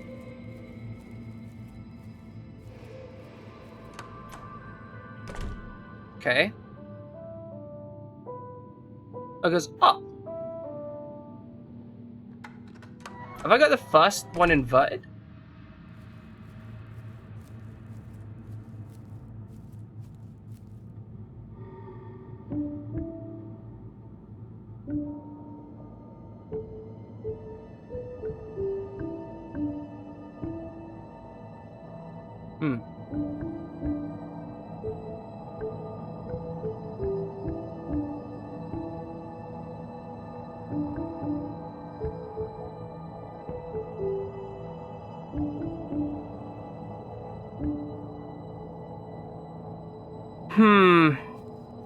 Okay. Oh, it goes up. Have I got the first one inverted?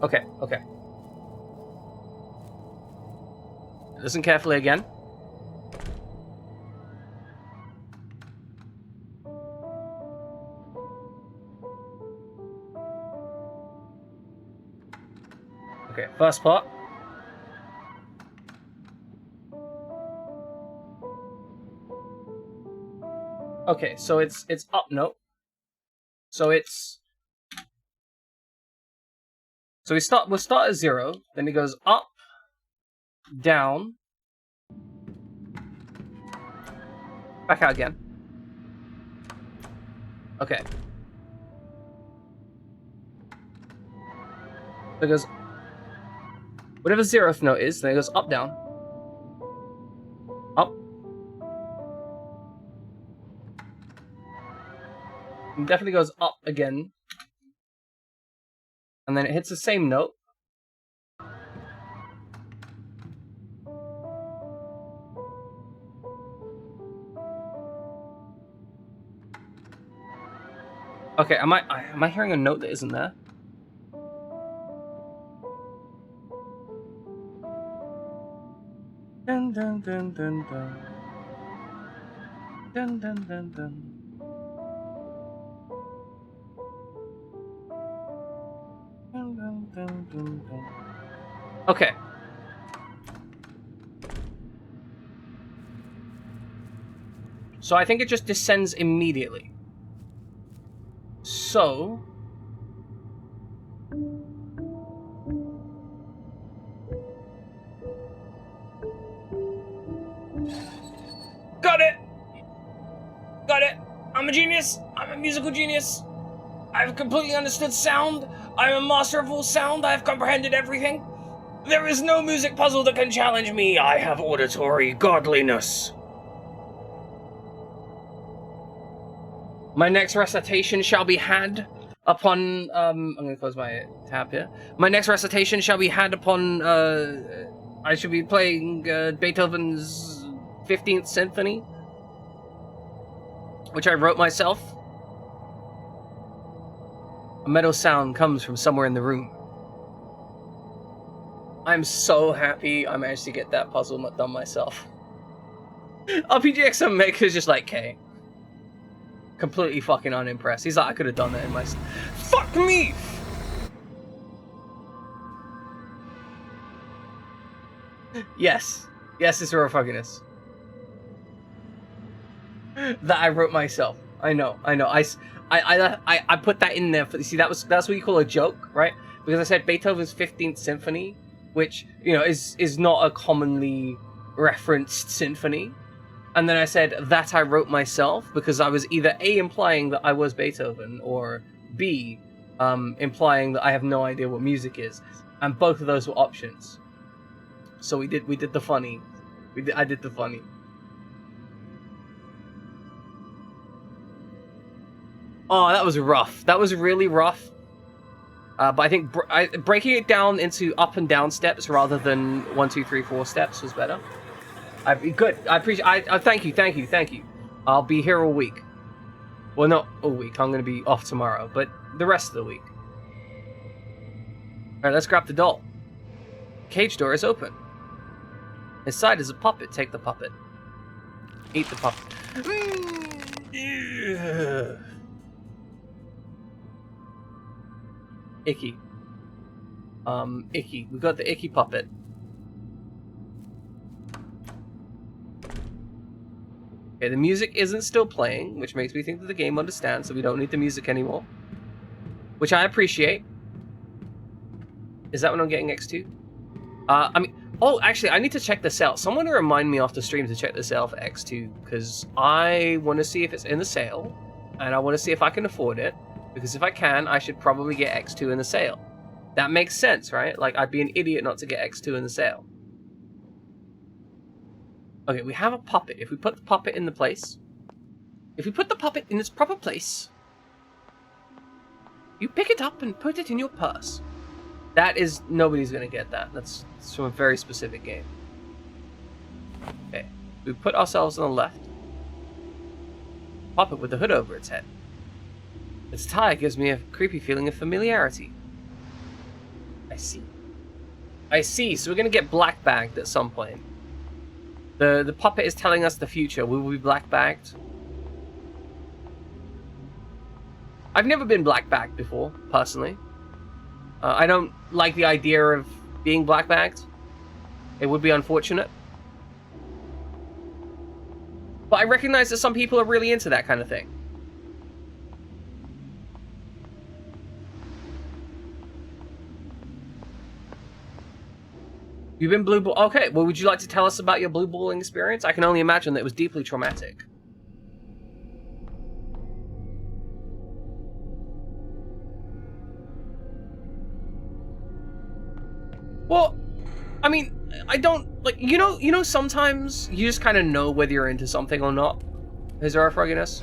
Okay, okay. Listen carefully again. Okay, first part. Okay, so it's up note. So we'll start at 0, then it goes up, down, back out again. Okay. So it goes whatever 0th note is, then it goes up, down, up. It definitely goes up again. And then it hits the same note. Okay, am I hearing a note that isn't there? Dun dun dun dun dun. Dun dun dun dun. Dun dun dun dun dun. Okay. So I think it just descends immediately. So got it! Got it! I'm a genius! I'm a musical genius! I've completely understood sound! I'm a master of all sound! I have comprehended everything! There is no music puzzle that can challenge me! I have auditory godliness! My next recitation shall be had upon, I'm gonna close my tab here. My next recitation shall be had upon, I should be playing, Beethoven's 15th Symphony, which I wrote myself. A metal sound comes from somewhere in the room. I'm so happy I managed to get that puzzle done myself. RPGXM Maker's just like, K. Completely fucking unimpressed. He's like, I could have done that in my... Fuck me! Yes. Yes, it's real fuckiness. That I wrote myself. I know. I put that in there for... See, that's what you call a joke, right? Because I said Beethoven's 15th Symphony, which, you know, is not a commonly referenced symphony. And then I said that I wrote myself because I was either A, implying that I was Beethoven, or B, implying that I have no idea what music is. And both of those were options. So we did the funny. I did the funny. Oh, that was rough. That was really rough. But I think breaking it down into up and down steps rather than 1, 2, 3, 4 steps was better. Good. I appreciate. I thank you. I'll be here all week. Well, not all week. I'm going to be off tomorrow, but the rest of the week. All right, let's grab the doll. Cage door is open. Inside is a puppet. Take the puppet. Eat the puppet. Icky. Icky. We got the icky puppet. Okay, the music isn't still playing, which makes me think that the game understands that we don't need the music anymore. Which I appreciate. Is that when I'm getting X2? Oh, actually, I need to check this out. Someone remind me off the stream to check this out for X2, because I want to see if it's in the sale, and I want to see if I can afford it, because if I can, I should probably get X2 in the sale. That makes sense, right? Like, I'd be an idiot not to get X2 in the sale. Okay, we have a puppet. If we put the puppet in the place... If we put the puppet in its proper place... You pick it up and put it in your purse. That is... Nobody's gonna get that. That's from a very specific game. Okay. We put ourselves on the left. Puppet with the hood over its head. Its tie gives me a creepy feeling of familiarity. I see. So we're gonna get black bagged at some point. The puppet is telling us the future. Will we be black bagged? I've never been black bagged before, personally. I don't like the idea of being black bagged. It would be unfortunate. But I recognize that some people are really into that kind of thing. You've been blue ball. Okay, well, would you like to tell us about your blue balling experience? I can only imagine that it was deeply traumatic. Well, I mean, I don't like you know. Sometimes you just kind of know whether you're into something or not. Is there a frogginess?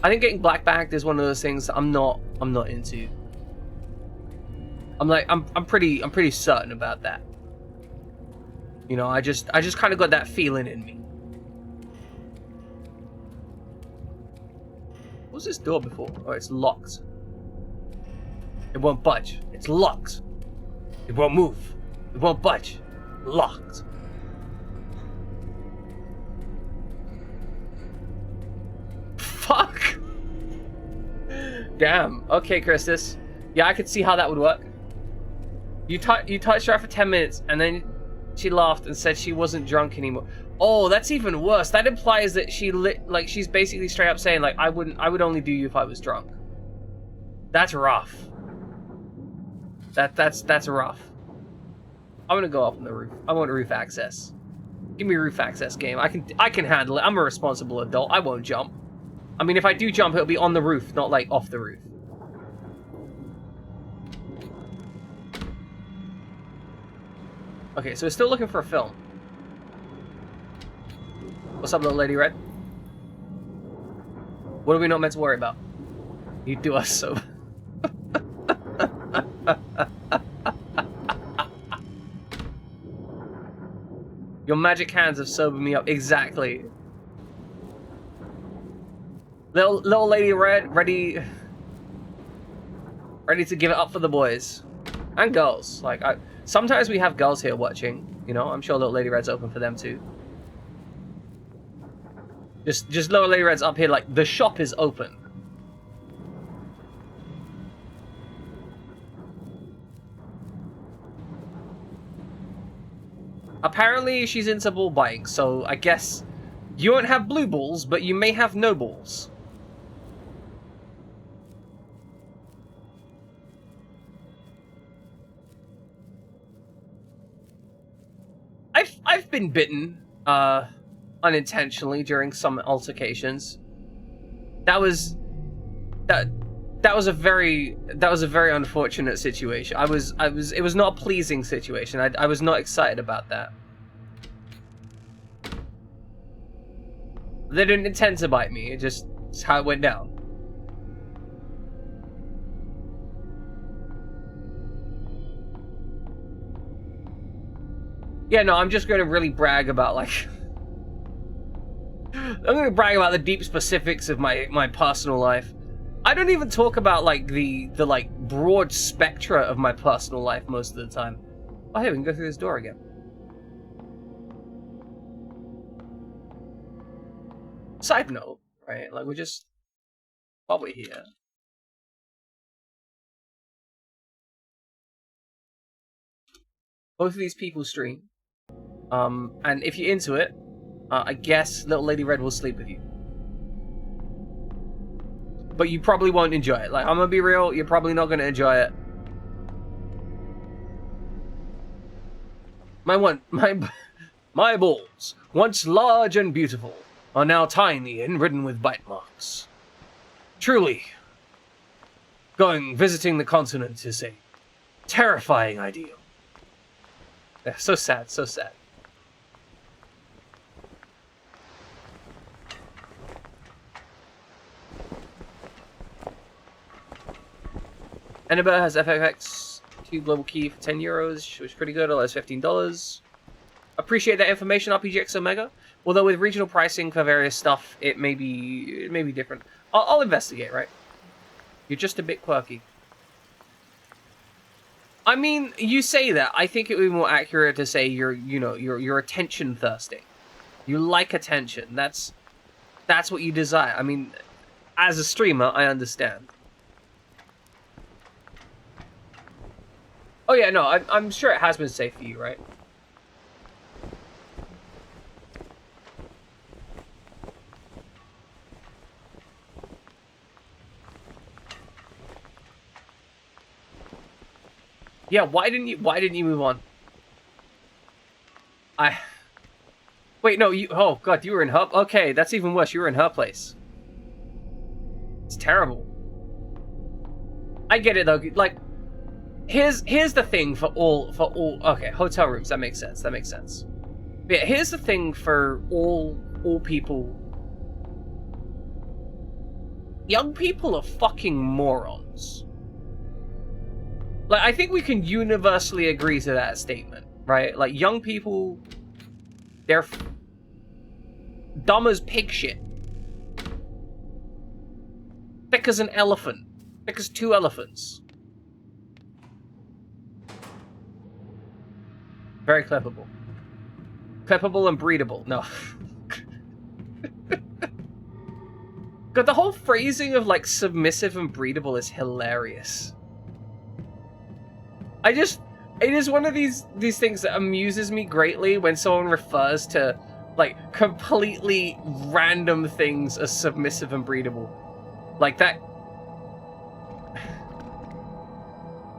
I think getting black bagged is one of those things I'm not into. I'm pretty certain about that. You know, I just kind of got that feeling in me. What was this door before? Oh, it's locked. It won't budge. It's locked. It won't move. It won't budge. Locked. Fuck. Damn. Okay, Christus. Yeah, I could see how that would work. You touched her for 10 minutes, and then she laughed and said she wasn't drunk anymore. Oh, that's even worse. That implies that she's basically straight up saying like I would only do you if I was drunk. That's rough. That's rough. I'm gonna go up on the roof. I want roof access. Give me roof access, game. I can handle it. I'm a responsible adult. I won't jump. I mean, if I do jump, it'll be on the roof, not like off the roof. Okay, so we're still looking for a film. What's up, little lady red? What are we not meant to worry about? You do us so. Your magic hands have sobered me up. Exactly. Little lady red, ready to give it up for the boys and girls. Like sometimes we have girls here watching. You know, I'm sure little lady red's open for them too. Just little lady red's up here. Like the shop is open. Apparently she's into ball biting, so I guess you won't have blue balls, but you may have no balls. I've been bitten unintentionally during some altercations. That was a very unfortunate situation. It was not a pleasing situation. I was not excited about that. They didn't intend to bite me. It's how it went down. Yeah, no, I'm just going to really brag about, like... I'm going to brag about the deep specifics of my personal life. I don't even talk about, like, the like, broad spectra of my personal life most of the time. Oh, hey, we can go through this door again. Side note, right? Like, we're just... while we're here... both of these people stream. And if you're into it, I guess Little Lady Red will sleep with you. But you probably won't enjoy it. Like, I'm gonna be real, you're probably not gonna enjoy it. My balls, once large and beautiful, are now tiny and ridden with bite marks. Truly, visiting the continent is a terrifying ideal. Yeah, so sad, so sad. Annabelle has FFX 2 global key for 10 euros, which is pretty good, although it's $15. Appreciate that information, RPGX Omega. Although with regional pricing for various stuff, it may be different. I'll investigate, right? You're just a bit quirky. I mean, you say that. I think it would be more accurate to say you're attention thirsty. You like attention. That's what you desire. I mean, as a streamer, I understand. Oh yeah, no, I'm sure it has been safe for you, right? Yeah, why didn't you move on? Wait, no, oh god, you were in her, okay, that's even worse, you were in her place. It's terrible. I get it though, like, here's the thing for all, okay, hotel rooms, that makes sense, But yeah, here's the thing for all people. Young people are fucking morons. Like, I think we can universally agree to that statement, right? Like, young people, they're dumb as pig shit. Thick as an elephant. Thick as 2 elephants. Very clippable. Clippable and breedable. No. God, the whole phrasing of, like, submissive and breedable is hilarious. It is one of these things that amuses me greatly when someone refers to, like, completely random things as submissive and breedable. Like that...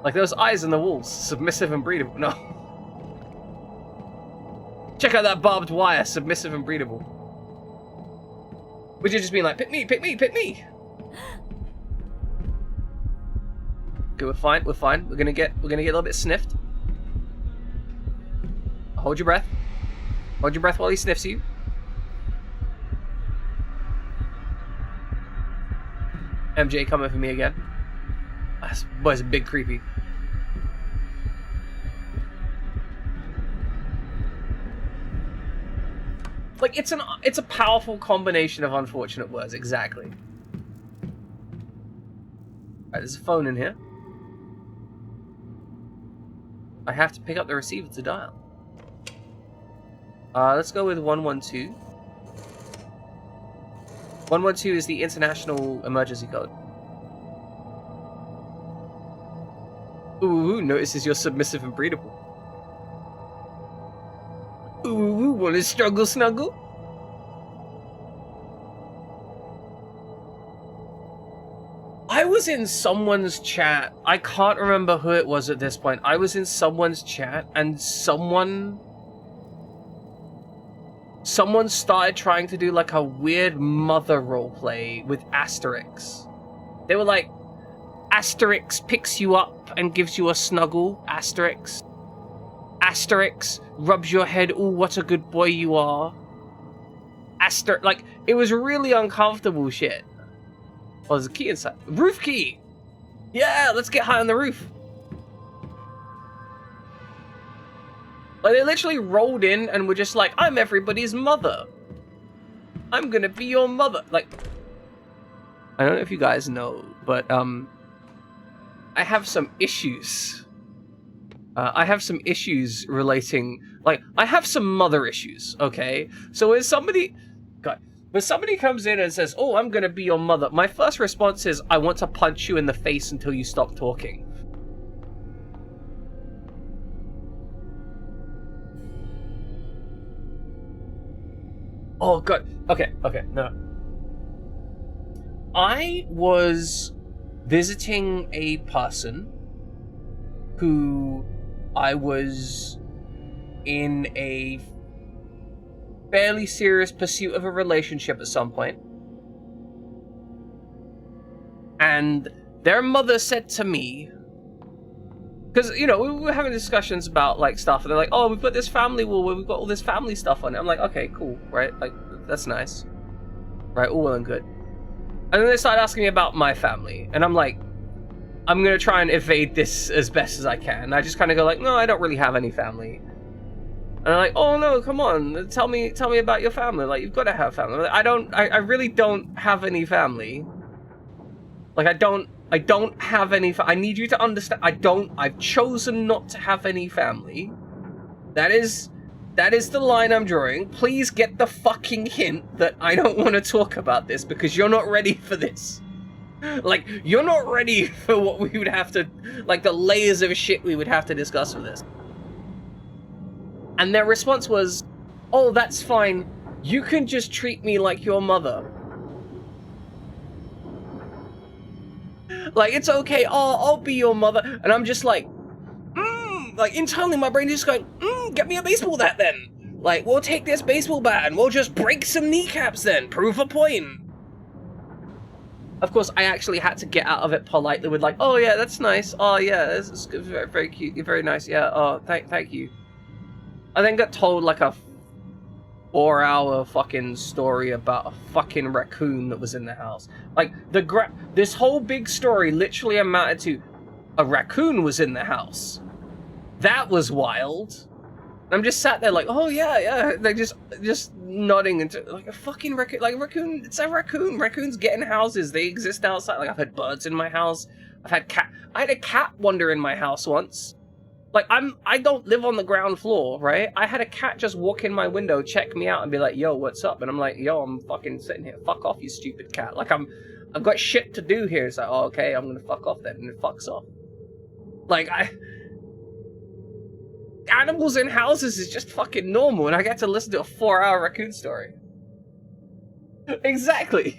Like those eyes in the walls, submissive and breedable. No. Check out that barbed wire, submissive and breedable. Would you just be like, pick me, pick me, pick me? Okay, we're fine, we're fine. We're gonna get a little bit sniffed. Hold your breath. Hold your breath while he sniffs you. MJ coming for me again. This boy's a big creepy. Like, it's a powerful combination of unfortunate words, exactly. Alright, there's a phone in here. I have to pick up the receiver to dial. Let's go with 112. 112 is the international emergency code. Ooh, notices you're submissive and breedable. Ooh, wanna struggle snuggle? I was in someone's chat. I can't remember who it was at this point. I was in someone's chat and someone started trying to do like a weird mother roleplay with Asterix. They were like, Asterix picks you up and gives you a snuggle, Asterix. Asterix rubs your head, ooh, what a good boy you are. Like, it was really uncomfortable shit. Oh, there's a key inside. Roof key! Yeah, let's get high on the roof. Like, they literally rolled in and were just like, I'm everybody's mother. I'm gonna be your mother. Like, I don't know if you guys know, but, I have some issues. I have some issues relating, like, I have some mother issues, okay? So when somebody comes in and says, oh, I'm gonna be your mother, my first response is, I want to punch you in the face until you stop talking. Oh, God. Okay, no. I was visiting a person who I was in a fairly serious pursuit of a relationship at some point. And their mother said to me, because, you know, we were having discussions about, like, stuff, and they're like, oh, we've got this family wall where we've got all this family stuff on it. I'm like, okay, cool, right? Like, that's nice. Right, all well and good. And then they started asking me about my family, and I'm like, I'm gonna try and evade this as best as I can. And I just kind of go like, no, I don't really have any family. And they're like, oh no, come on, tell me about your family. Like, you've got to have family. I really don't have any family. Like, I don't I don't have any. I need you to understand. I've chosen not to have any family. That is the line I'm drawing. Please get the fucking hint that I don't want to talk about this because you're not ready for this. Like, you're not ready for what we would have to, like, the layers of shit we would have to discuss for this. And their response was, oh, that's fine. You can just treat me like your mother. Like, it's okay. Oh, I'll be your mother. And I'm just like, like, internally my brain is just going, get me a baseball bat then. Like, we'll take this baseball bat and we'll just break some kneecaps then. Prove a point. Of course, I actually had to get out of it politely with like, oh yeah, that's nice. Oh yeah, this is very, very cute. You're very nice. Yeah. Oh, thank you. I then got told like a 4-hour fucking story about a fucking raccoon that was in the house. Like this whole big story literally amounted to a raccoon was in the house. That was wild. I'm just sat there like, oh yeah, they're just nodding into like a fucking raccoon. Like raccoon, it's a raccoon. Raccoons get in houses. They exist outside. Like I've had birds in my house. I had a cat wander in my house once. Like I don't live on the ground floor, right? I had a cat just walk in my window, check me out, and be like, yo, what's up? And I'm like, yo, I'm fucking sitting here. Fuck off, you stupid cat. Like I've got shit to do here. It's like, oh, okay, I'm gonna fuck off then, and it fucks off. Like animals in houses is just fucking normal, and I get to listen to a 4-hour raccoon story. Exactly.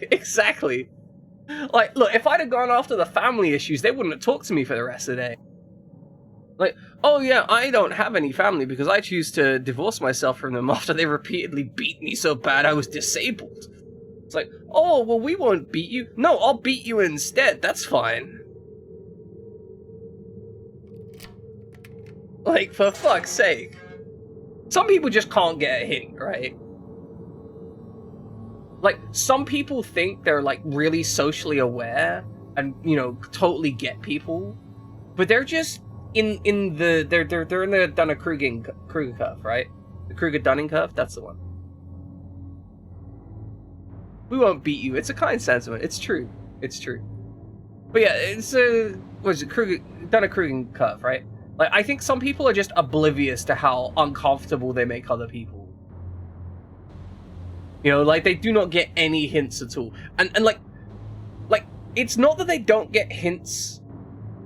Like, look, if I'd have gone after the family issues, they wouldn't have talked to me for the rest of the day. Like, oh yeah, I don't have any family because I choose to divorce myself from them after they repeatedly beat me so bad I was disabled. It's like, oh, well, we won't beat you. No, I'll beat you instead. That's fine. Like, for fuck's sake. Some people just can't get a hint, right? Like, some people think they're, like, really socially aware and, you know, totally get people. But they're just they're in the Dunning-Kruger curve, right? The Kruger-Dunning curve? That's the one. We won't beat you. It's a kind sentiment. It's true. It's true. But yeah, it's a... what is it? Dunning-Kruger curve, right? Like, I think some people are just oblivious to how uncomfortable they make other people. You know, like, they do not get any hints at all. And like, it's not that they don't get hints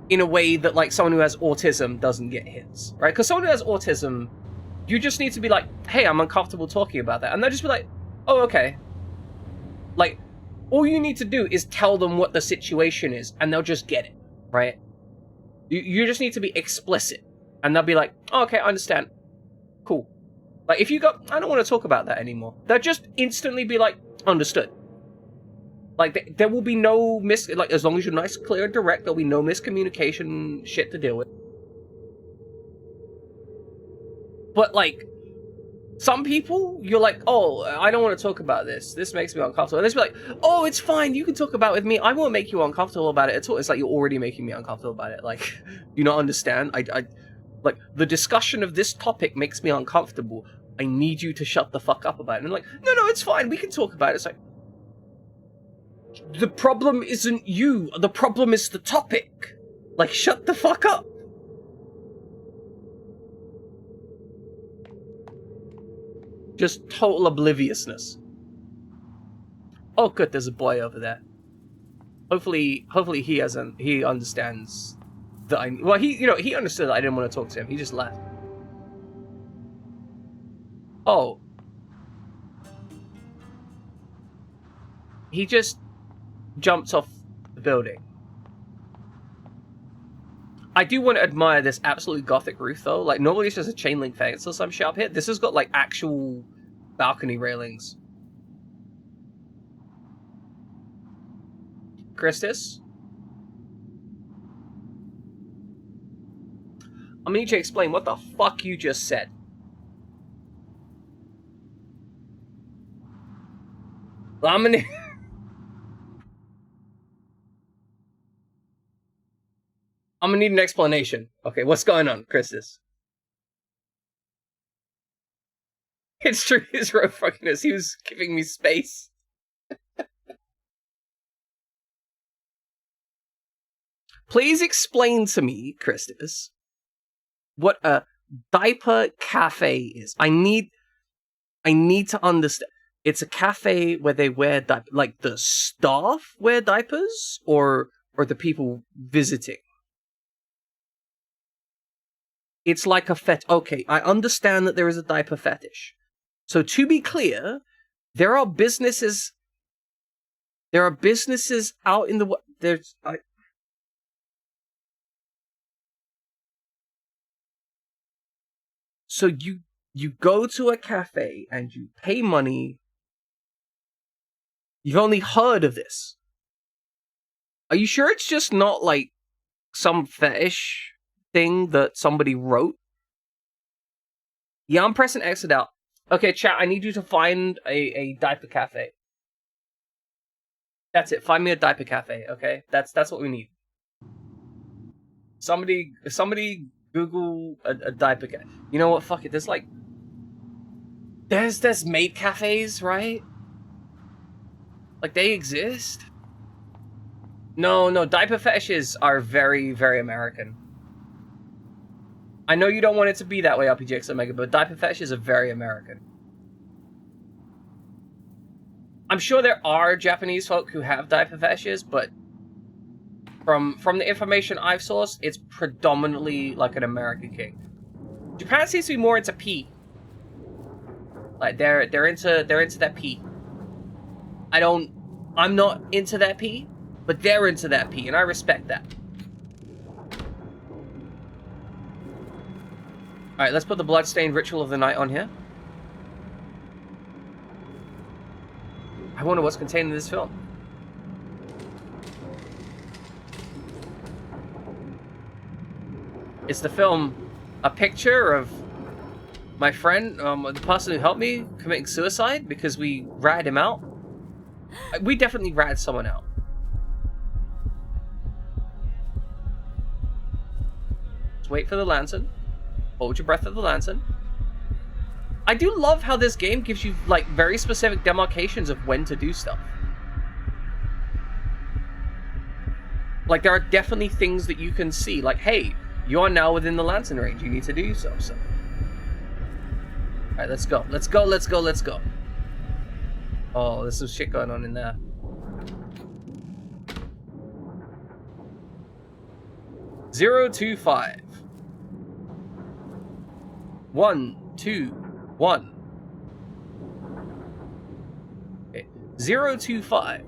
in a way that, like, someone who has autism doesn't get hints, right? Because someone who has autism, you just need to be like, hey, I'm uncomfortable talking about that. And they'll just be like, oh, okay. Like, all you need to do is tell them what the situation is, and they'll just get it, right? You just need to be explicit, and they'll be like, oh, okay, I understand. Cool. Like, if you go, I don't want to talk about that anymore, they'll just instantly be like, understood. Like, there will be no like, as long as you're nice, clear, and direct, there'll be no miscommunication shit to deal with. But, like, some people, you're like, oh, I don't want to talk about this. This makes me uncomfortable. And they'll be like, oh, it's fine. You can talk about it with me. I won't make you uncomfortable about it at all. It's like, you're already making me uncomfortable about it. Like, you not understand? Like, the discussion of this topic makes me uncomfortable. I need you to shut the fuck up about it. And I'm like, no, it's fine. We can talk about it. It's like, the problem isn't you. The problem is the topic. Like, shut the fuck up. Just total obliviousness. Oh, good, there's a boy over there. Hopefully he understands that he understood that I didn't want to talk to him. He just left. Oh. He just jumped off the building. I do want to admire this absolutely gothic roof, though. Like, normally it's just a chain link fence or some shit up here. This has got, like, actual balcony railings. Christus? I'm gonna need you to explain what the fuck you just said. Well, I'm gonna... I'm gonna need an explanation. Okay, what's going on, Christus? It's true, his road fuckiness. He was giving me space. Please explain to me, Christus, what a diaper cafe is. I need to understand. It's a cafe where they wear diapers. Like, the staff wear diapers? Or the people visiting? It's like a fetish. Okay, I understand that there is a diaper fetish. So to be clear, there are businesses out in the... So you go to a cafe and you pay money. You've only heard of this. Are you sure it's just not like some fetish thing that somebody wrote? Yeah, I'm pressing exit out. Okay, chat, I need you to find a diaper cafe. That's it. Find me a diaper cafe, okay? That's what we need. Somebody Google a diaper cafe. You know what? Fuck it. There's like... There's maid cafes, right? Like, they exist? No, diaper fetishes are very, very American. I know you don't want it to be that way, RPGX Omega, but diaper fetishes are very American. I'm sure there are Japanese folk who have diaper fetishes, but from the information I've sourced, it's predominantly like an American king. Japan seems to be more into pee. Like they're into that pee. I'm not into that pee, but they're into that pee, and I respect that. Alright, let's put the bloodstained ritual of the night on here. I wonder what's contained in this film. Is the film a picture of my friend, the person who helped me, committing suicide because we ratted him out? We definitely ratted someone out. Let's wait for the lantern. Hold your breath for the lantern. I do love how this game gives you, like, very specific demarcations of when to do stuff. Like, there are definitely things that you can see. Like, hey, you are now within the lantern range. You need to do so. Alright, let's go. Let's go. Oh, there's some shit going on in there. Zero, 2, 5. 1, 2, 1. Okay. 0, 2, 5.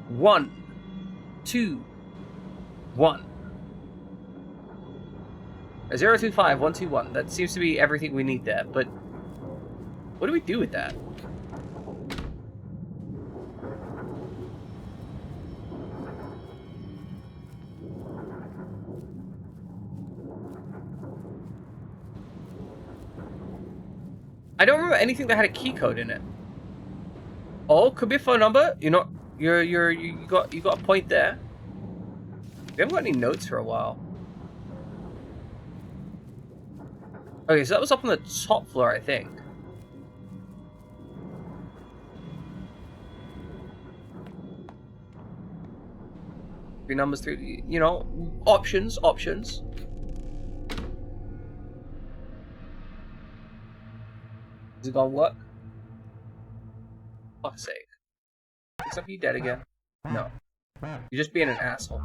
1, 2, 1. 0, 2, 5, 1, 2, 1. That seems to be everything we need there, but what do we do with that? I don't remember anything that had a key code in it. Oh, could be a phone number. You know, you got a point there. We haven't got any notes for a while. Okay, so that was up on the top floor, I think. Three numbers, three, you know, options. Is it gonna work? Fuck's sake. Except you dead again. No. You're just being an asshole.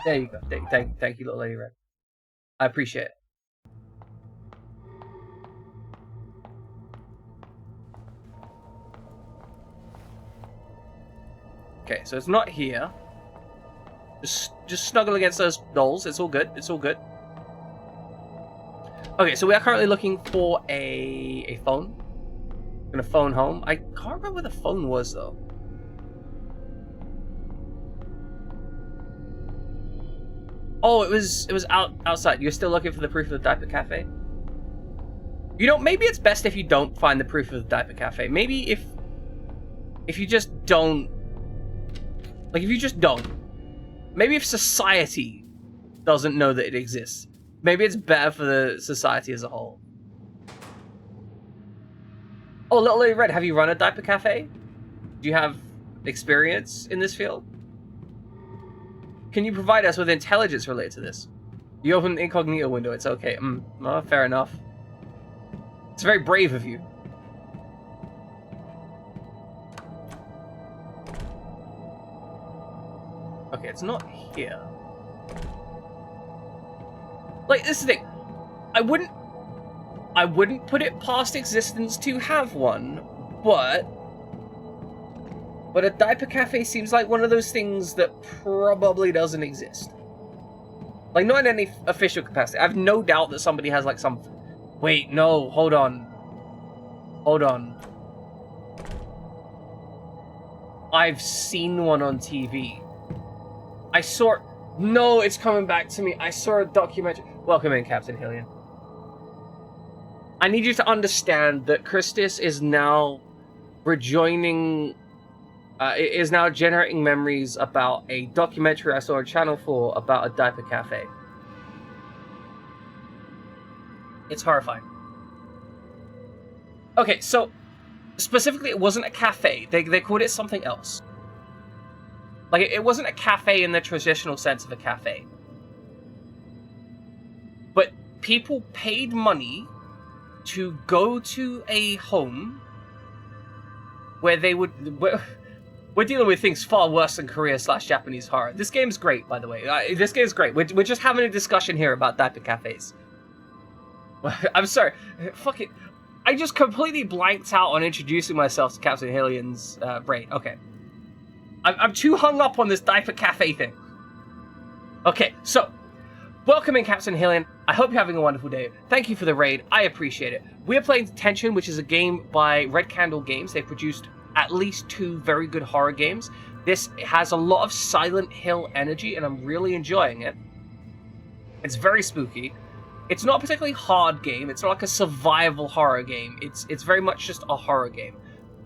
There you go. Thank you, little lady red. I appreciate it. Okay, so it's not here. Just snuggle against those dolls. It's all good. Okay, so we are currently looking for a phone. I'm gonna phone home. I can't remember where the phone was though. Oh, it was outside. You're still looking for the proof of the diaper cafe? You know, maybe it's best if you don't find the proof of the diaper cafe. Maybe if you just don't, like, if you just don't. Maybe if society doesn't know that it exists. Maybe it's better for the society as a whole. Oh, Little Lady Red, have you run a diaper cafe? Do you have experience in this field. Can you provide us with intelligence related to this? You open the incognito window, it's okay. Well, fair enough. It's very brave of you. Okay, it's not here. Like, this is the thing. I wouldn't put it past existence to have one, but a diaper cafe seems like one of those things that probably doesn't exist. Like, not in any official capacity. I have no doubt that somebody has, like, some... Wait, no, hold on. Hold on. I've seen one on TV. I saw... No, it's coming back to me. I saw a documentary... Welcome in, Captain Hillian. I need you to understand that Christus is now rejoining... is now generating memories about a documentary I saw on Channel 4 about a diaper cafe. It's horrifying. Okay, so specifically it wasn't a cafe. They called it something else. Like, it wasn't a cafe in the traditional sense of a cafe. But people paid money to go to a home where they would... We're dealing with things far worse than Korea/Japanese horror. This game's great, by the way. This game's great. We're just having a discussion here about diaper cafes. I'm sorry. Fuck it. I just completely blanked out on introducing myself to Captain Hillian's brain. Okay. I'm too hung up on this diaper cafe thing. Okay, so... Welcome in, Captain Hillian. I hope you're having a wonderful day. Thank you for the raid. I appreciate it. We're playing Detention, which is a game by Red Candle Games. They produced at least 2 very good horror games. This has a lot of Silent Hill energy, and I'm really enjoying it. It's very spooky. It's not a particularly hard game. It's not like a survival horror game. It's very much just a horror game.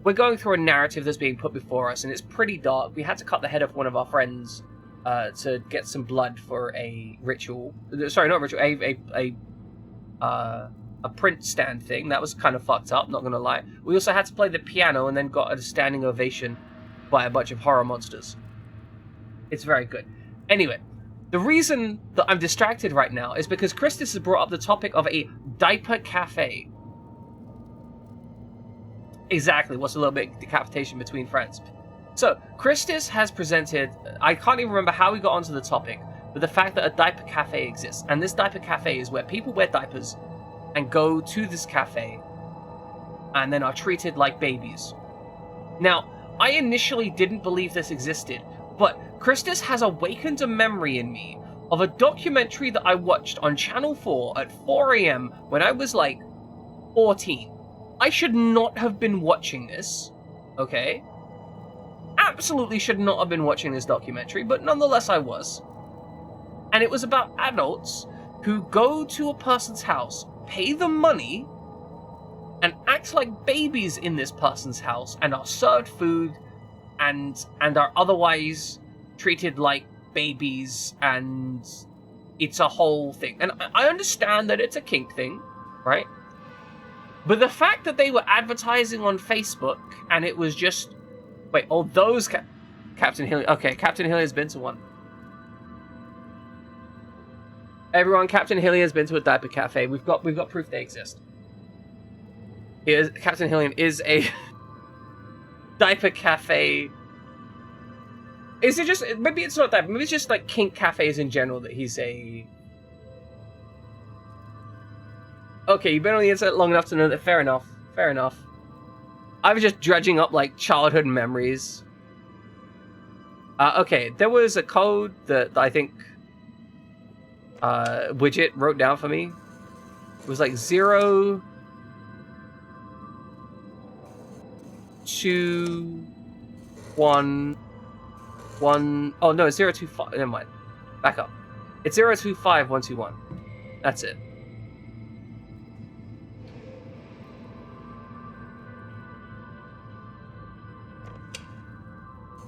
We're going through a narrative that's being put before us, and it's pretty dark. We had to cut the head off one of our friends to get some blood for a ritual. Sorry, not ritual. A print stand thing. That was kind of fucked up, not gonna lie. We also had to play the piano and then got a standing ovation by a bunch of horror monsters. It's very good. Anyway, the reason that I'm distracted right now is because Christus has brought up the topic of a diaper cafe. Exactly, what's a little bit decapitation between friends. So, Christus has presented, I can't even remember how we got onto the topic, but the fact that a diaper cafe exists. And this diaper cafe is where people wear diapers and go to this cafe and then are treated like babies. Now, I initially didn't believe this existed, but Christus has awakened a memory in me of a documentary that I watched on Channel 4 at 4 AM when I was like 14. I should not have been watching this, okay? Absolutely should not have been watching this documentary, but nonetheless I was. And it was about adults who go to a person's house, pay them money, and act like babies in this person's house, and are served food, and are otherwise treated like babies, and it's a whole thing. And I understand that it's a kink thing, right? But the fact that they were advertising on Facebook, and it was just... Wait, all those... Captain Hillian... Okay, Captain Hillian's been to one. Everyone, Captain Hillian's been to a diaper cafe. We've got proof they exist. Captain Hillian is a diaper cafe. Is it just... Maybe it's not that. Maybe it's just like kink cafes in general that he's a... Okay, you've been on the internet long enough to know that. Fair enough. Fair enough. I was just dredging up, like, childhood memories. Okay, there was a code that I think Widget wrote down for me. It was like 0 2 1 1. Oh no, it's 025. Never mind. Back up. It's 025121. That's it.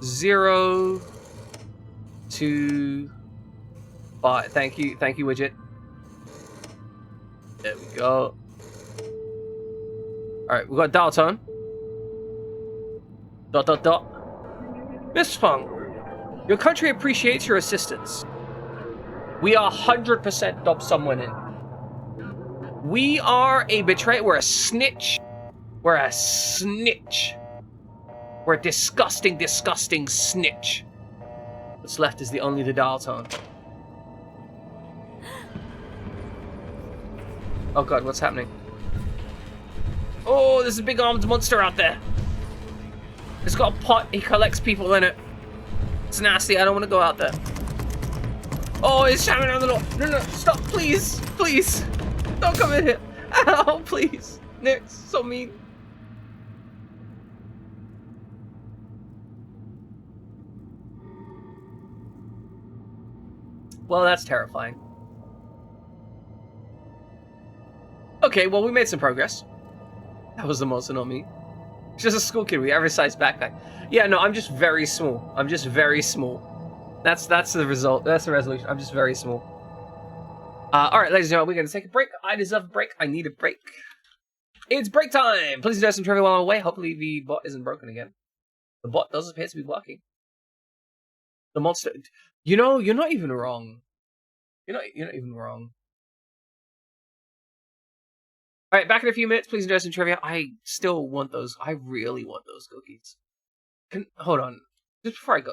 Zero, 2, 5. Thank you, Widget. There we go. All right, we got dial tone. ... Mr. Fung, your country appreciates your assistance. We are 100% dob someone in. We are a betrayer. We're a snitch. We're a snitch. We're a disgusting, disgusting snitch. What's left is only the dial tone. Oh god, what's happening? Oh, there's a big armed monster out there. It's got a pot. He collects people in it. It's nasty. I don't want to go out there. Oh, he's shouting on the door. No, no, stop, please. Please. Don't come in here. Ow, please. Nick, so mean. Well, that's terrifying. Okay, well, we made some progress. That was the most not me. Just a school kid with average sized backpack. Yeah, no, I'm just very small. I'm just very small. That's the result. That's the resolution. I'm just very small. Alright, ladies and gentlemen, we're going to take a break. I deserve a break. I need a break. It's break time! Please do some trivia while I'm away. Hopefully the bot isn't broken again. The bot does appear to be working. The monster... You know, you're not even wrong. You're not even wrong. Alright, back in a few minutes. Please enjoy some trivia. I still want those. I really want those cookies. Hold on. Just before I go,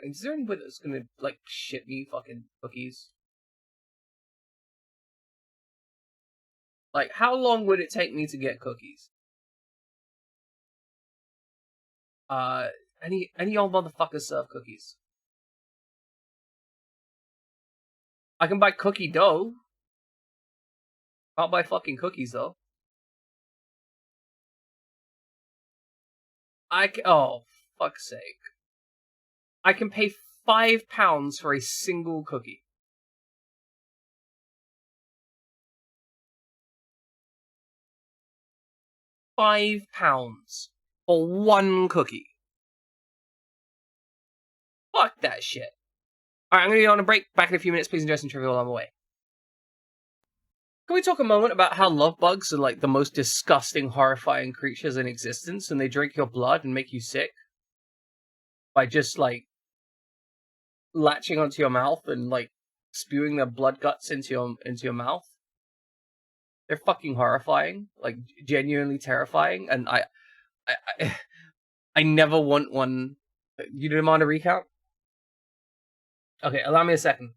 is there anybody that's gonna, like, ship me fucking cookies? Like, how long would it take me to get cookies? Any old motherfuckers serve cookies? I can buy cookie dough. Can't buy fucking cookies, though. Oh, fuck's sake. I can pay £5 for a single cookie. £5 for one cookie. Fuck that shit. Alright, I'm gonna be on a break. Back in a few minutes. Please enjoy some trivia while I'm away. Can we talk a moment about how love bugs are like the most disgusting, horrifying creatures in existence, and they drink your blood and make you sick? By just, like, latching onto your mouth and, like, spewing their blood guts into your mouth? They're fucking horrifying. Like, genuinely terrifying, and I never want one. You demand a recount? Okay, allow me a second.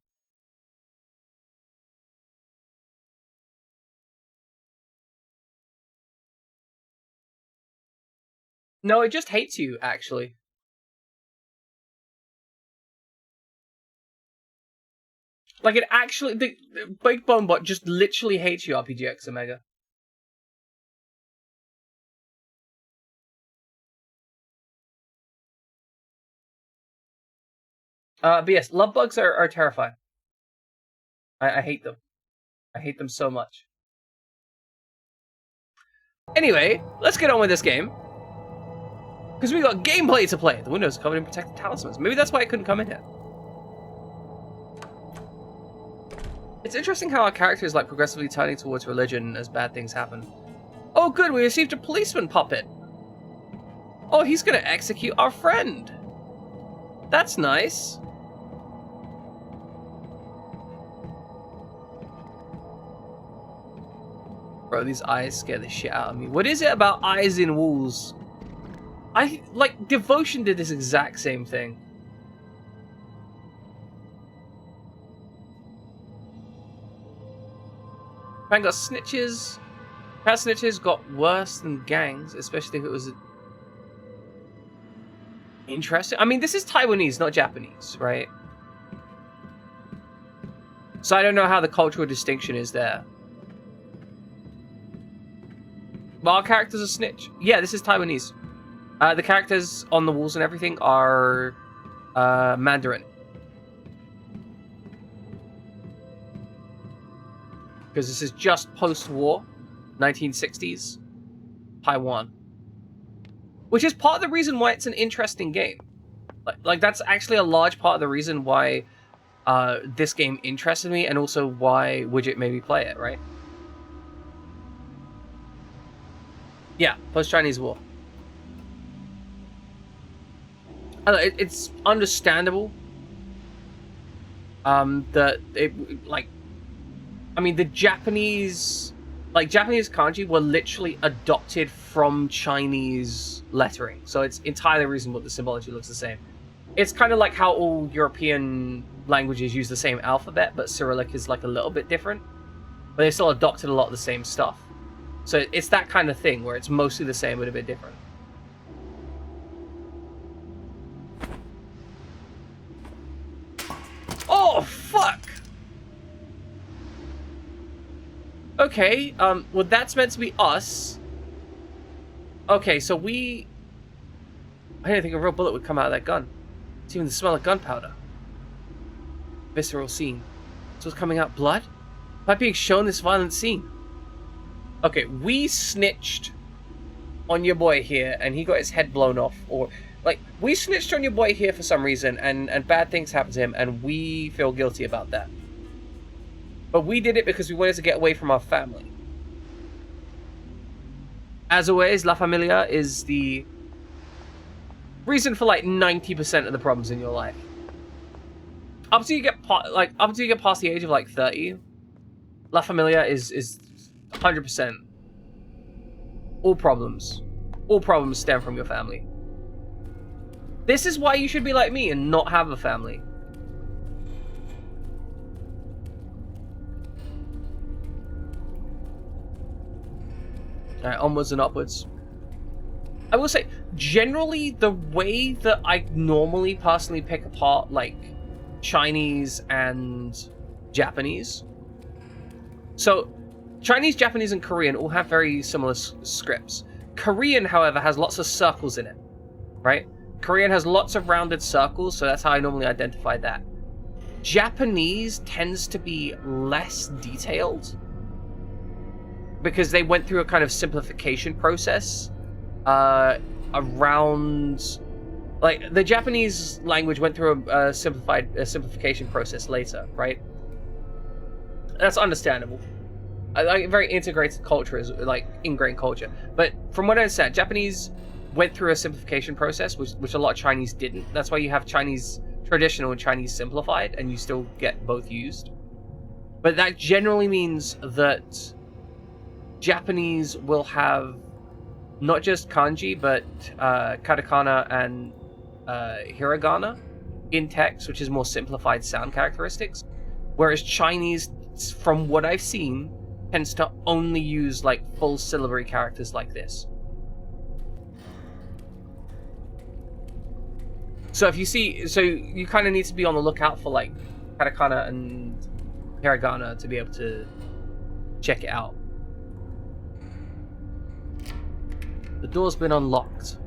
No, it just hates you, actually. Like, it actually... The Big Bone Bot just literally hates you, RPGX Omega. But yes, love bugs are terrifying. I hate them. I hate them so much. Anyway, let's get on with this game. Because we got gameplay to play. The window's covered in protected talismans. Maybe that's why I couldn't come in here. It's interesting how our character is like progressively turning towards religion as bad things happen. Oh good, we received a policeman puppet. Oh, he's gonna execute our friend. That's nice. Bro, these eyes scare the shit out of me. What is it about eyes in walls? Devotion did this exact same thing. Man got snitches. Past snitches got worse than gangs, especially if it was interesting. I mean, this is Taiwanese, not Japanese, right? So I don't know how the cultural distinction is there. But our character's a snitch. Yeah, this is Taiwanese. The characters on the walls and everything are Mandarin. Because this is just post-war, 1960s, Taiwan. Which is part of the reason why it's an interesting game. Like that's actually a large part of the reason why this game interested me, and also why Widget made me play it, right? Yeah, post-Chinese War. It's understandable. That it like, I mean, the Japanese kanji were literally adopted from Chinese lettering, so it's entirely reasonable the symbology looks the same. It's kind of like how all European languages use the same alphabet, but Cyrillic is like a little bit different. But they still adopted a lot of the same stuff. So it's that kind of thing where it's mostly the same but a bit different. Oh, fuck! Okay, well that's meant to be us. Okay, so I didn't think a real bullet would come out of that gun. It's even the smell of gunpowder. Visceral scene. So it's coming out blood? By being shown this violent scene. Okay, we snitched on your boy here and he got his head blown off, or like, we snitched on your boy here for some reason and bad things happened to him and we feel guilty about that. But we did it because we wanted to get away from our family. As always, La Familia is the reason for like 90% of the problems in your life. Up until you get past the age of like 30, La Familia is 100%. All problems stem from your family. This is why you should be like me and not have a family. Alright, onwards and upwards. I will say, generally, the way that I normally personally pick apart, like, Chinese and Japanese. So, Chinese, Japanese, and Korean all have very similar scripts. Korean, however, has lots of circles in it, right? Korean has lots of rounded circles, so that's how I normally identify that. Japanese tends to be less detailed, because they went through a kind of simplification process around, like, the Japanese language went through a simplification process later, right? That's understandable. Like, very integrated culture is like ingrained culture, but from what I understand, Japanese went through a simplification process, which a lot of Chinese didn't. That's why you have Chinese traditional and Chinese simplified, and you still get both used. But that generally means that Japanese will have not just kanji, but katakana and hiragana in text, which is more simplified sound characteristics. Whereas Chinese, from what I've seen, tends to only use like full syllabary characters like this. So if you see, so you kind of need to be on the lookout for like katakana and hiragana to be able to check it out. The door's been unlocked.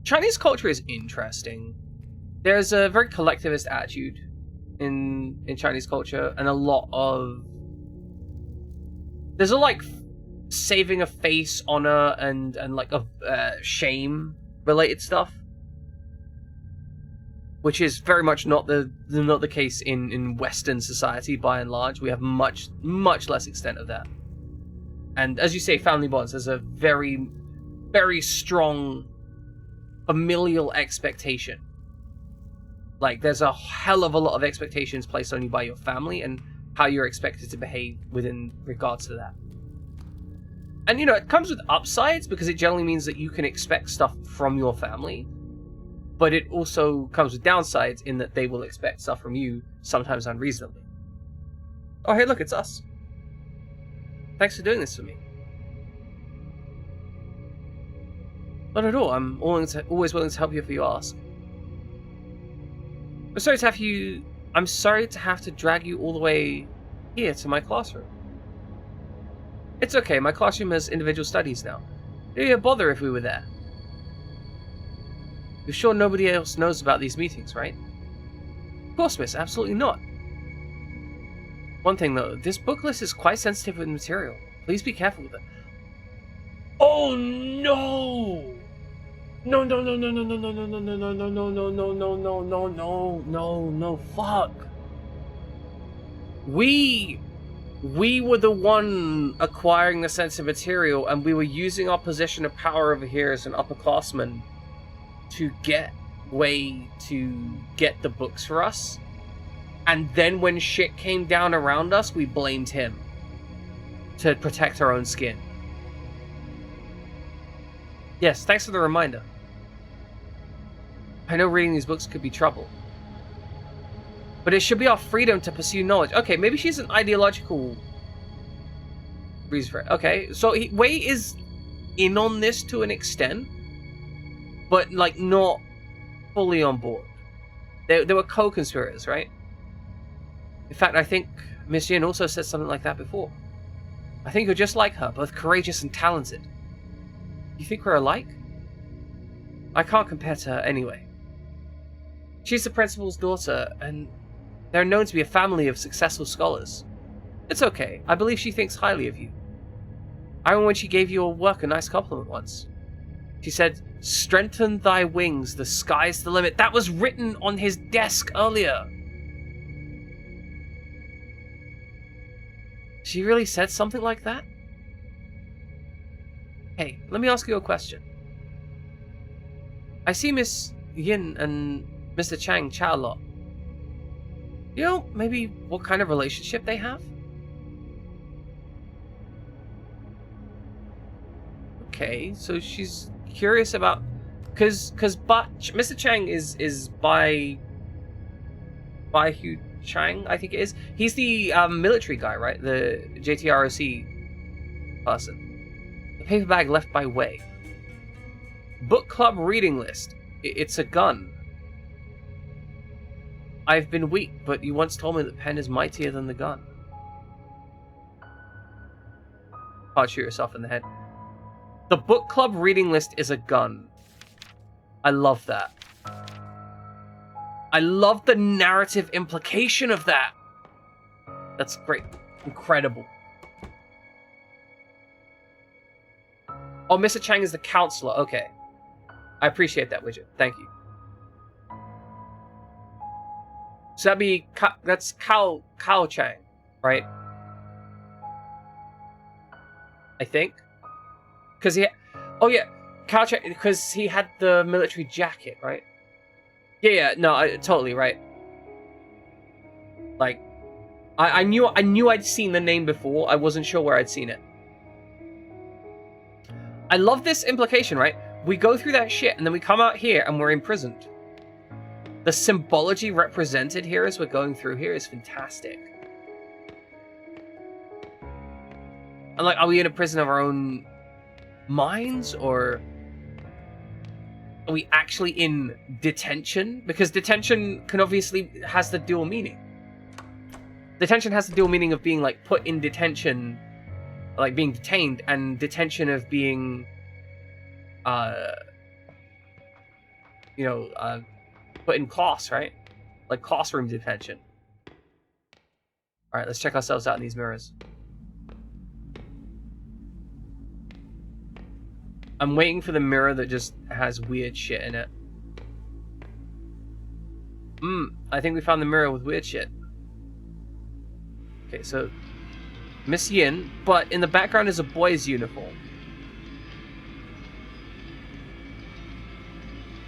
Chinese culture is interesting. There's a very collectivist attitude in Chinese culture, and there's a like saving a face, honor, and like a shame related stuff, which is very much not the case in Western society by and large. We have much less extent of that. And as you say, family bonds, there's a very, very strong familial expectation. Like, there's a hell of a lot of expectations placed on you by your family and how you're expected to behave within regards to that. And, you know, it comes with upsides because it generally means that you can expect stuff from your family. But it also comes with downsides in that they will expect stuff from you, sometimes unreasonably. Oh, hey, look, it's us. Thanks for doing this for me. Not at all. I'm always willing to help you if you ask. I'm sorry to have to drag you all the way here to my classroom. It's okay. My classroom has individual studies now. It'd be a bother if we were there. You're sure nobody else knows about these meetings, right? Of course, miss. Absolutely not. One thing, though. This book list is quite sensitive with material. Please be careful with it. Oh, no! No, fuck. We We were the one acquiring the sensitive material, and we were using our position of power over here as an upperclassman to get way to get the books for us. And then when shit came down around us, we blamed him to protect our own skin. Yes, thanks for the reminder. I know reading these books could be trouble, but it should be our freedom to pursue knowledge. Okay, maybe she's an ideological reason for it. Okay, so Wei is in on this to an extent, but like not fully on board. They were co-conspirators, right? In fact, I think Miss Yin also said something like that before. I think you're just like her, both courageous and talented. You think we're alike? I can't compare to her anyway. She's the principal's daughter, and they're known to be a family of successful scholars. It's okay. I believe she thinks highly of you. I remember when she gave your work a nice compliment once. She said, "Strengthen thy wings, the sky's the limit." That was written on his desk earlier. She really said something like that? Hey, let me ask you a question. I see Miss Yin and Mr. Chang chat a lot. You know, maybe what kind of relationship they have? Okay, so she's curious about... Because Mr. Chang is by Hu Chang, I think it is. He's the military guy, right? The JTROC person. The paper bag left by Wei. Book club reading list. It's a gun. I've been weak, but you once told me that pen is mightier than the gun. Can't shoot yourself in the head. The book club reading list is a gun. I love that. I love the narrative implication of that. That's great. Incredible. Oh, Mr. Chang is the counselor. Okay. I appreciate that, Widget. Thank you. So that'd be... That's Kao Chang, right? I think. Because he... Oh, yeah. Kao Chang... Because he had the military jacket, right? Yeah, no, totally right. Like, I knew I'd seen the name before. I wasn't sure where I'd seen it. I love this implication, right? We go through that shit, and then we come out here, and we're imprisoned. The symbology represented here as we're going through here is fantastic. And like, are we in a prison of our own minds, or... Are we actually in detention? Because detention can obviously has the dual meaning. Detention has the dual meaning of being like put in detention, like being detained, and detention of being, put in class, right? Like classroom detention. All right, let's check ourselves out in these mirrors. I'm waiting for the mirror that just has weird shit in it. I think we found the mirror with weird shit. Okay, so... Miss Yin, but in the background is a boy's uniform.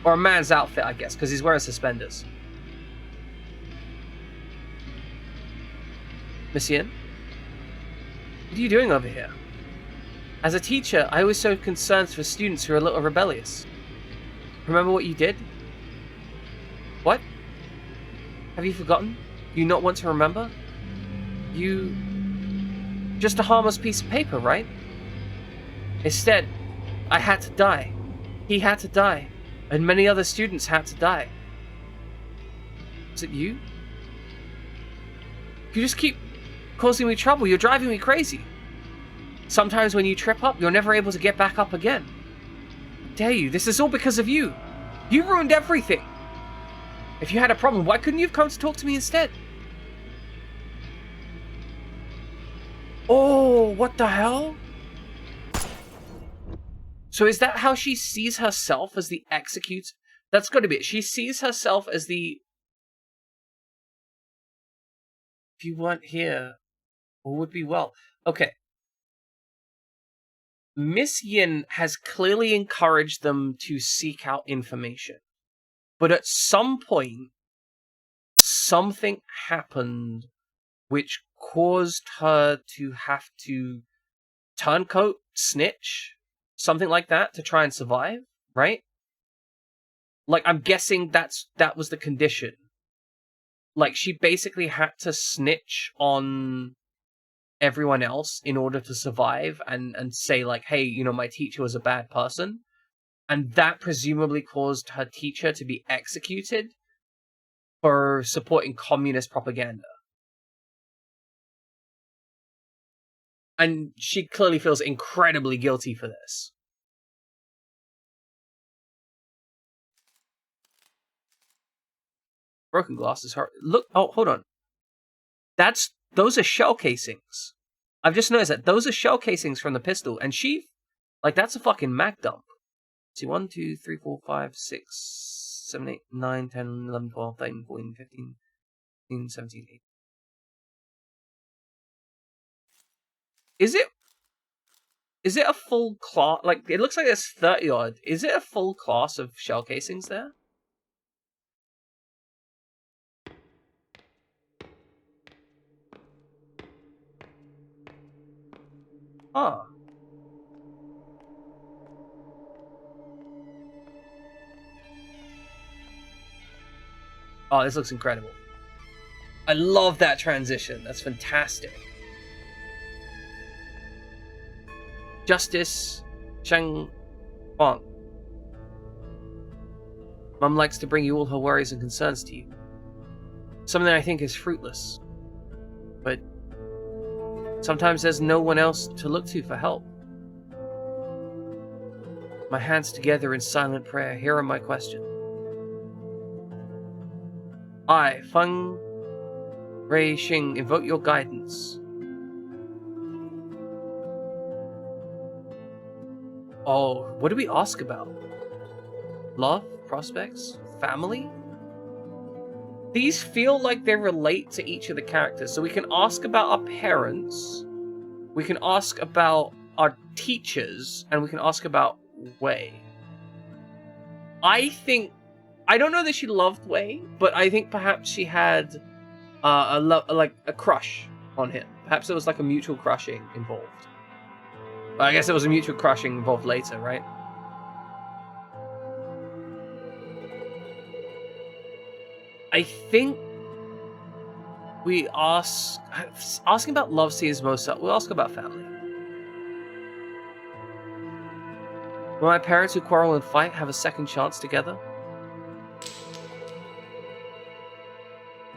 Or a man's outfit, I guess, because he's wearing suspenders. Miss Yin? What are you doing over here? As a teacher, I always show concern for students who are a little rebellious. Remember what you did? What? Have you forgotten? You not want to remember? You... Just a harmless piece of paper, right? Instead, I had to die. He had to die. And many other students had to die. Was it you? You just keep causing me trouble. You're driving me crazy. Sometimes when you trip up, you're never able to get back up again. How dare you? This is all because of you. You ruined everything. If you had a problem, why couldn't you have come to talk to me instead? Oh, what the hell? So is that how she sees herself as the execute? That's got to be it. She sees herself as the... If you weren't here, All would be well. Okay. Miss Yin has clearly encouraged them to seek out information. But at some point, something happened which caused her to have to turncoat, snitch, something like that to try and survive, right? Like, I'm guessing that was the condition. Like, she basically had to snitch on everyone else in order to survive and say, like, hey, you know, my teacher was a bad person. And that presumably caused her teacher to be executed for supporting communist propaganda. And she clearly feels incredibly guilty for this. Broken glass is hard. Look, oh, hold on. Those are shell casings. I've just noticed that those are shell casings from the pistol, and that's a fucking mag dump. See, 1, 2, 3, 4, 5, 6, 7, 8, 9, 10, 11, 12, 13, 14, 15, 16, 17, 18. Is it a full class? Like, it looks like there's 30 odd. Is it a full class of shell casings there? Huh. Oh, this looks incredible. I love that transition. That's fantastic. Justice Cheng Huang. Mum likes to bring you all her worries and concerns to you. Something I think is fruitless. But sometimes there's no one else to look to for help. My hands together in silent prayer, here are my questions. I, Feng Rei Xing, invoke your guidance. Oh, what do we ask about? Love? Prospects? Family? These feel like they relate to each of the characters. So we can ask about our parents, we can ask about our teachers, and we can ask about Wei. I don't know that she loved Wei, but I think perhaps she had a crush on him. Perhaps there was like a mutual crushing involved. I guess there was a mutual crushing involved later, right? I think we asking about love seems most up. We'll ask about family. Will my parents who quarrel and fight have a second chance together?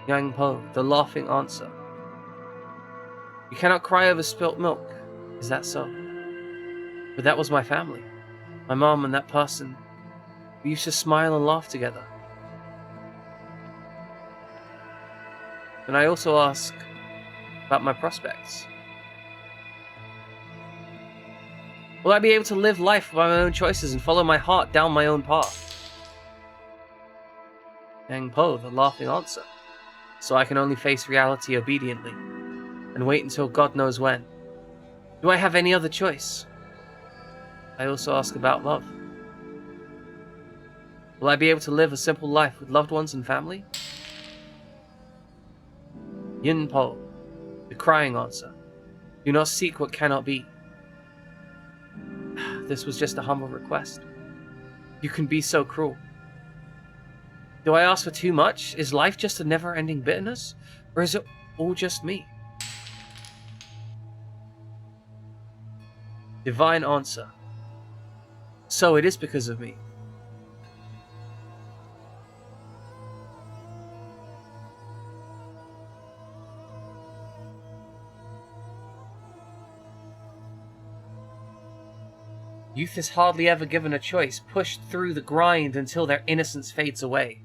Yang Po, the laughing answer. You cannot cry over spilt milk. Is that so? But that was my family. My mom and that person. We used to smile and laugh together. And I also ask about my prospects. Will I be able to live life by my own choices and follow my heart down my own path? Yang Po, the laughing answer. So I can only face reality obediently, and wait until God knows when. Do I have any other choice? I also ask about love. Will I be able to live a simple life with loved ones and family? Yin Po, the crying answer. Do not seek what cannot be. This was just a humble request. You can be so cruel. Do I ask for too much? Is life just a never-ending bitterness? Or is it all just me? Divine answer. So it is because of me. Youth is hardly ever given a choice, pushed through the grind until their innocence fades away.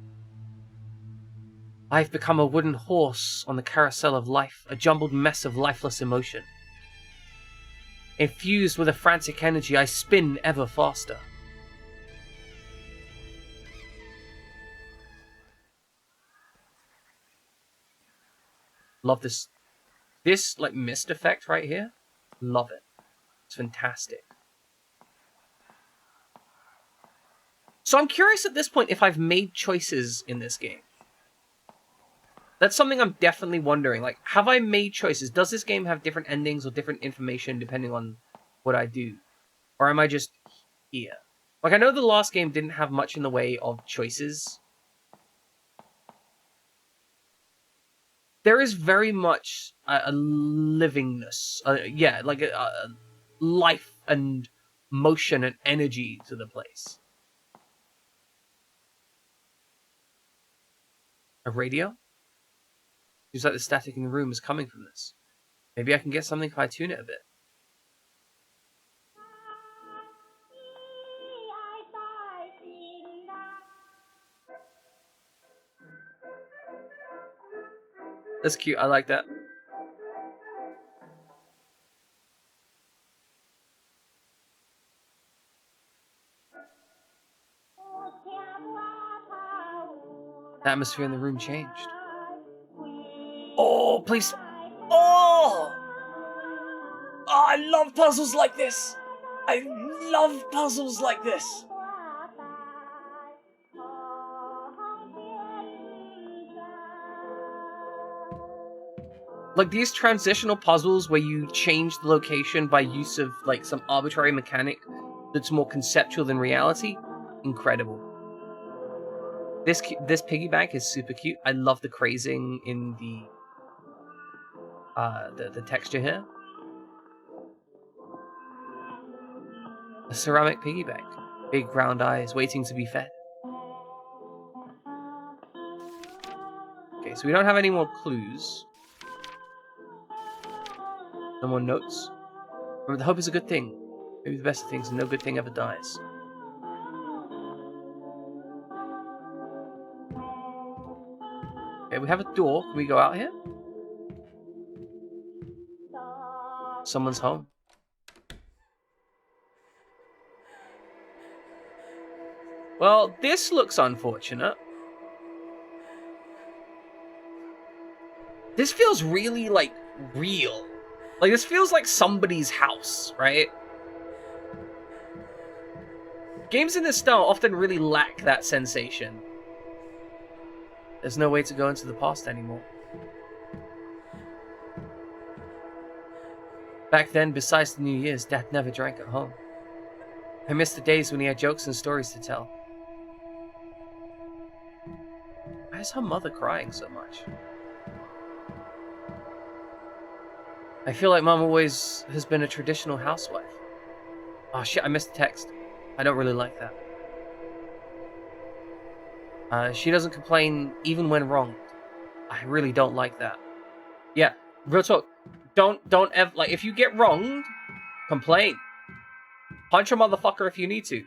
I've become a wooden horse on the carousel of life, a jumbled mess of lifeless emotion. Infused with a frantic energy, I spin ever faster. Love this This, like, mist effect right here, love it. It's fantastic. So I'm curious at this point if I've made choices in this game. That's something I'm definitely wondering. Like, have I made choices? Does this game have different endings or different information depending on what I do? Or am I just here? Like, I know the last game didn't have much in the way of choices. There is very much a livingness. Yeah, like a life and motion and energy to the place. A radio? Seems like the static in the room is coming from this. Maybe I can get something if I tune it a bit. That's cute, I like that. The atmosphere in the room changed. Oh, please. Oh! Oh, I love puzzles like this. I love puzzles like this. Like these transitional puzzles where you change the location by use of like some arbitrary mechanic that's more conceptual than reality. Incredible. This piggy bank is super cute. I love the crazing in the texture here. A ceramic piggy bank. Big round eyes waiting to be fed. Okay, so we don't have any more clues. No more notes. Remember, the hope is a good thing. Maybe the best of things, and no good thing ever dies. Okay, we have a door. Can we go out here? Someone's home. Well, this looks unfortunate. This feels really, like, real. Like, this feels like somebody's house, right? Games in this style often really lack that sensation. There's no way to go into the past anymore. Back then, besides the New Year's, Dad never drank at home. I miss the days when he had jokes and stories to tell. Why is her mother crying so much? I feel like Mom always has been a traditional housewife. Oh shit, I missed the text. I don't really like that. She doesn't complain even when wronged. I really don't like that. Yeah, real talk. Don't ever, like, if you get wronged, complain. Punch a motherfucker if you need to.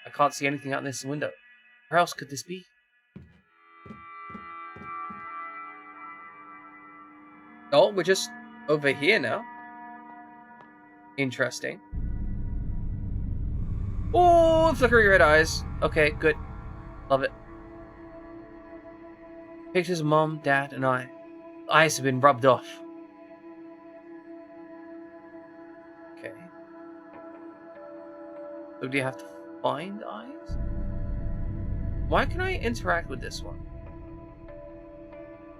I can't see anything out this window. Where else could this be? Oh, we're just over here now. Interesting. Oh, flickering red eyes. Okay, good. Love it. Pictures of Mom, Dad, and I. Eyes have been rubbed off. Okay. So do you have to find eyes? Why can I interact with this one?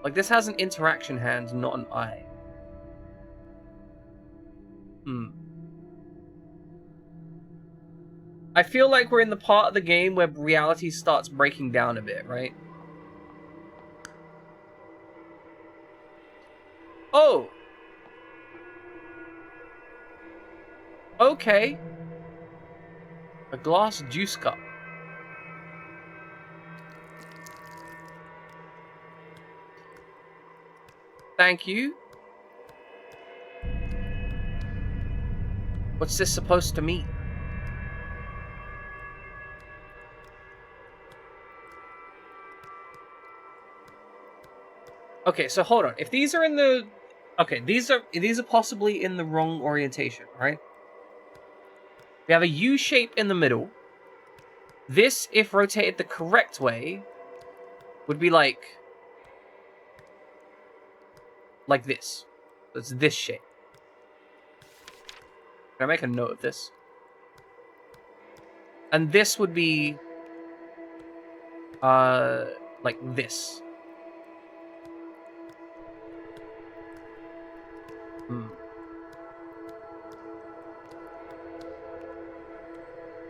Like, this has an interaction hand, not an eye. I feel like we're in the part of the game where reality starts breaking down a bit, right? Oh! Okay. A glass juice cup. Thank you. What's this supposed to mean? Okay, so hold on. If these are in the... Okay, these are possibly in the wrong orientation, right? We have a U shape in the middle. This, if rotated the correct way, would be like this. It's this shape. Can I make a note of this? And this would be... like this.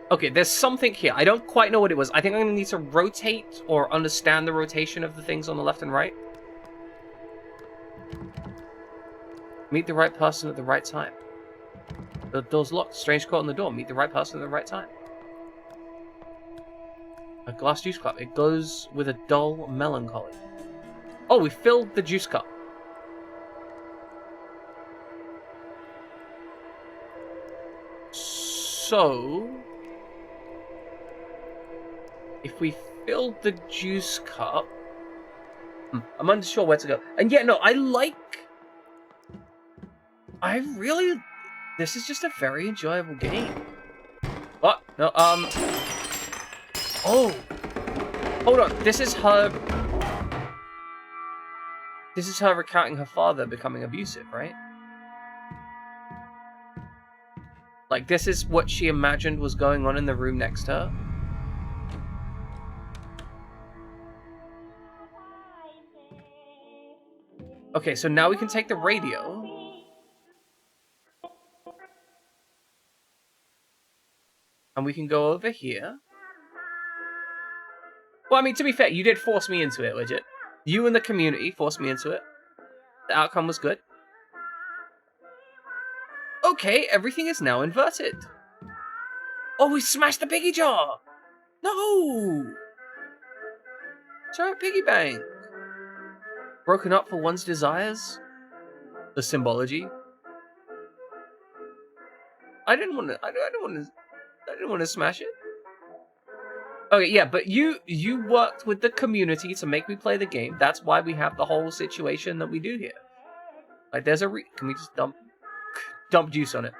Okay, there's something here. I don't quite know what it was. I think I'm going to need to rotate or understand the rotation of the things on the left and right. Meet the right person at the right time. The door's locked. Strange quote on the door. Meet the right person at the right time. A glass juice cup. It glows with a dull melancholy. Oh, we filled the juice cup. So... if we filled the juice cup... I'm unsure where to go. And yeah, no, I really... This is just a very enjoyable game. What? No, Oh! Hold on, this is her... This is her recounting her father becoming abusive, right? Like, this is what she imagined was going on in the room next to her? Okay, so now we can take the radio. And we can go over here. Well, I mean, to be fair, you did force me into it, legit. You and the community forced me into it. The outcome was good. Okay, everything is now inverted. Oh, we smashed the piggy jar! No! Sorry, piggy bank. Broken up for one's desires? The symbology? I didn't want to smash it. Okay, yeah, but you worked with the community to make me play the game. That's why we have the whole situation that we do here. Like, there's a can we just dump juice on it?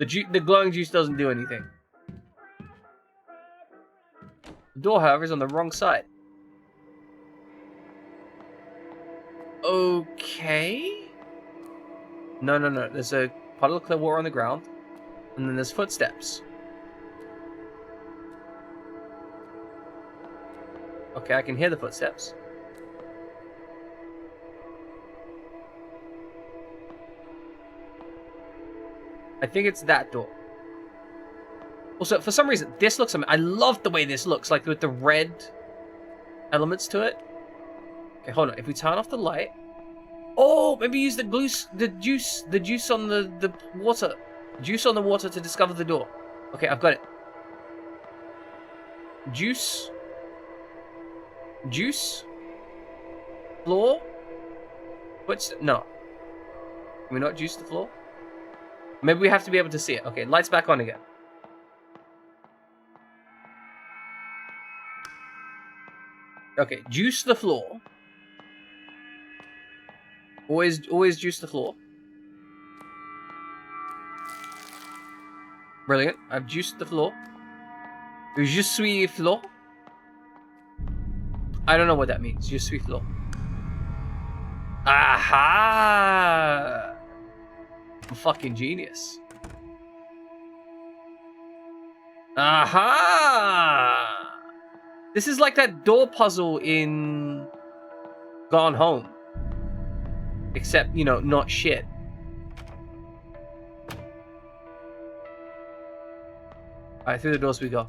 The glowing juice doesn't do anything. The door, however, is on the wrong side. Okay. No. There's a puddle of clear water on the ground, and then there's footsteps. Okay, I can hear the footsteps. I think it's that door. Also, for some reason, this looks... I love the way this looks, like with the red elements to it. Okay, hold on. If we turn off the light... Oh, maybe use the juice on the water. Juice on the water to discover the door. Okay, I've got it. Juice. Floor. No. Can we not juice the floor? Maybe we have to be able to see it. Okay, lights back on again. Okay, juice the floor. Always juice the floor. Brilliant. I've juiced the floor. Je suis floor. I don't know what that means. Je suis floor. Aha! I'm fucking genius. Aha! This is like that door puzzle in Gone Home. Except, you know, not shit. Alright, through the doors we go.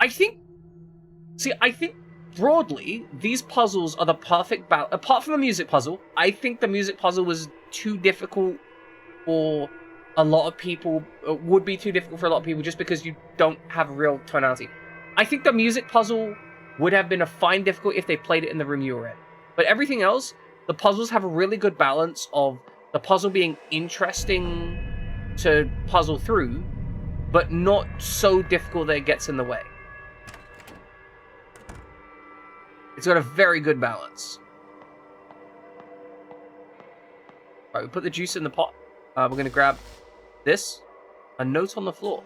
I think broadly, these puzzles are the perfect balance. Apart from the music puzzle, I think the music puzzle was too difficult for a lot of people. Would be too difficult for a lot of people just because you don't have real tonality. I think the music puzzle would have been a fine difficult if they played it in the room you were in. But everything else, the puzzles have a really good balance of the puzzle being interesting to puzzle through, but not so difficult that it gets in the way. It's got a very good balance. Alright, we put the juice in the pot. We're going to grab this. A note on the floor.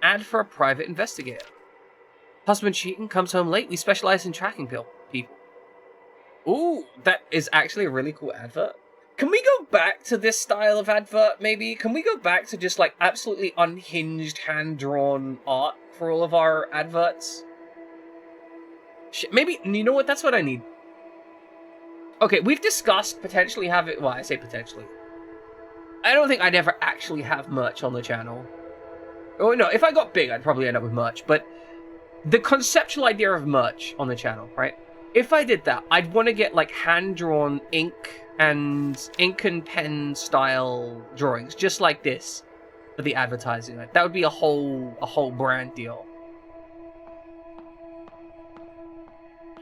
Ad for a private investigator. Husband cheating, comes home late. We specialize in tracking people. Ooh, that is actually a really cool advert. Can we go back to this style of advert, maybe? Can we go back to just, like, absolutely unhinged, hand-drawn art for all of our adverts? Shit, maybe, you know what? That's what I need. Okay, we've discussed potentially having... Well, I say potentially. I don't think I'd ever actually have merch on the channel. Oh, no, if I got big, I'd probably end up with merch. But the conceptual idea of merch on the channel, right? If I did that, I'd want to get, like, hand-drawn ink and pen style drawings, just like this, for the advertising. That would be a whole brand deal.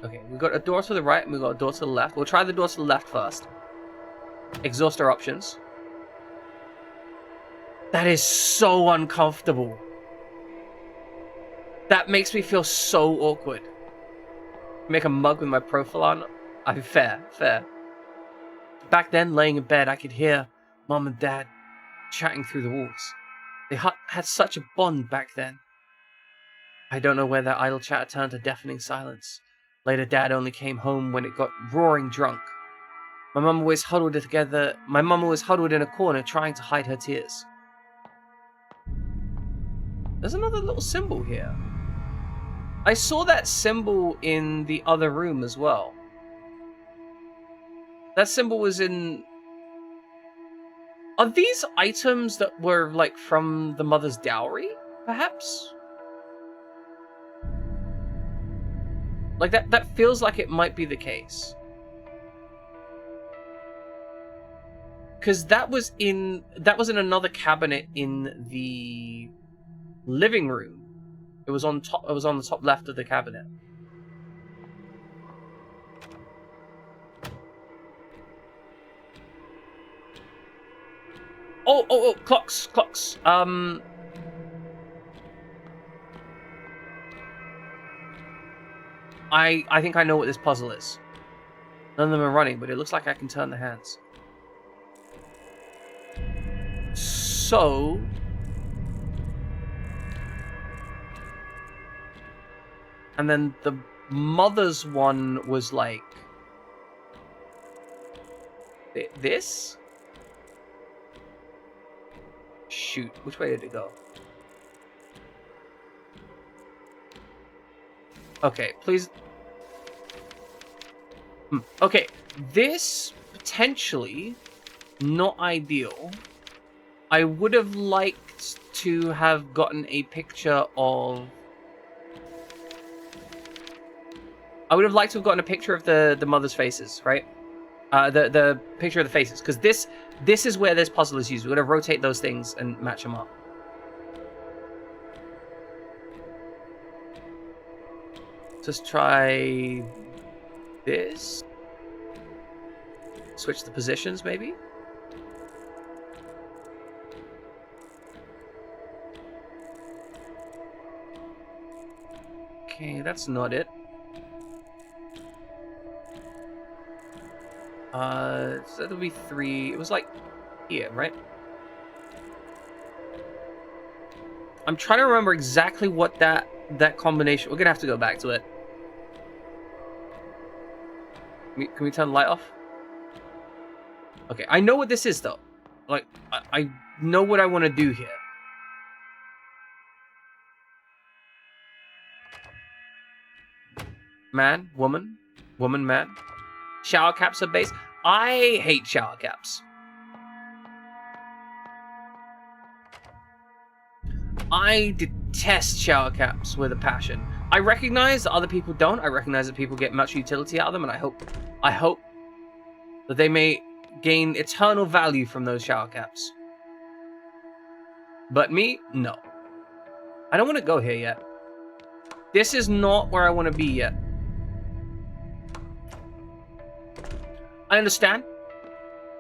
Okay, we've got a door to the right and we've got a door to the left. We'll try the door to the left first. Exhaust our options. That is so uncomfortable. That makes me feel so awkward. Make a mug with my profile on. I mean, fair. Back then, laying in bed, I could hear Mom and Dad chatting through the walls. They had such a bond back then. I don't know where that idle chatter turned to deafening silence. Later, Dad only came home when it got roaring drunk. My mum always huddled in a corner trying to hide her tears. There's another little symbol here. I saw that symbol in the other room as well. That symbol was in... Are these items that were, like, from the mother's dowry, perhaps? Like, that feels like it might be the case. Because that was in another cabinet in the living room. It was on the top left of the cabinet. Oh, clocks. I think I know what this puzzle is. None of them are running, but it looks like I can turn the hands. So... And then the mother's one was like... This? Shoot, which way did it go? Okay, please... Okay, this potentially not ideal. I would have liked to have gotten a picture of... I would have liked to have gotten a picture of the mother's faces, right? The picture of the faces, because this is where this puzzle is used. We're going to rotate those things and match them up. Just try this. Switch the positions, maybe. Okay, that's not it. So that'll be 3. It was like here, right? I'm trying to remember exactly what that combination... We're gonna have to go back to it. Can we turn the light off? Okay, I know what this is, though. Like, I know what I want to do here. Man, woman, man. Shower caps are base. I hate shower caps. I detest shower caps with a passion. I recognize that other people don't. I recognize that people get much utility out of them, and I hope that they may gain eternal value from those shower caps. But me, no. I don't want to go here yet. This is not where I want to be yet. I understand.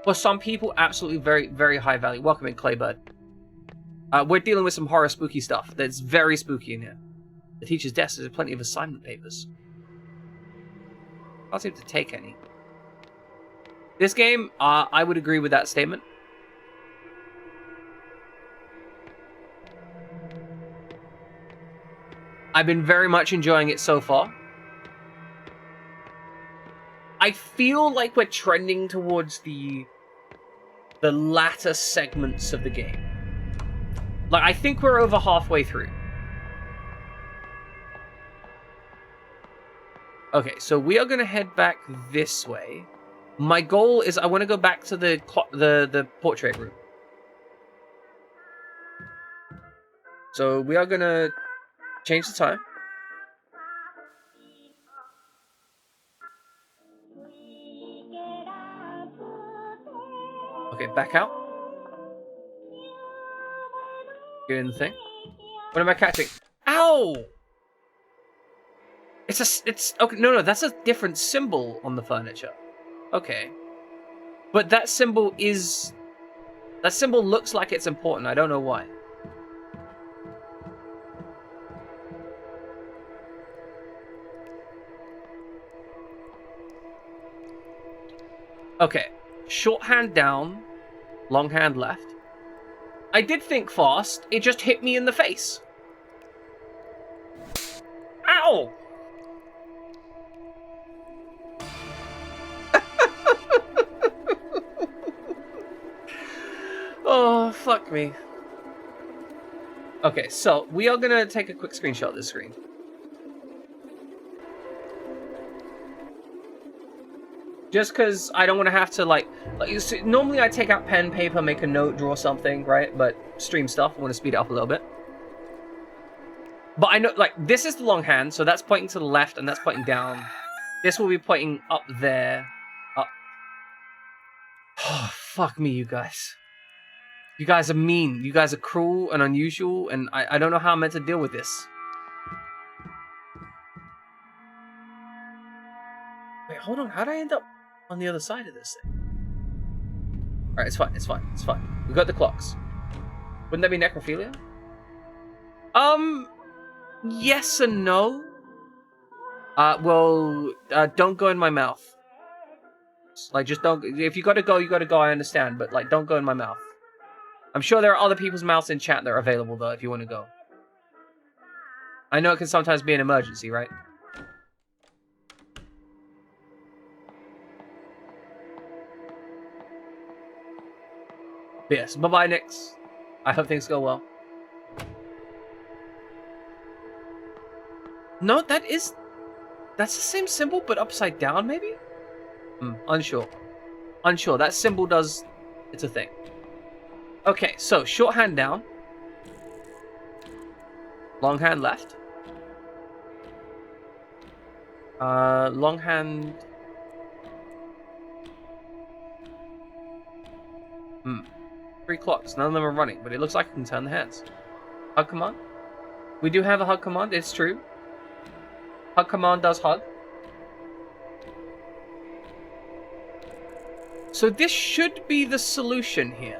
For some people, absolutely very, very high value. Welcome in, Claybird. We're dealing with some horror spooky stuff. That's very spooky in here. The teacher's desk has plenty of assignment papers. Can't seem to take any. This game, I would agree with that statement. I've been very much enjoying it so far. I feel like we're trending towards the latter segments of the game. Like, I think we're over halfway through. Okay, so we are going to head back this way. My goal is I want to go back to the portrait room. So we are going to change the time. Okay, back out. Get in the thing. What am I catching? Ow! It's okay. No, that's a different symbol on the furniture. Okay, but that symbol looks like it's important. I don't know why. Okay, short hand down, long hand left. I did think fast. It just hit me in the face. Ow! Oh, fuck me. Okay, so we are gonna take a quick screenshot of this screen. Just because I don't want to have to, like normally I take out pen, paper, make a note, draw something, right? But stream stuff, I want to speed it up a little bit. But I know, like, this is the long hand, so that's pointing to the left, and that's pointing down. This will be pointing up there. Up. Oh, fuck me, you guys. You guys are mean. You guys are cruel and unusual, and I don't know how I'm meant to deal with this. Wait, hold on. How did I end up on the other side of this thing? Alright, it's fine. It's fine. It's fine. We got the clocks. Wouldn't that be necrophilia? Yes and no. Don't go in my mouth. Like, just don't. If you gotta go, you gotta go. I understand, but like, don't go in my mouth. I'm sure there are other people's mouths in chat that are available though, if you want to go. I know it can sometimes be an emergency, right? But yes, bye-bye, Nix. I hope things go well. No, that's the same symbol, but upside down, maybe? Unsure. Unsure. That symbol does... It's a thing. Okay, so short hand down. Long hand left. Long hand... 3 clocks. None of them are running, but it looks like I can turn the hands. Hug command? We do have a hug command, it's true. Hug command does hug. So this should be the solution here.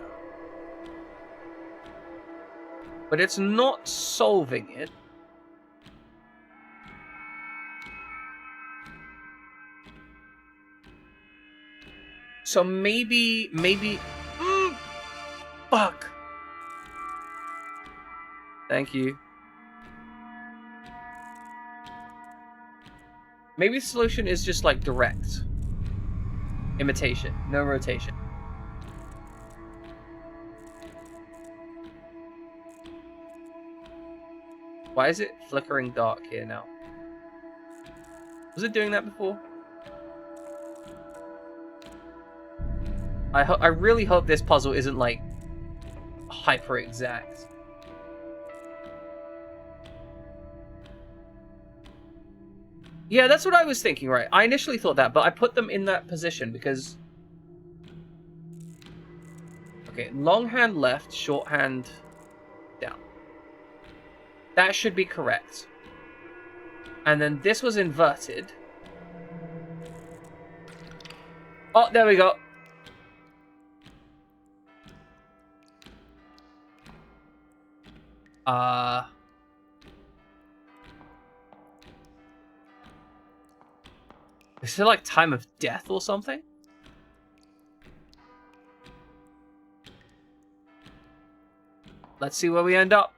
But it's not solving it. So maybe... Fuck. Thank you. Maybe the solution is just like direct. Imitation. No rotation. Why is it flickering dark here now? Was it doing that before? I really hope this puzzle isn't like hyper exact. Yeah, that's what I was thinking, right? I initially thought that, but I put them in that position because... Okay, long hand left, short hand down. That should be correct. And then this was inverted. Oh, there we go. Is it like time of death or something? Let's see where we end up.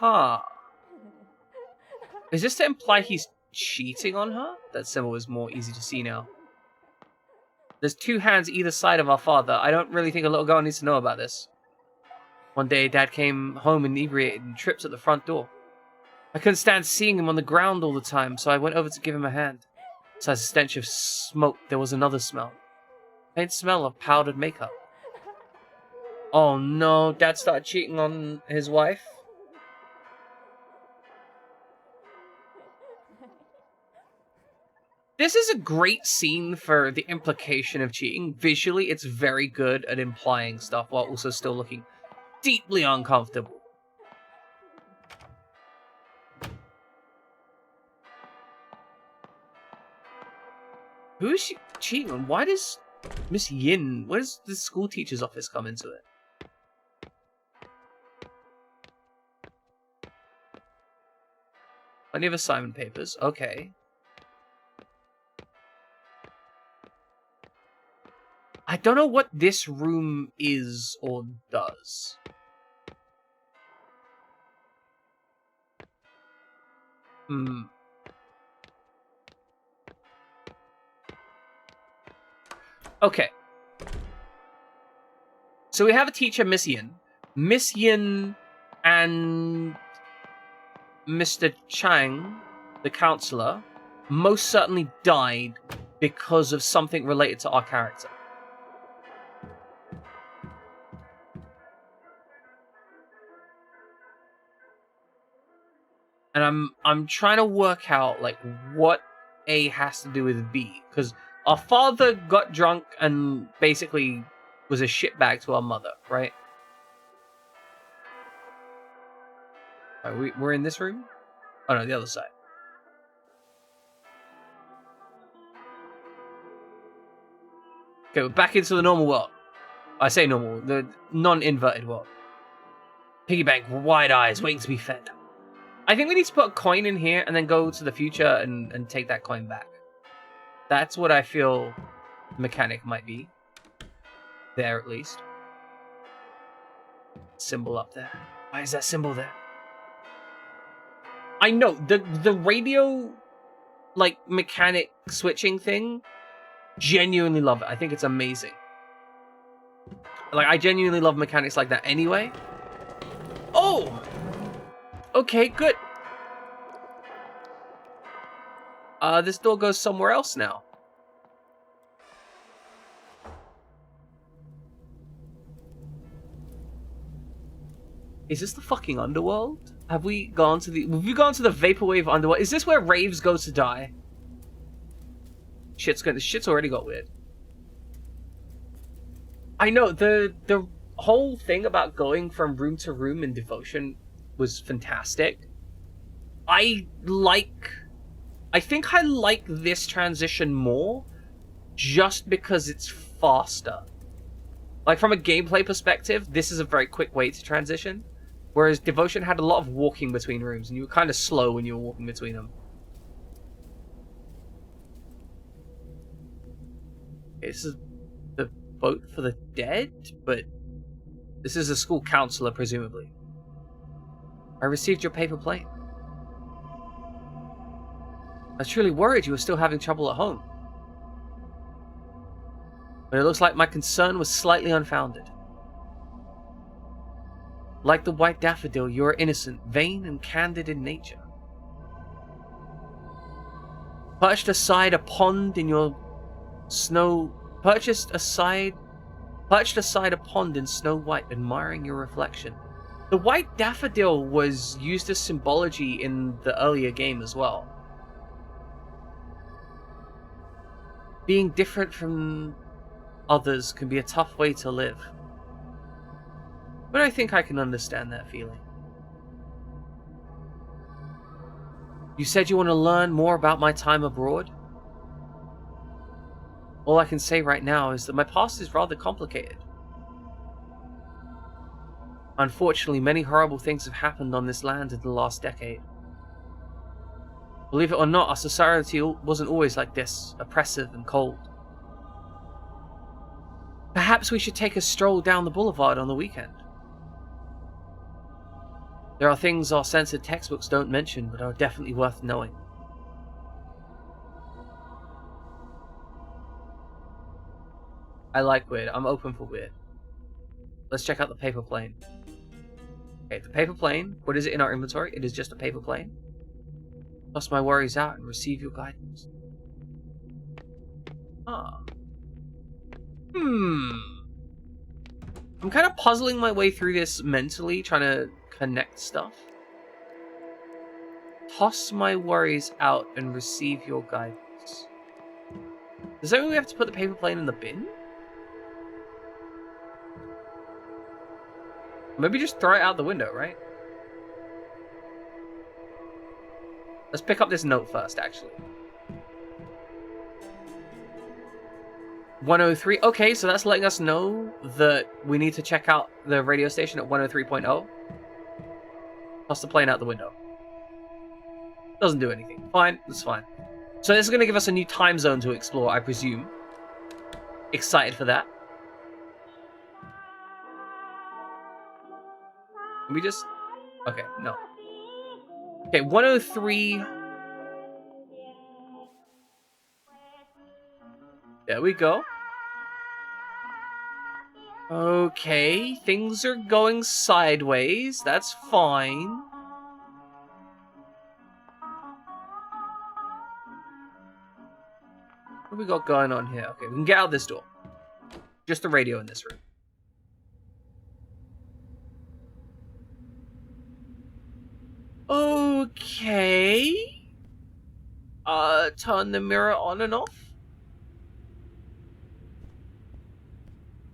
Huh. Is this to imply he's cheating on her? That symbol is more easy to see now. There's 2 hands either side of our father. I don't really think a little girl needs to know about this. One day, Dad came home inebriated and tripped at the front door. I couldn't stand seeing him on the ground all the time, so I went over to give him a hand. Besides the stench of smoke, there was another smell. Faint smell of powdered makeup. Oh no, Dad started cheating on his wife? This is a great scene for the implication of cheating. Visually, it's very good at implying stuff while also still looking deeply uncomfortable. Who is she cheating on? Why does Miss Yin, where does the school teacher's office come into it? Plenty of assignment papers. Okay. I don't know what this room is or does. Okay. So we have a teacher, Miss Yin. Miss Yin and Mr. Chang, the counselor, most certainly died because of something related to our character. And I'm trying to work out like what A has to do with B, because our father got drunk and basically was a shitbag to our mother, right? Alright, we're in this room? Oh no, the other side. Okay, we're back into the normal world. I say normal, the non-inverted world. Piggy bank, wide eyes, waiting to be fed. I think we need to put a coin in here and then go to the future and take that coin back. That's what I feel the mechanic might be. There, at least. Symbol up there. Why is that symbol there? I know, the radio, like, mechanic switching thing, genuinely love it. I think it's amazing. Like, I genuinely love mechanics like that anyway. Oh! Okay, good. This door goes somewhere else now. Is this the fucking underworld? Have we gone to the vaporwave underworld? Is this where raves go to die? Shit's already got weird. I know, the whole thing about going from room to room in Devotion was fantastic. I think I like this transition more just because it's faster. Like, from a gameplay perspective, this is a very quick way to transition. Whereas Devotion had a lot of walking between rooms, and you were kind of slow when you were walking between them. Okay, this is the boat for the dead, but this is a school counselor, presumably. I received your paper plane. I was truly worried you were still having trouble at home. But it looks like my concern was slightly unfounded. Like the white daffodil, you are innocent, vain, and candid in nature. Perched aside a pond in your snow... Perched aside a pond in Snow White, admiring your reflection. The white daffodil was used as symbology in the earlier game as well. Being different from others can be a tough way to live. But I think I can understand that feeling. You said you want to learn more about my time abroad? All I can say right now is that my past is rather complicated. Unfortunately, many horrible things have happened on this land in the last decade. Believe it or not, our society wasn't always like this, oppressive and cold. Perhaps we should take a stroll down the boulevard on the weekend. There are things our censored textbooks don't mention, but are definitely worth knowing. I like weird. I'm open for weird. Let's check out the paper plane. Okay, the paper plane. What is it in our inventory? It is just a paper plane. Toss my worries out and receive your guidance. Ah. I'm kind of puzzling my way through this mentally, trying to connect stuff. Toss my worries out and receive your guidance. Does that mean we have to put the paper plane in the bin? Maybe just throw it out the window, right? Let's pick up this note first, actually. 103. Okay, so that's letting us know that we need to check out the radio station at 103.0. Toss the plane out the window. Doesn't do anything. Fine, that's fine. So this is going to give us a new time zone to explore, I presume. Excited for that. Can we just... Okay, no. Okay, 103... There we go. Okay, things are going sideways. That's fine. What have we got going on here? Okay, we can get out this door. Just the radio in this room. Okay. Turn the mirror on and off.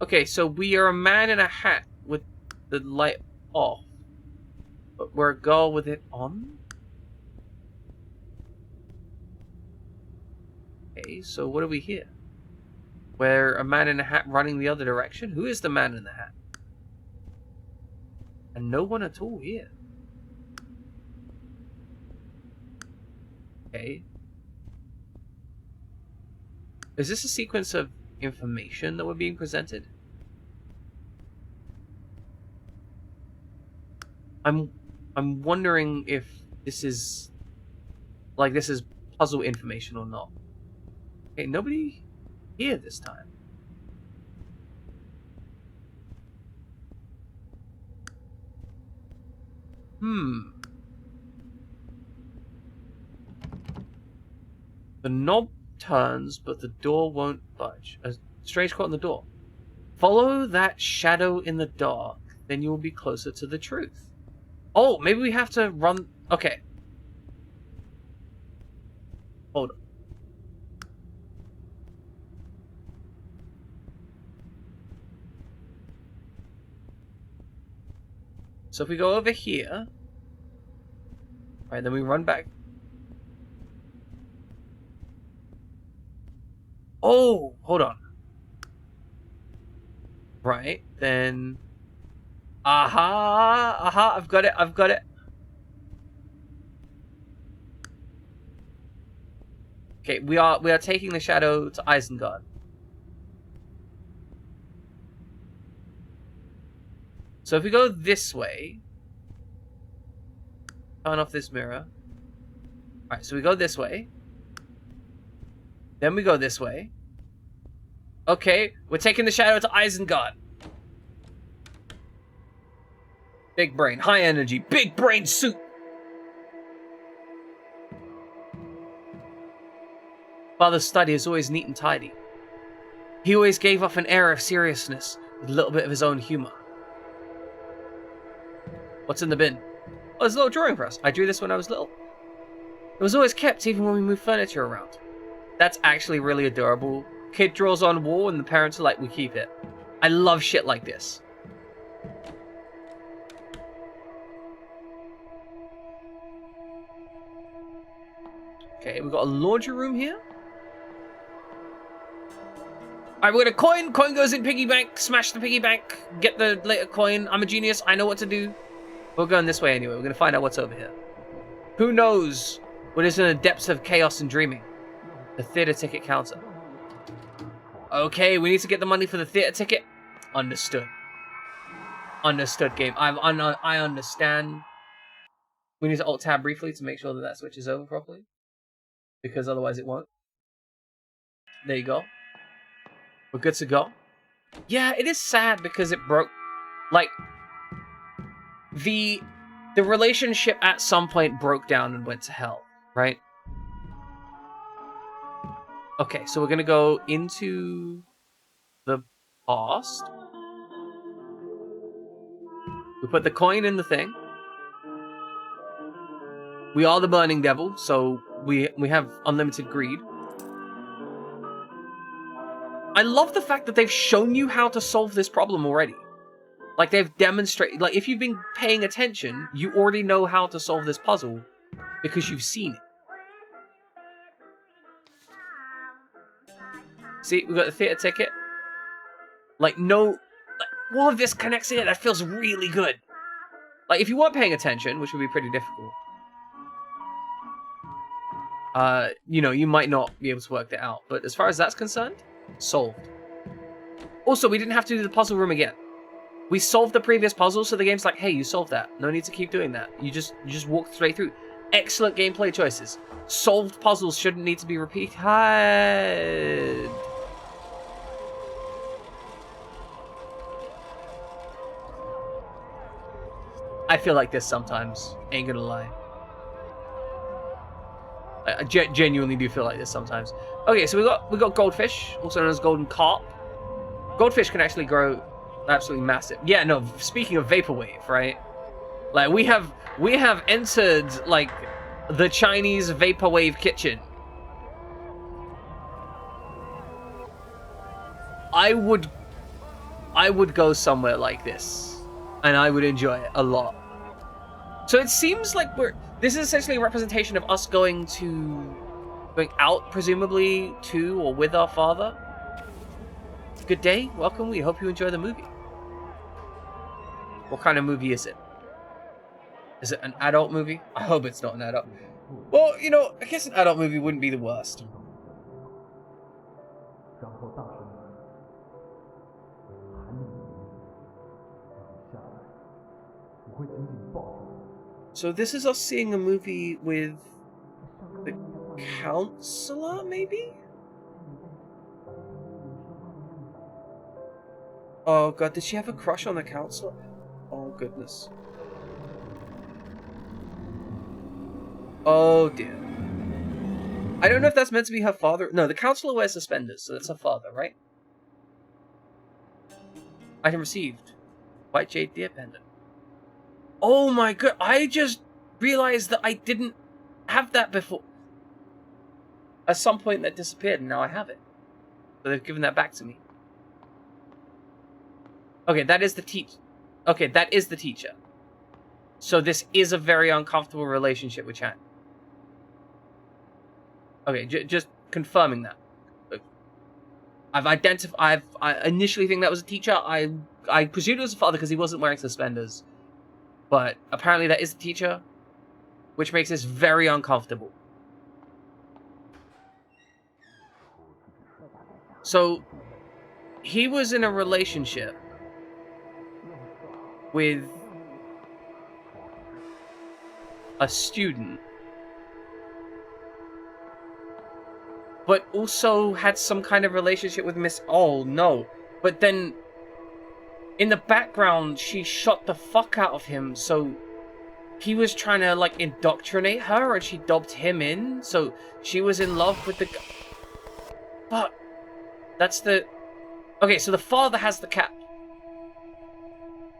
Okay, so we are a man in a hat with the light off. But we're a girl with it on? Okay, so what are we here? We're a man in a hat running the other direction? Who is the man in the hat? And no one at all here. Okay. Is this a sequence of information that we're being presented? I'm wondering if this is puzzle information or not. Okay, nobody here this time. The knob turns, but the door won't budge. A strange quote on the door. Follow that shadow in the dark, then you will be closer to the truth. Oh, maybe we have to run... Okay. Hold on. So if we go over here... Alright, then we run back. Oh, hold on. Right, then... Aha, I've got it. Okay, we are taking the shadow to Isengard. So if we go this way... Turn off this mirror. Alright, so we go this way. Then we go this way. Okay, we're taking the shadow to Isengard. Big brain, high energy, big brain suit. Father's study is always neat and tidy. He always gave off an air of seriousness with a little bit of his own humor. What's in the bin? Oh, there's a little drawing press. I drew this when I was little. It was always kept even when we moved furniture around. That's actually really adorable. Kid draws on wall and the parents are like, we keep it. I love shit like this. Okay, we've got a laundry room here. Alright, we got a coin. Coin goes in piggy bank. Smash the piggy bank. Get the later coin. I'm a genius. I know what to do. We're going this way anyway. We're going to find out what's over here. Who knows what is in the depths of chaos and dreaming? The theater ticket counter. Okay, we need to get the money for the theater ticket. Understood. Understood, game. I understand. We need to Alt-Tab briefly to make sure that that switches over properly. Because otherwise it won't. There you go. We're good to go. Yeah, it is sad because it broke... Like, the relationship at some point broke down and went to hell, right? Okay, so we're gonna go into the past. We put the coin in the thing. We are the Burning Devil, so we have unlimited greed. I love the fact that they've shown you how to solve this problem already. Like, they've demonstrated... Like, if you've been paying attention, you already know how to solve this puzzle because you've seen it. See, we got the theater ticket. Like, no... Like, all of this connects in. That feels really good. Like, if you weren't paying attention, which would be pretty difficult, you know, you might not be able to work that out. But as far as that's concerned, solved. Also, we didn't have to do the puzzle room again. We solved the previous puzzle, so the game's like, hey, you solved that. No need to keep doing that. You just walk straight through. Excellent gameplay choices. Solved puzzles shouldn't need to be repeated. I feel like this sometimes. Ain't gonna lie. I genuinely do feel like this sometimes. Okay, so we got goldfish, also known as golden carp. Goldfish can actually grow absolutely massive. Yeah, no, speaking of vaporwave, right? Like, we have entered, like, the Chinese vaporwave kitchen. I would go somewhere like this, and I would enjoy it a lot. So it seems like this is essentially a representation of us going out, presumably, to or with our father. Good day, welcome, we hope you enjoy the movie. What kind of movie is it? Is it an adult movie? I hope it's not an adult. Well, you know, I guess an adult movie wouldn't be the worst. So this is us seeing a movie with the counselor, maybe? Oh god, did she have a crush on the counselor? Oh goodness. Oh dear. I don't know if that's meant to be her father. No, the counselor wears suspenders, so that's her father, right? Item received. White jade deer pendant. Oh my god, I just realized that I didn't have that before. At some point that disappeared and now I have it. So they've given that back to me. Okay, that is the Okay, that is the teacher. So this is a very uncomfortable relationship with Chan. Okay, just confirming that. I initially think that was a teacher. I presumed it was a father because he wasn't wearing suspenders. But apparently that is the teacher, which makes this very uncomfortable. So he was in a relationship with a student, but also had some kind of relationship with Miss... Oh, no. But then, in the background, she shot the fuck out of him, so he was trying to, like, indoctrinate her, and she dubbed him in, so she was in love with the... Fuck. That's the... Okay, so the father has the cap.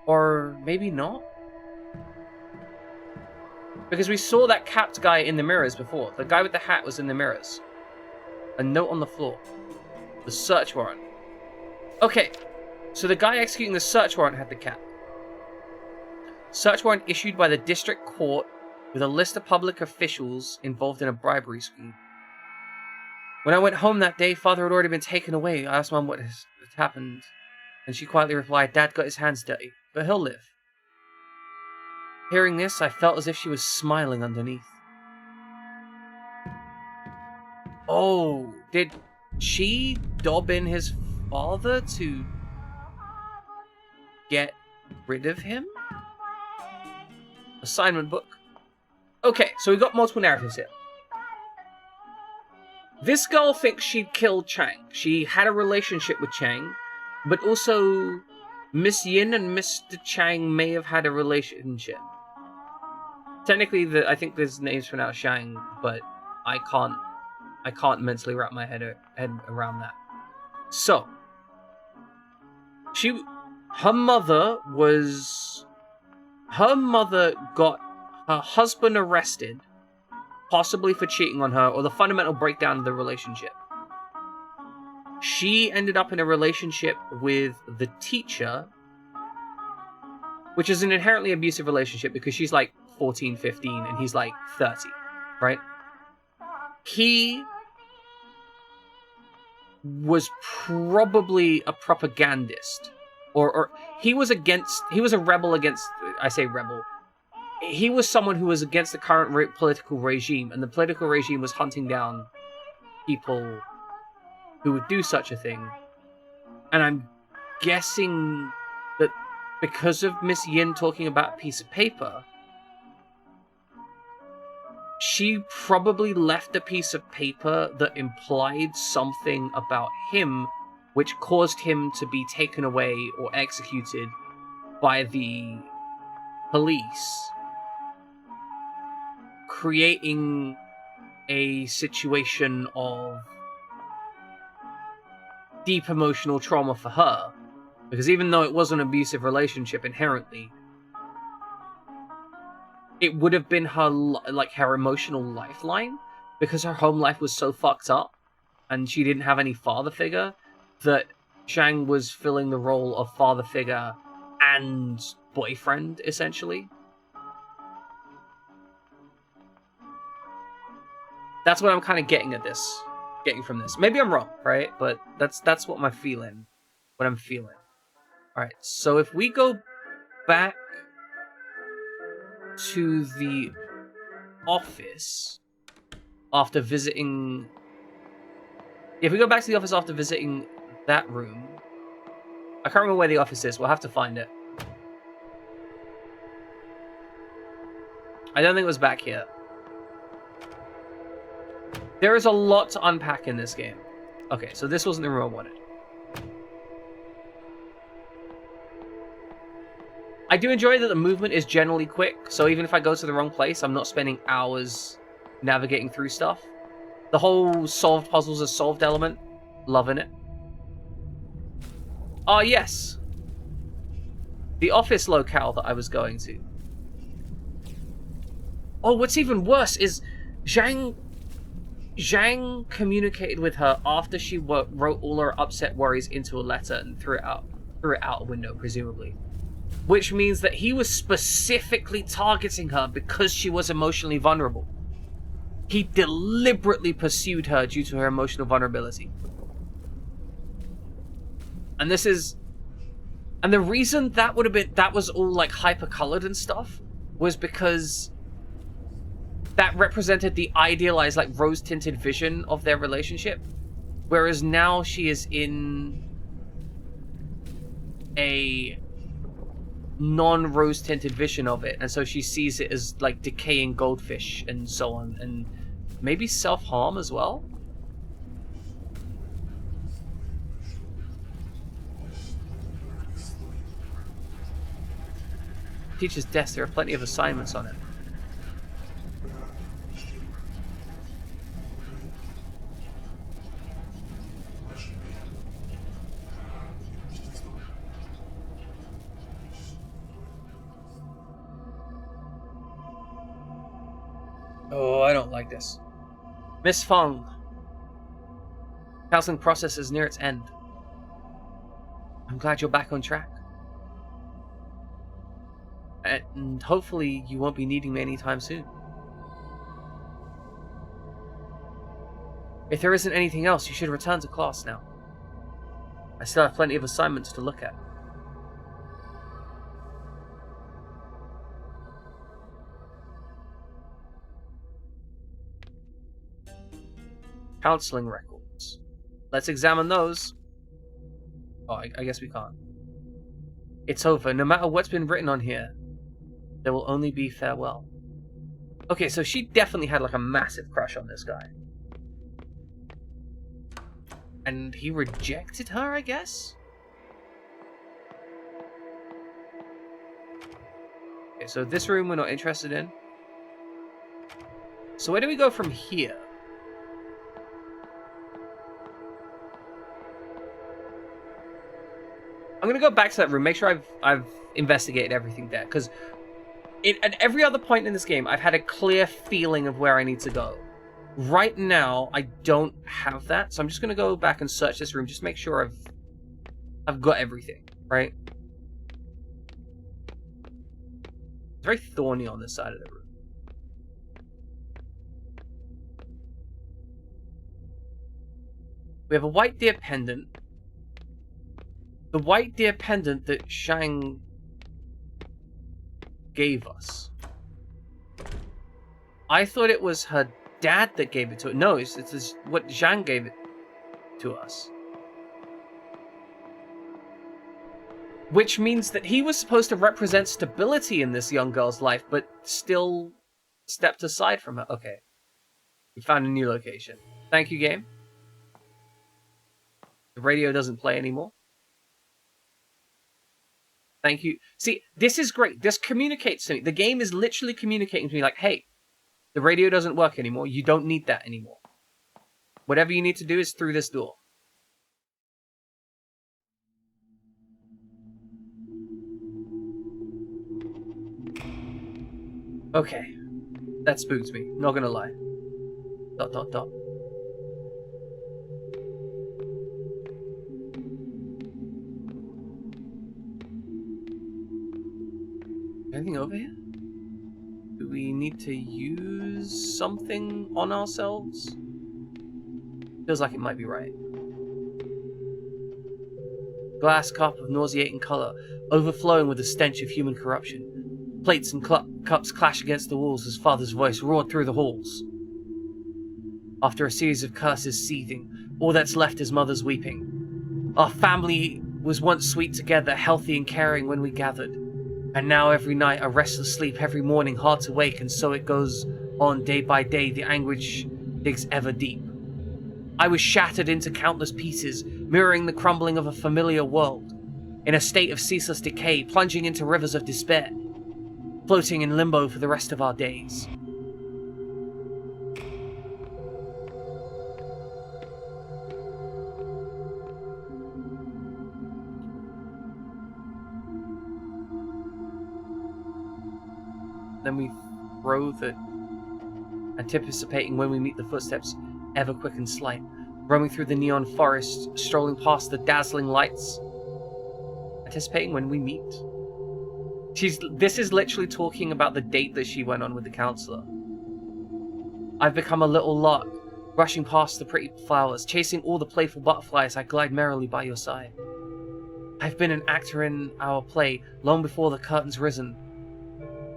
Or maybe not? Because we saw that capped guy in the mirrors before. The guy with the hat was in the mirrors. A note on the floor. The search warrant. Okay, so the guy executing the search warrant had the cap. Search warrant issued by the district court with a list of public officials involved in a bribery scheme. When I went home that day, father had already been taken away. I asked mom what had happened, and she quietly replied, Dad got his hands dirty, but he'll live. Hearing this, I felt as if she was smiling underneath. Oh, did she dob in his father to get rid of him? Assignment book. Okay, so we've got multiple narratives here. This girl thinks she killed Chang. She had a relationship with Chang, but also Miss Yin and Mr. Chang may have had a relationship. Technically, I think this name's pronounced Shang, but I can't mentally wrap my head around that. So, her mother got her husband arrested, possibly for cheating on her, or the fundamental breakdown of the relationship. She ended up in a relationship with the teacher, which is an inherently abusive relationship because she's like 14, 15, and he's like 30, right? He was probably a propagandist, or he was a rebel against, I say rebel, he was someone who was against the current political regime, and the political regime was hunting down people who would do such a thing. And I'm guessing that because of Miss Yin talking about a piece of paper, she probably left a piece of paper that implied something about him, which caused him to be taken away or executed by the police, creating a situation of deep emotional trauma for her. Because even though it was an abusive relationship inherently, it would have been her emotional lifeline, because her home life was so fucked up and she didn't have any father figure, that Shang was filling the role of father figure and boyfriend, essentially. That's what I'm kind of getting from this. Maybe I'm wrong, right? But that's what I'm feeling. Alright, so if we go back to the office after visiting... If we go back to the office after visiting that room... I can't remember where the office is. We'll have to find it. I don't think it was back here. There is a lot to unpack in this game. Okay, so this wasn't the room I wanted. I do enjoy that the movement is generally quick, so even if I go to the wrong place, I'm not spending hours navigating through stuff. The whole solved puzzles as solved element, loving it. Ah, yes. The office locale that I was going to. Oh, what's even worse is Zhang communicated with her after she wrote all her upset worries into a letter and threw it out a window, presumably. Which means that he was specifically targeting her because she was emotionally vulnerable. He deliberately pursued her due to her emotional vulnerability. And the reason that was all like hyper-colored and stuff was because that represented the idealized, like, rose-tinted vision of their relationship. Whereas now she is in a non-rose-tinted vision of it, and so she sees it as, like, decaying goldfish and so on, and maybe self-harm as well? Teacher's desk, there are plenty of assignments on it. Oh, I don't like this. Miss Feng. Counseling process is near its end. I'm glad you're back on track. And hopefully you won't be needing me anytime soon. If there isn't anything else, you should return to class now. I still have plenty of assignments to look at. Counseling records. Let's examine those. Oh, I guess we can't. It's over. No matter what's been written on here, there will only be farewell. Okay, so she definitely had like a massive crush on this guy. And he rejected her, I guess? Okay, so this room we're not interested in. So where do we go from here? I'm gonna go back to that room, make sure I've investigated everything there, because at every other point in this game, I've had a clear feeling of where I need to go. Right now, I don't have that, so I'm just gonna go back and search this room, just make sure I've got everything, right? It's very thorny on this side of the room. We have a white deer pendant. The white deer pendant that Shang gave us. I thought it was her dad that gave it to her. No, it's what Zhang gave it to us. Which means that he was supposed to represent stability in this young girl's life, but still stepped aside from her. Okay. We found a new location. Thank you, game. The radio doesn't play anymore. Thank you. See, this is great. This communicates to me. The game is literally communicating to me like, hey, the radio doesn't work anymore. You don't need that anymore. Whatever you need to do is through this door. Okay. That spooked me. Not gonna lie. ... Anything over here? Do we need to use something on ourselves? Feels like it might be right. Glass cup of nauseating color, overflowing with the stench of human corruption. Plates and cups clash against the walls as father's voice roared through the halls. After a series of curses seething, all that's left is mother's weeping. Our family was once sweet together, healthy and caring when we gathered. And now every night a restless sleep, every morning hard to wake, and so it goes on day by day, the anguish digs ever deep. I was shattered into countless pieces, mirroring the crumbling of a familiar world, in a state of ceaseless decay, plunging into rivers of despair, floating in limbo for the rest of our days. Then we throw the anticipating when we meet the footsteps, ever quick and slight, roaming through the neon forest, strolling past the dazzling lights, anticipating when we meet. This is literally talking about the date that she went on with the counselor. I've become a little lark, rushing past the pretty flowers, chasing all the playful butterflies. I glide merrily by your side. I've been an actor in our play long before the curtain's risen.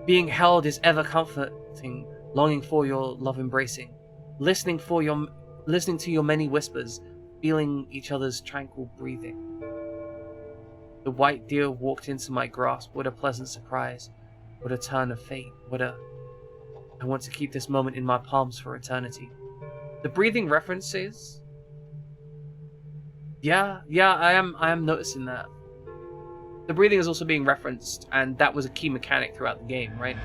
Being held is ever comforting, longing for your love embracing, listening to your many whispers, feeling each other's tranquil breathing. The white deer walked into my grasp. What a pleasant surprise. What a turn of fate. I want to keep this moment in my palms for eternity. The breathing references. Yeah, I am noticing that. The breathing is also being referenced, and that was a key mechanic throughout the game, right?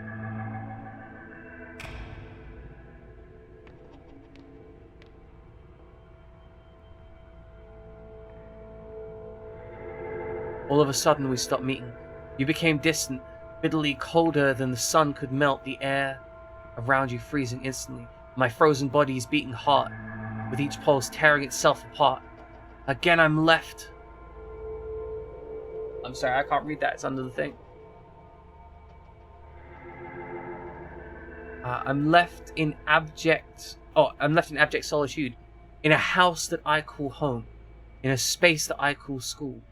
All of a sudden, we stopped meeting. You became distant, bitterly colder than the sun could melt, the air around you freezing instantly. My frozen body is beating hard, with each pulse tearing itself apart. Again, I'm left. I'm sorry, I can't read that. It's under the thing. I'm left in abject solitude, in a house that I call home, in a space that I call school.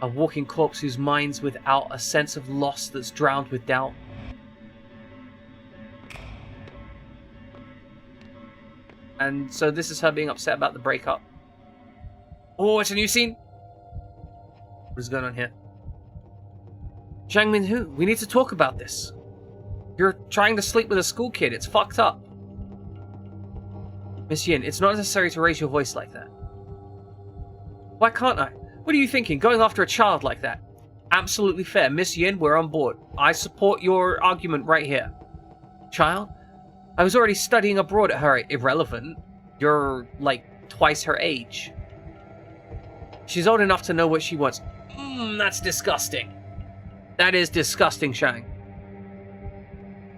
A walking corpse whose mind's without, a sense of loss that's drowned with doubt. And so this is her being upset about the breakup. Oh, it's a new scene. What is going on here? Zhang Minhu, we need to talk about this. You're trying to sleep with a school kid. It's fucked up. Miss Yin, it's not necessary to raise your voice like that. Why can't I? What are you thinking, going after a child like that? Absolutely fair. Miss Yin, we're on board. I support your argument right here. Child? I was already studying abroad at her. Irrelevant. You're, like, twice her age. She's old enough to know what she wants. That's disgusting. That is disgusting, Shang.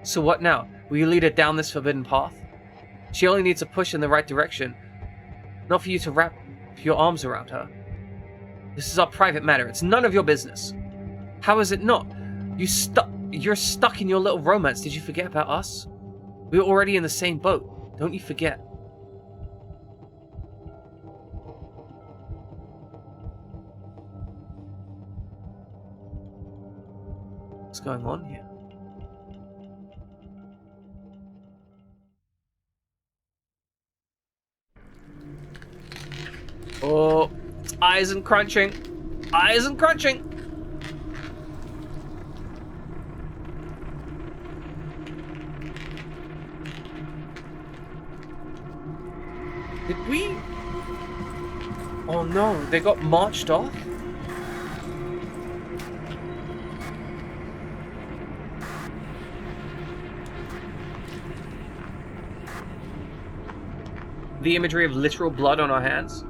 So what now? Will you lead her down this forbidden path? She only needs a push in the right direction. Not for you to wrap your arms around her. This is our private matter. It's none of your business. How is it not? You're stuck in your little romance. Did you forget about us? We were already in the same boat. Don't you forget. What's going on here? Oh, eyes and crunching. Eyes and crunching. Did we? Oh no, they got marched off? The imagery of literal blood on our hands?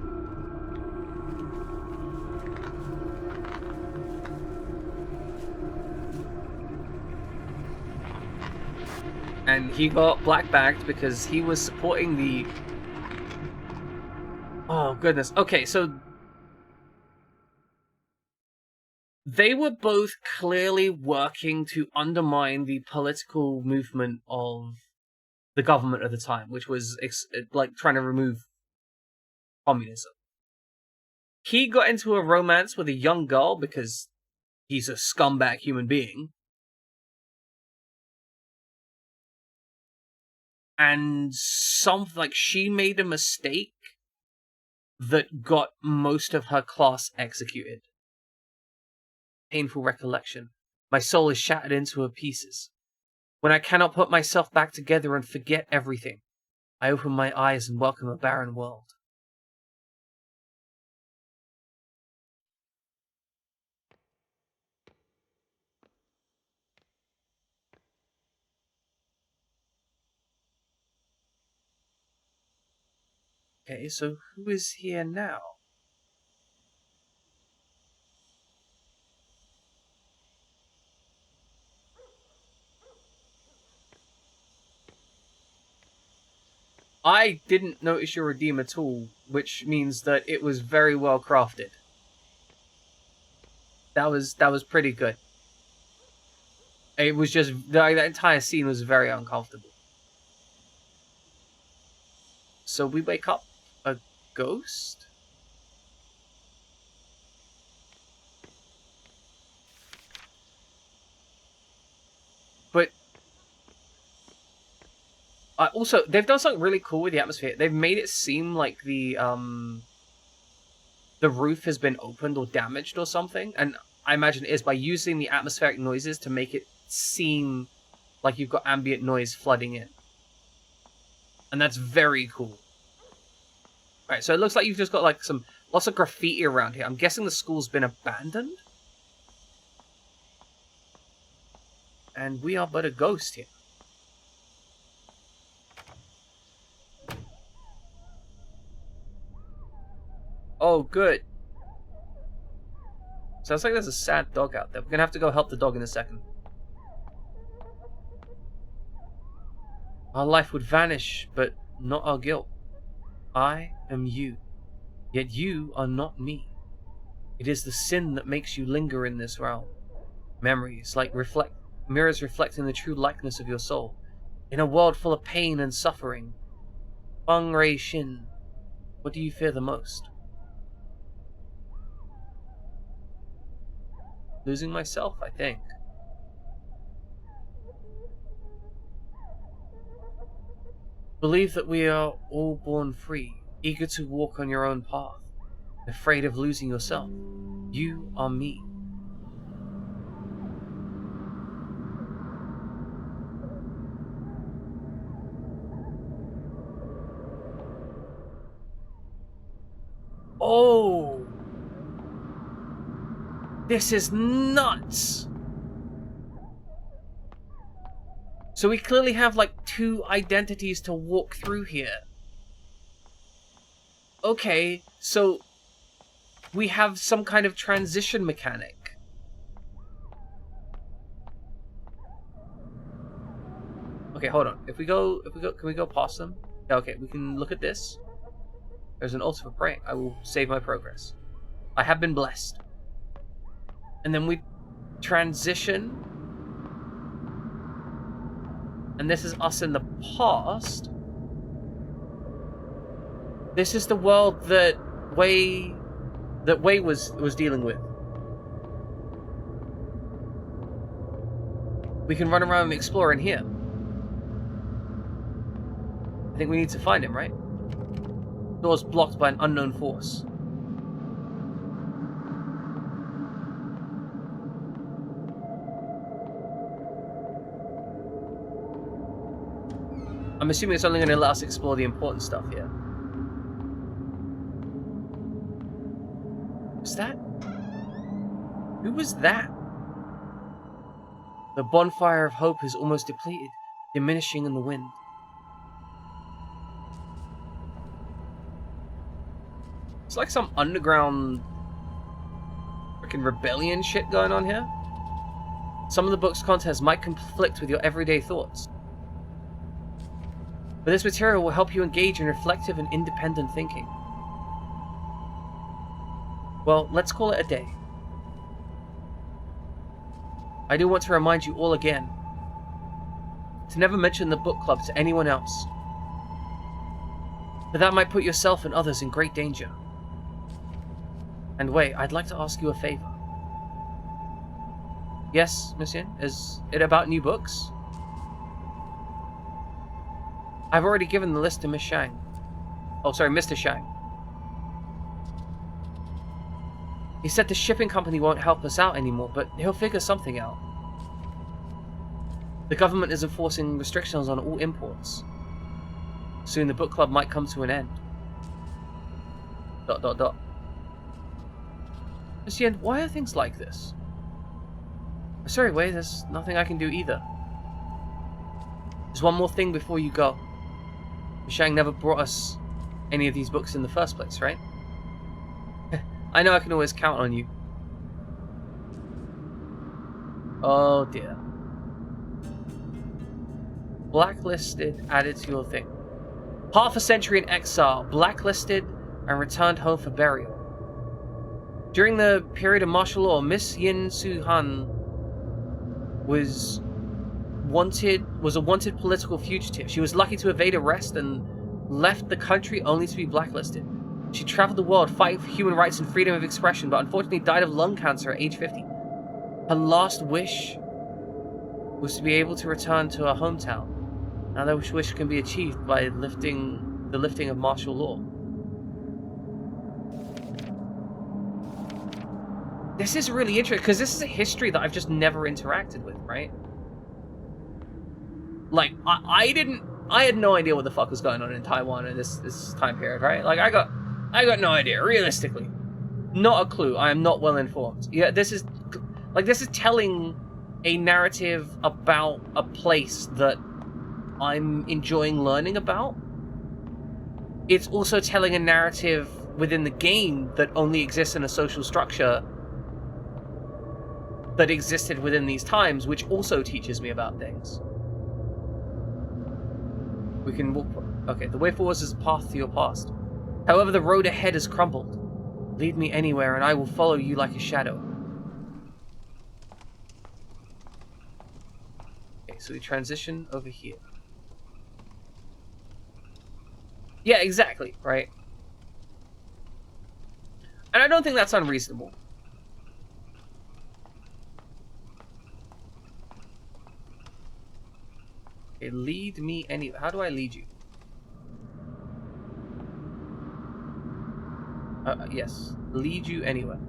And he got black-bagged because he was supporting the... Oh, goodness. Okay, so... They were both clearly working to undermine the political movement of the government at the time, which was, like, trying to remove communism. He got into a romance with a young girl because he's a scumbag human being. And she made a mistake that got most of her class executed. Painful recollection. My soul is shattered into her pieces. When I cannot put myself back together and forget everything, I open my eyes and welcome a barren world. Okay, so who is here now? I didn't notice your redeem at all, which means that it was very well crafted. That was pretty good. It was just that entire scene was very uncomfortable. So we wake up a ghost? But also, they've done something really cool with the atmosphere. They've made it seem like the roof has been opened or damaged or something. And I imagine it is by using the atmospheric noises to make it seem like you've got ambient noise flooding in. And that's very cool. Alright, so it looks like you've just got like lots of graffiti around here. I'm guessing the school's been abandoned? And we are but a ghost here. Oh, good. Sounds like there's a sad dog out there. We're gonna have to go help the dog in a second. Our life would vanish, but not our guilt. I am you, yet you are not me. It is the sin that makes you linger in this realm. Memories, like mirrors reflecting the true likeness of your soul. In a world full of pain and suffering. Feng Rei Shin, what do you fear the most? Losing myself, I think. Believe that we are all born free, eager to walk on your own path, afraid of losing yourself. You are me. Oh! This is nuts! So we clearly have, like, 2 identities to walk through here. Okay, so we have some kind of transition mechanic. Okay, hold on. If we go, can we go past them? Yeah, okay, we can look at this. There's an altar for praying. I will save my progress. I have been blessed. And then we transition. And this is us in the past. This is the world that Wei was dealing with. We can run around and explore in here. I think we need to find him, right? Door's blocked by an unknown force. I'm assuming it's only going to let us explore the important stuff here. Was that? Who was that? The bonfire of hope is almost depleted, diminishing in the wind. It's like some underground freaking rebellion shit going on here. Some of the book's contents might conflict with your everyday thoughts. But this material will help you engage in reflective and independent thinking. Well, let's call it a day. I do want to remind you all again to never mention the book club to anyone else, but that might put yourself and others in great danger. And wait, I'd like to ask you a favor. Yes, Monsieur? Is it about new books? I've already given the list to Miss Shang. Oh, sorry, Mr. Shang. He said the shipping company won't help us out anymore, but he'll figure something out. The government is enforcing restrictions on all imports. Soon the book club might come to an end. ... Monsieur, why are things like this? Sorry, Wei, there's nothing I can do either. There's one more thing before you go. Shang never brought us any of these books in the first place, right? I know I can always count on you. Oh dear. Blacklisted added to your thing. Half a century in exile, blacklisted, and returned home for burial. During the period of martial law, Miss Yin Su-han was a wanted political fugitive. She was lucky to evade arrest and left the country only to be blacklisted. She traveled the world fighting for human rights and freedom of expression, but unfortunately died of lung cancer at age 50. Her last wish was to be able to return to her hometown. Now that wish can be achieved by the lifting of martial law. This is really interesting, because this is a history that I've just never interacted with, right? Like, I had no idea what the fuck was going on in Taiwan in this time period, right? Like, I got no idea, realistically. Not a clue. I am not well informed. Yeah, this is telling a narrative about a place that I'm enjoying learning about. It's also telling a narrative within the game that only exists in a social structure that existed within these times, which also teaches me about things. We can walk... Okay, the way forward is a path to your past. However, the road ahead has crumbled. Lead me anywhere, and I will follow you like a shadow. Okay, so we transition over here. Yeah, exactly, right? And I don't think that's unreasonable. Okay, lead me anywhere. How do I lead you? Yes. Lead you anywhere.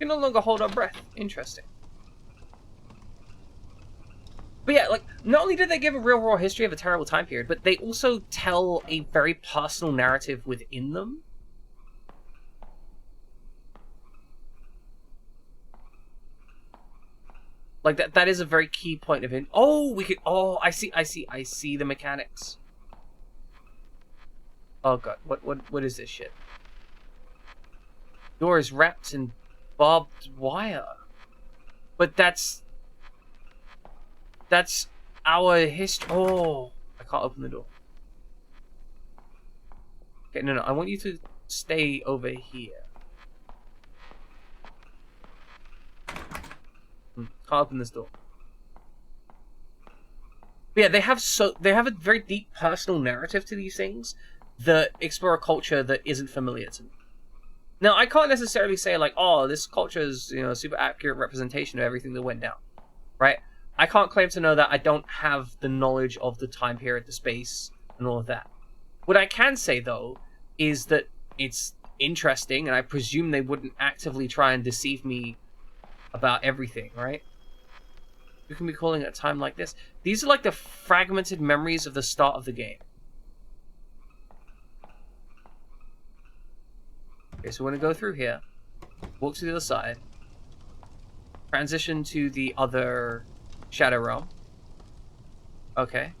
can no longer hold our breath. Interesting. But yeah, like, not only did they give a real raw history of a terrible time period, but they also tell a very personal narrative within them. Like, that is a very key point of it. Oh, we could... Oh, I see the mechanics. Oh god, what is this shit? Door is wrapped in barbed wire. But that's our history. Oh, I can't open the door. Okay, no, I want you to stay over here. Can't open this door. But yeah, they have a very deep personal narrative to these things that explore a culture that isn't familiar to me. Now, I can't necessarily say like, oh, this culture is, you know, a super accurate representation of everything that went down, right? I can't claim to know that. I don't have the knowledge of the time period, the space, and all of that. What I can say, though, is that it's interesting, and I presume they wouldn't actively try and deceive me about everything, right? You can be calling it a time like this. These are like the fragmented memories of the start of the game. Okay, so we're going to go through here, walk to the other side, transition to the other Shadow Realm. Okay.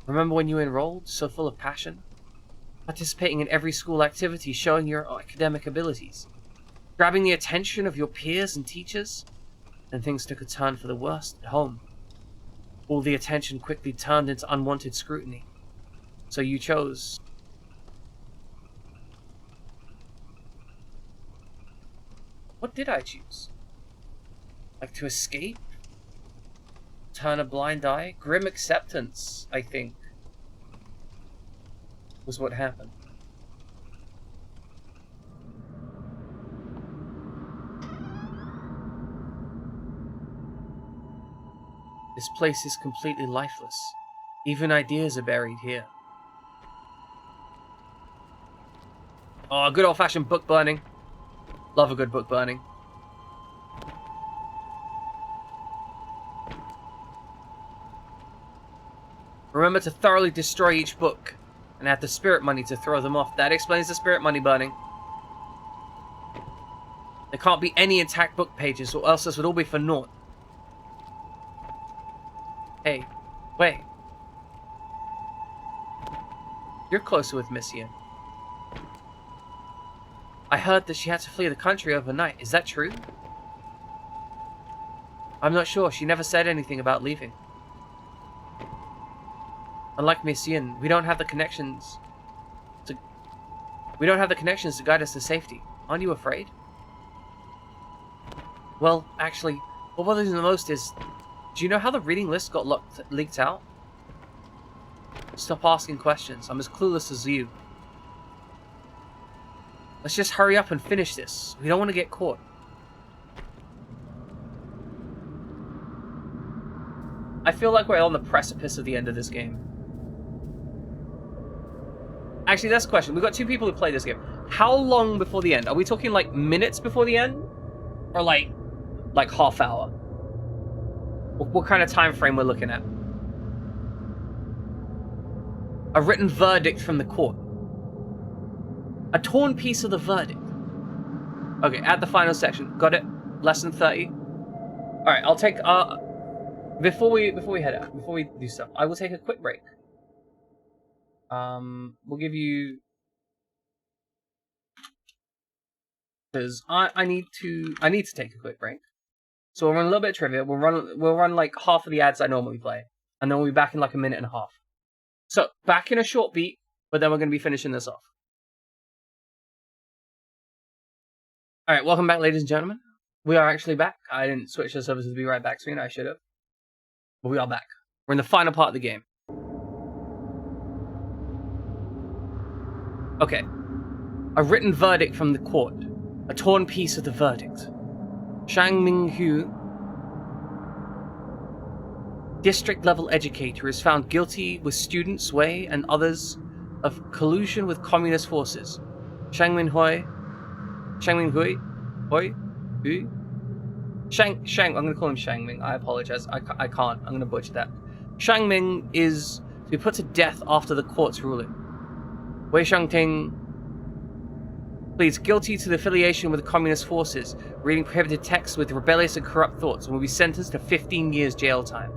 Remember when you enrolled, so full of passion? Participating in every school activity, showing your academic abilities. Grabbing the attention of your peers and teachers? Then things took a turn for the worst at home. All the attention quickly turned into unwanted scrutiny. So you chose... What did I choose? Like to escape? Turn a blind eye? Grim acceptance, I think, was what happened. This place is completely lifeless. Even ideas are buried here. Oh, good old-fashioned book burning. Love a good book burning. Remember to thoroughly destroy each book, and add the spirit money to throw them off. That explains the spirit money burning. There can't be any intact book pages, or else this would all be for naught. Hey, wait. You're closer with Miss Yin. I heard that she had to flee the country overnight. Is that true? I'm not sure. She never said anything about leaving. Unlike Miss Yin, we don't have the connections to guide us to safety. Aren't you afraid? Well, actually, what bothers me the most is, do you know how the reading list got leaked out? Stop asking questions. I'm as clueless as you. Let's just hurry up and finish this. We don't want to get caught. I feel like we're on the precipice of the end of this game. Actually, that's a question. We've got 2 people who play this game. How long before the end? Are we talking like minutes before the end? Or like half hour? What kind of time frame we're looking at? A written verdict from the court. A torn piece of the verdict. Okay, add the final section. Got it. Lesson 30. Alright, I'll take before we head out, before we do stuff, I will take a quick break. We'll give you, because I need to take a quick break. So we'll run a little bit of trivia. We'll run like half of the ads I normally play, and then we'll be back in like a minute and a half. So back in a short beat, but then we're going to be finishing this off. All right, welcome back, ladies and gentlemen. We are actually back. I didn't switch this over to the Be Right Back screen. I should have, but we are back. We're in the final part of the game. Okay. A written verdict from the court. A torn piece of the verdict. Shang Minghu, district-level educator, is found guilty with students Wei and others of collusion with communist forces. Shang Minghui Who? Shang, I'm gonna call him Shang Ming. I apologize. I can't. I'm gonna butcher that. Shang Ming is to be put to death after the court's ruling. Wei Shangting pleads guilty to the affiliation with the communist forces, reading prohibited texts with rebellious and corrupt thoughts, and will be sentenced to 15 years jail time.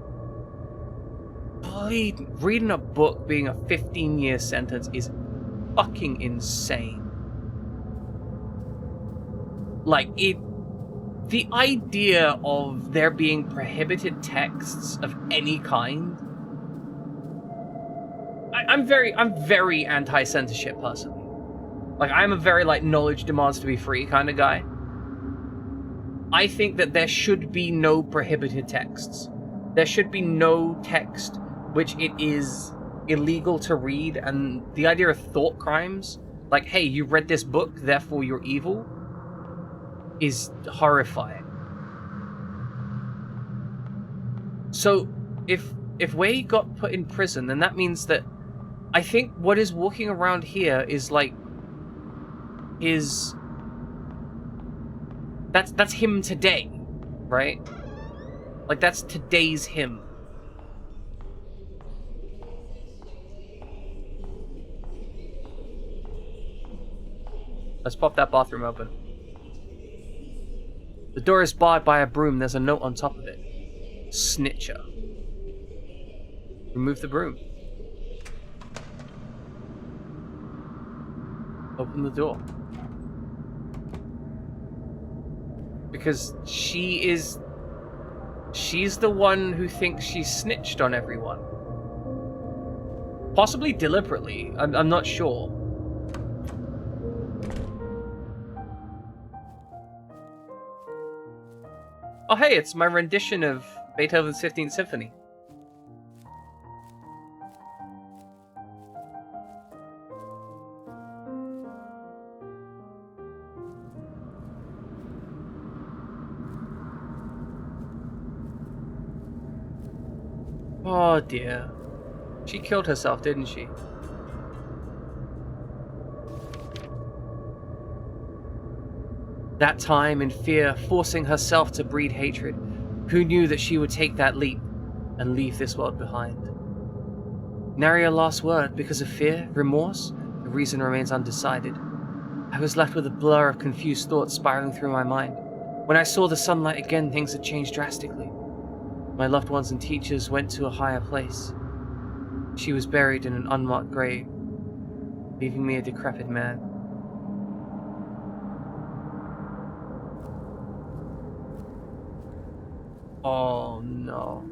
Reading a book being a 15-year sentence is fucking insane. Like, the idea of there being prohibited texts of any kind. I'm very anti-censorship personally. Like, I'm a very, like, knowledge demands to be free kind of guy. I think that there should be no prohibited texts. There should be no text which it is illegal to read, and the idea of thought crimes, like, hey, you read this book, therefore you're evil, is horrifying. So, if Wei got put in prison, then that means that I think what is walking around here is like that's him today, right? Like, that's today's him. Let's pop that bathroom open. The door is barred by a broom. There's a note on top of it. Snitcher. Remove the broom. Open the door. Because she's the one who thinks she's snitched on everyone. Possibly deliberately. I'm not sure. Oh hey, it's my rendition of Beethoven's 15th Symphony. Oh dear. She killed herself, didn't she? That time in fear, forcing herself to breed hatred. Who knew that she would take that leap and leave this world behind? Nary a last word because of fear, remorse, the reason remains undecided. I was left with a blur of confused thoughts spiraling through my mind. When I saw the sunlight again, things had changed drastically. My loved ones and teachers went to a higher place. She was buried in an unmarked grave, leaving me a decrepit man. Oh no.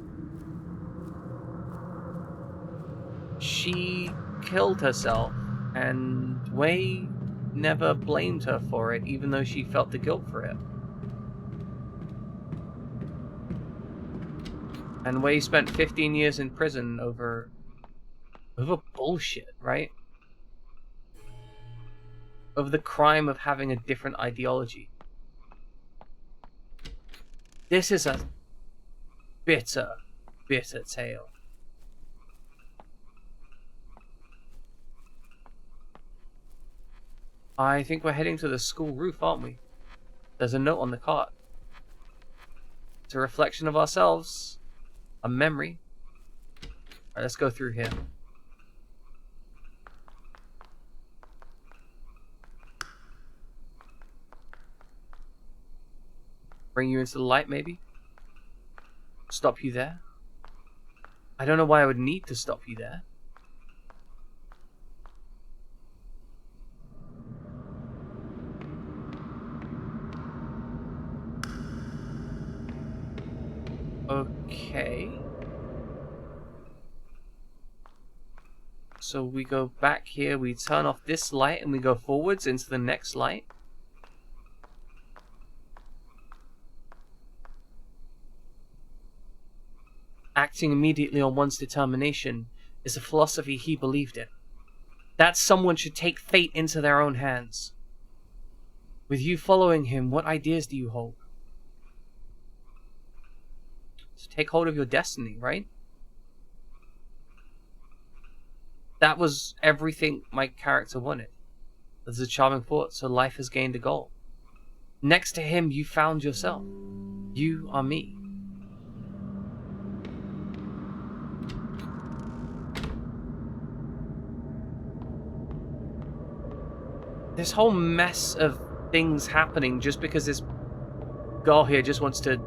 She killed herself, and Wei never blamed her for it, even though she felt the guilt for it. And Wei spent 15 years in prison over bullshit, right? Over the crime of having a different ideology. This is a bitter, bitter tale. I think we're heading to the school roof, aren't we? There's a note on the cart. It's a reflection of ourselves. A memory. Alright, let's go through here. Bring you into the light, maybe? Stop you there? I don't know why I would need to stop you there. Okay. So we go back here, we turn off this light, and we go forwards into the next light. Acting immediately on one's determination is a philosophy he believed in. That someone should take fate into their own hands. With you following him, what ideas do you hold? So take hold of your destiny, right? That was everything my character wanted. There's a charming thought, so life has gained a goal. Next to him, you found yourself. You are me. This whole mess of things happening just because this girl here just wants to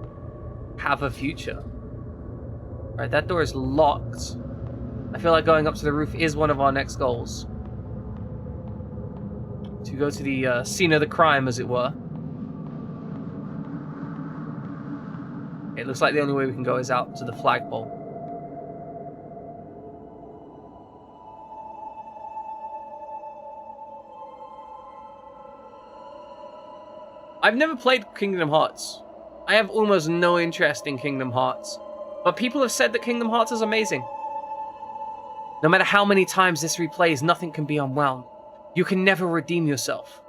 have a future. Right, that door is locked. I feel like going up to the roof is one of our next goals. To go to the scene of the crime, as it were. It looks like the only way we can go is out to the flagpole. I've never played Kingdom Hearts. I have almost no interest in Kingdom Hearts. But people have said that Kingdom Hearts is amazing. No matter how many times this replays, nothing can be unwound. You can never redeem yourself.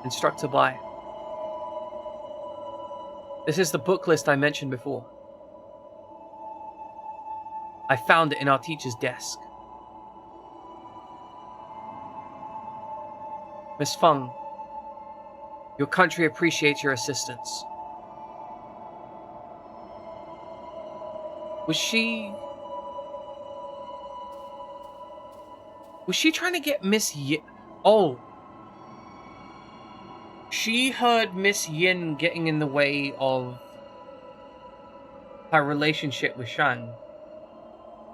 Instructor by. This is the book list I mentioned before. I found it in our teacher's desk. Miss Feng, your country appreciates your assistance. Was she trying to get Miss Yin? Oh. She heard Miss Yin getting in the way of her relationship with Shang.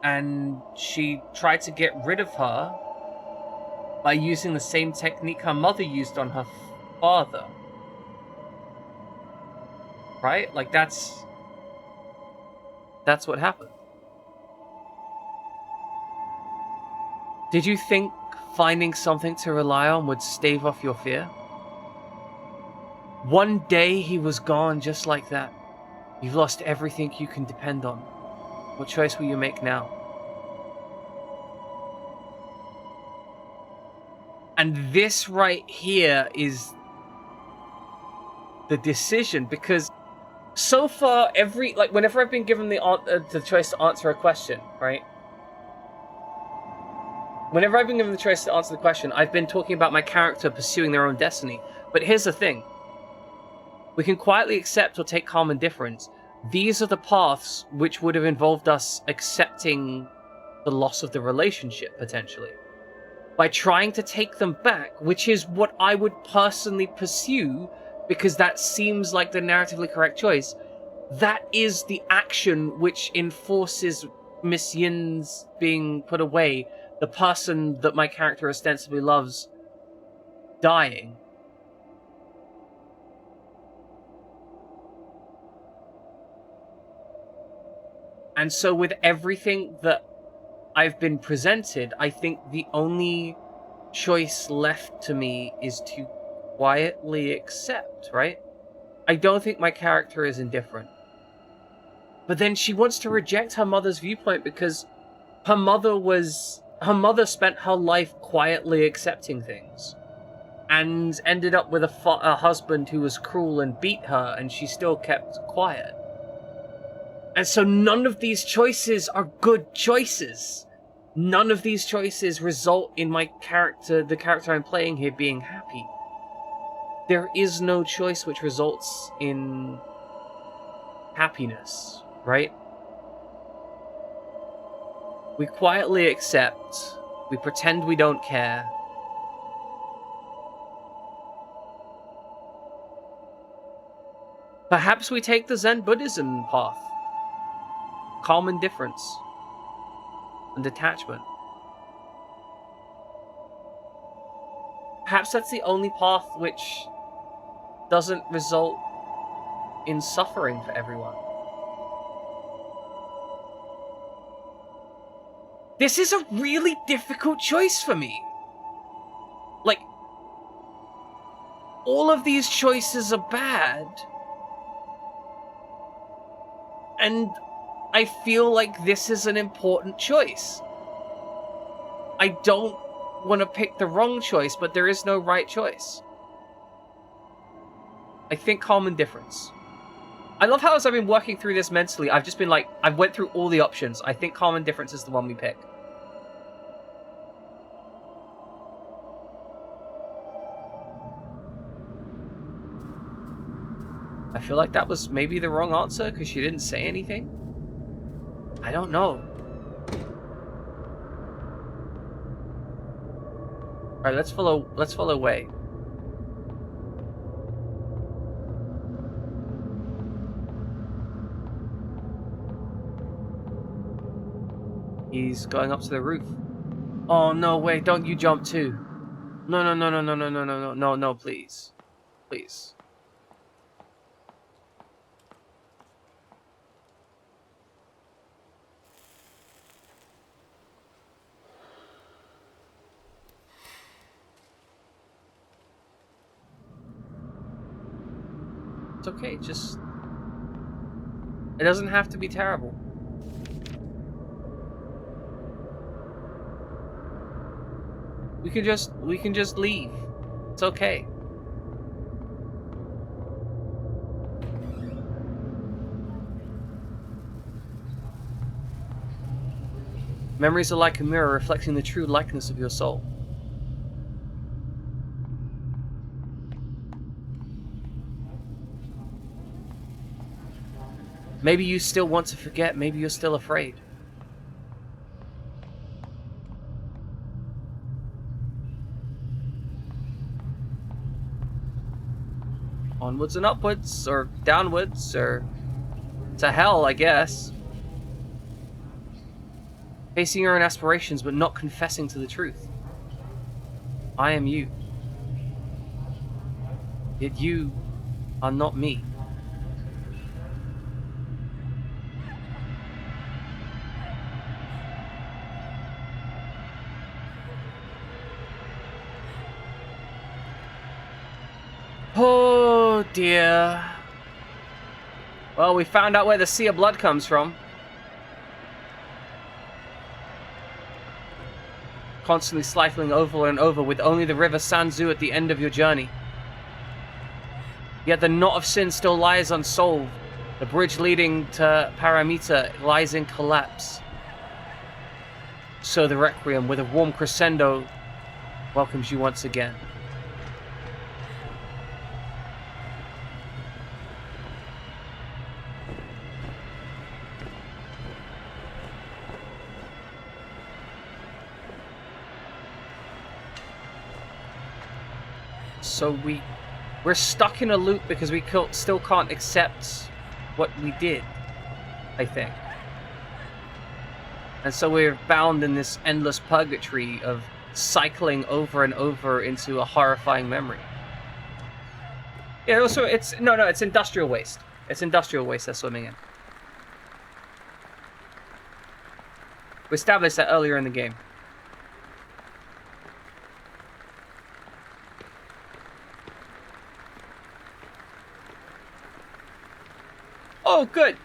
And she tried to get rid of her by using the same technique her mother used on her father. Right? Like, that's what happened. Did you think finding something to rely on would stave off your fear? One day he was gone just like that. You've lost everything you can depend on. What choice will you make now? And this right here is the decision, because so far whenever I've been given the choice to answer a question, right? Whenever I've been given the choice to answer the question, I've been talking about my character pursuing their own destiny. But here's the thing. We can quietly accept or take calm indifference. These are the paths which would have involved us accepting the loss of the relationship, potentially. By trying to take them back, which is what I would personally pursue, because that seems like the narratively correct choice. That is the action which enforces Miss Yin's being put away, the person that my character ostensibly loves dying. And so with everything that I've been presented, I think the only choice left to me is to quietly accept, right? I don't think my character is indifferent. But then she wants to reject her mother's viewpoint because her mother spent her life quietly accepting things. And ended up with a husband who was cruel and beat her, and she still kept quiet. And so none of these choices are good choices. None of these choices result in my character, the character I'm playing here, being happy. There is no choice which results in happiness, right? We quietly accept, we pretend we don't care. Perhaps we take the Zen Buddhism path. Calm indifference and detachment. Perhaps that's the only path which doesn't result in suffering for everyone. This is a really difficult choice for me. Like, all of these choices are bad. And I feel like this is an important choice. I don't want to pick the wrong choice, but there is no right choice. I think calm indifference. I love how as I've been working through this mentally, I've just been like, I've went through all the options. I think calm indifference is the one we pick. I feel like that was maybe the wrong answer because she didn't say anything. I don't know. Alright, let's follow Wei. He's going up to the roof. Oh no, wait, don't you jump too. No, no, no, no, no, no, no, no, no, no, no, please. Please. It's okay, just... It doesn't have to be terrible. We can just leave. It's okay. Memories are like a mirror reflecting the true likeness of your soul. Maybe you still want to forget, maybe you're still afraid. Onwards and upwards, or downwards, or to hell, I guess. Facing your own aspirations, but not confessing to the truth. I am you. Yet you are not me. Oh dear. Well, we found out where the sea of blood comes from. Constantly cycling over and over with only the river Sanzu at the end of your journey. Yet the knot of sin still lies unsolved. The bridge leading to Paramita lies in collapse. So the Requiem, with a warm crescendo, welcomes you once again. So we're stuck in a loop because we still can't accept what we did, I think. And so we're bound in this endless purgatory of cycling over and over into a horrifying memory. Yeah, also it's industrial waste. It's industrial waste they're swimming in. We established that earlier in the game. Oh, good.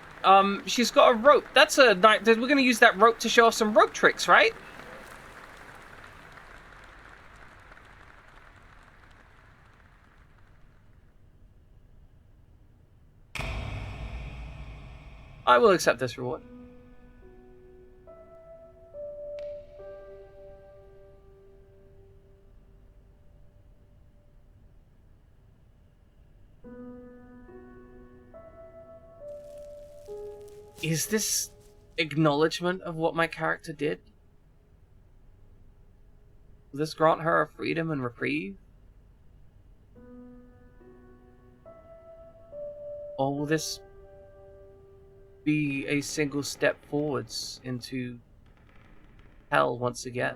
She's got a rope. That's a nice... We're going to use that rope to show off some rope tricks, right? I will accept this reward. Is this acknowledgement of what my character did? Will this grant her a freedom and reprieve? Or will this be a single step forwards into hell once again?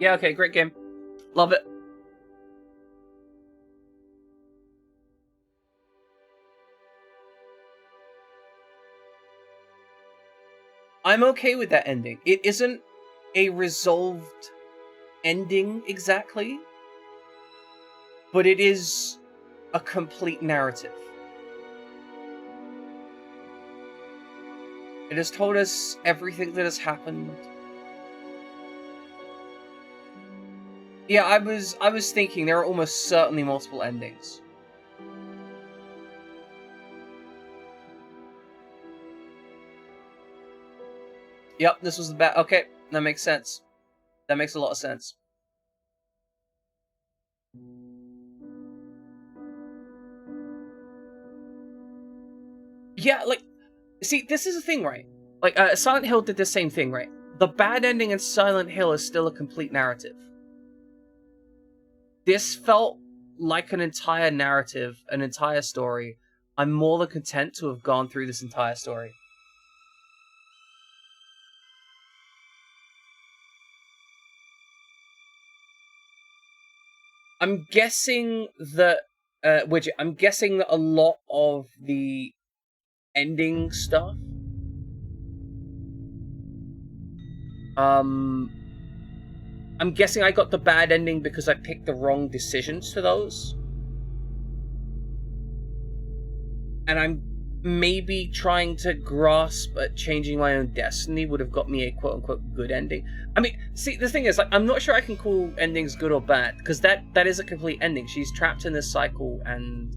Yeah, okay, great game. Love it. I'm okay with that ending. It isn't a resolved ending exactly, but it is a complete narrative. It has told us everything that has happened. Yeah, I was thinking there are almost certainly multiple endings. Yep, this was the bad. Okay, that makes sense. That makes a lot of sense. Yeah, like, see, this is the thing, right? Like, Silent Hill did the same thing, right? The bad ending in Silent Hill is still a complete narrative. This felt like an entire narrative, an entire story. I'm more than content to have gone through this entire story. I'm guessing that, Widget, I'm guessing that a lot of the ending stuff, I'm guessing I got the bad ending because I picked the wrong decisions to those. And I'm maybe trying to grasp at changing my own destiny would have got me a quote-unquote good ending. I mean, see, the thing is, like, I'm not sure I can call endings good or bad, because that is a complete ending. She's trapped in this cycle, and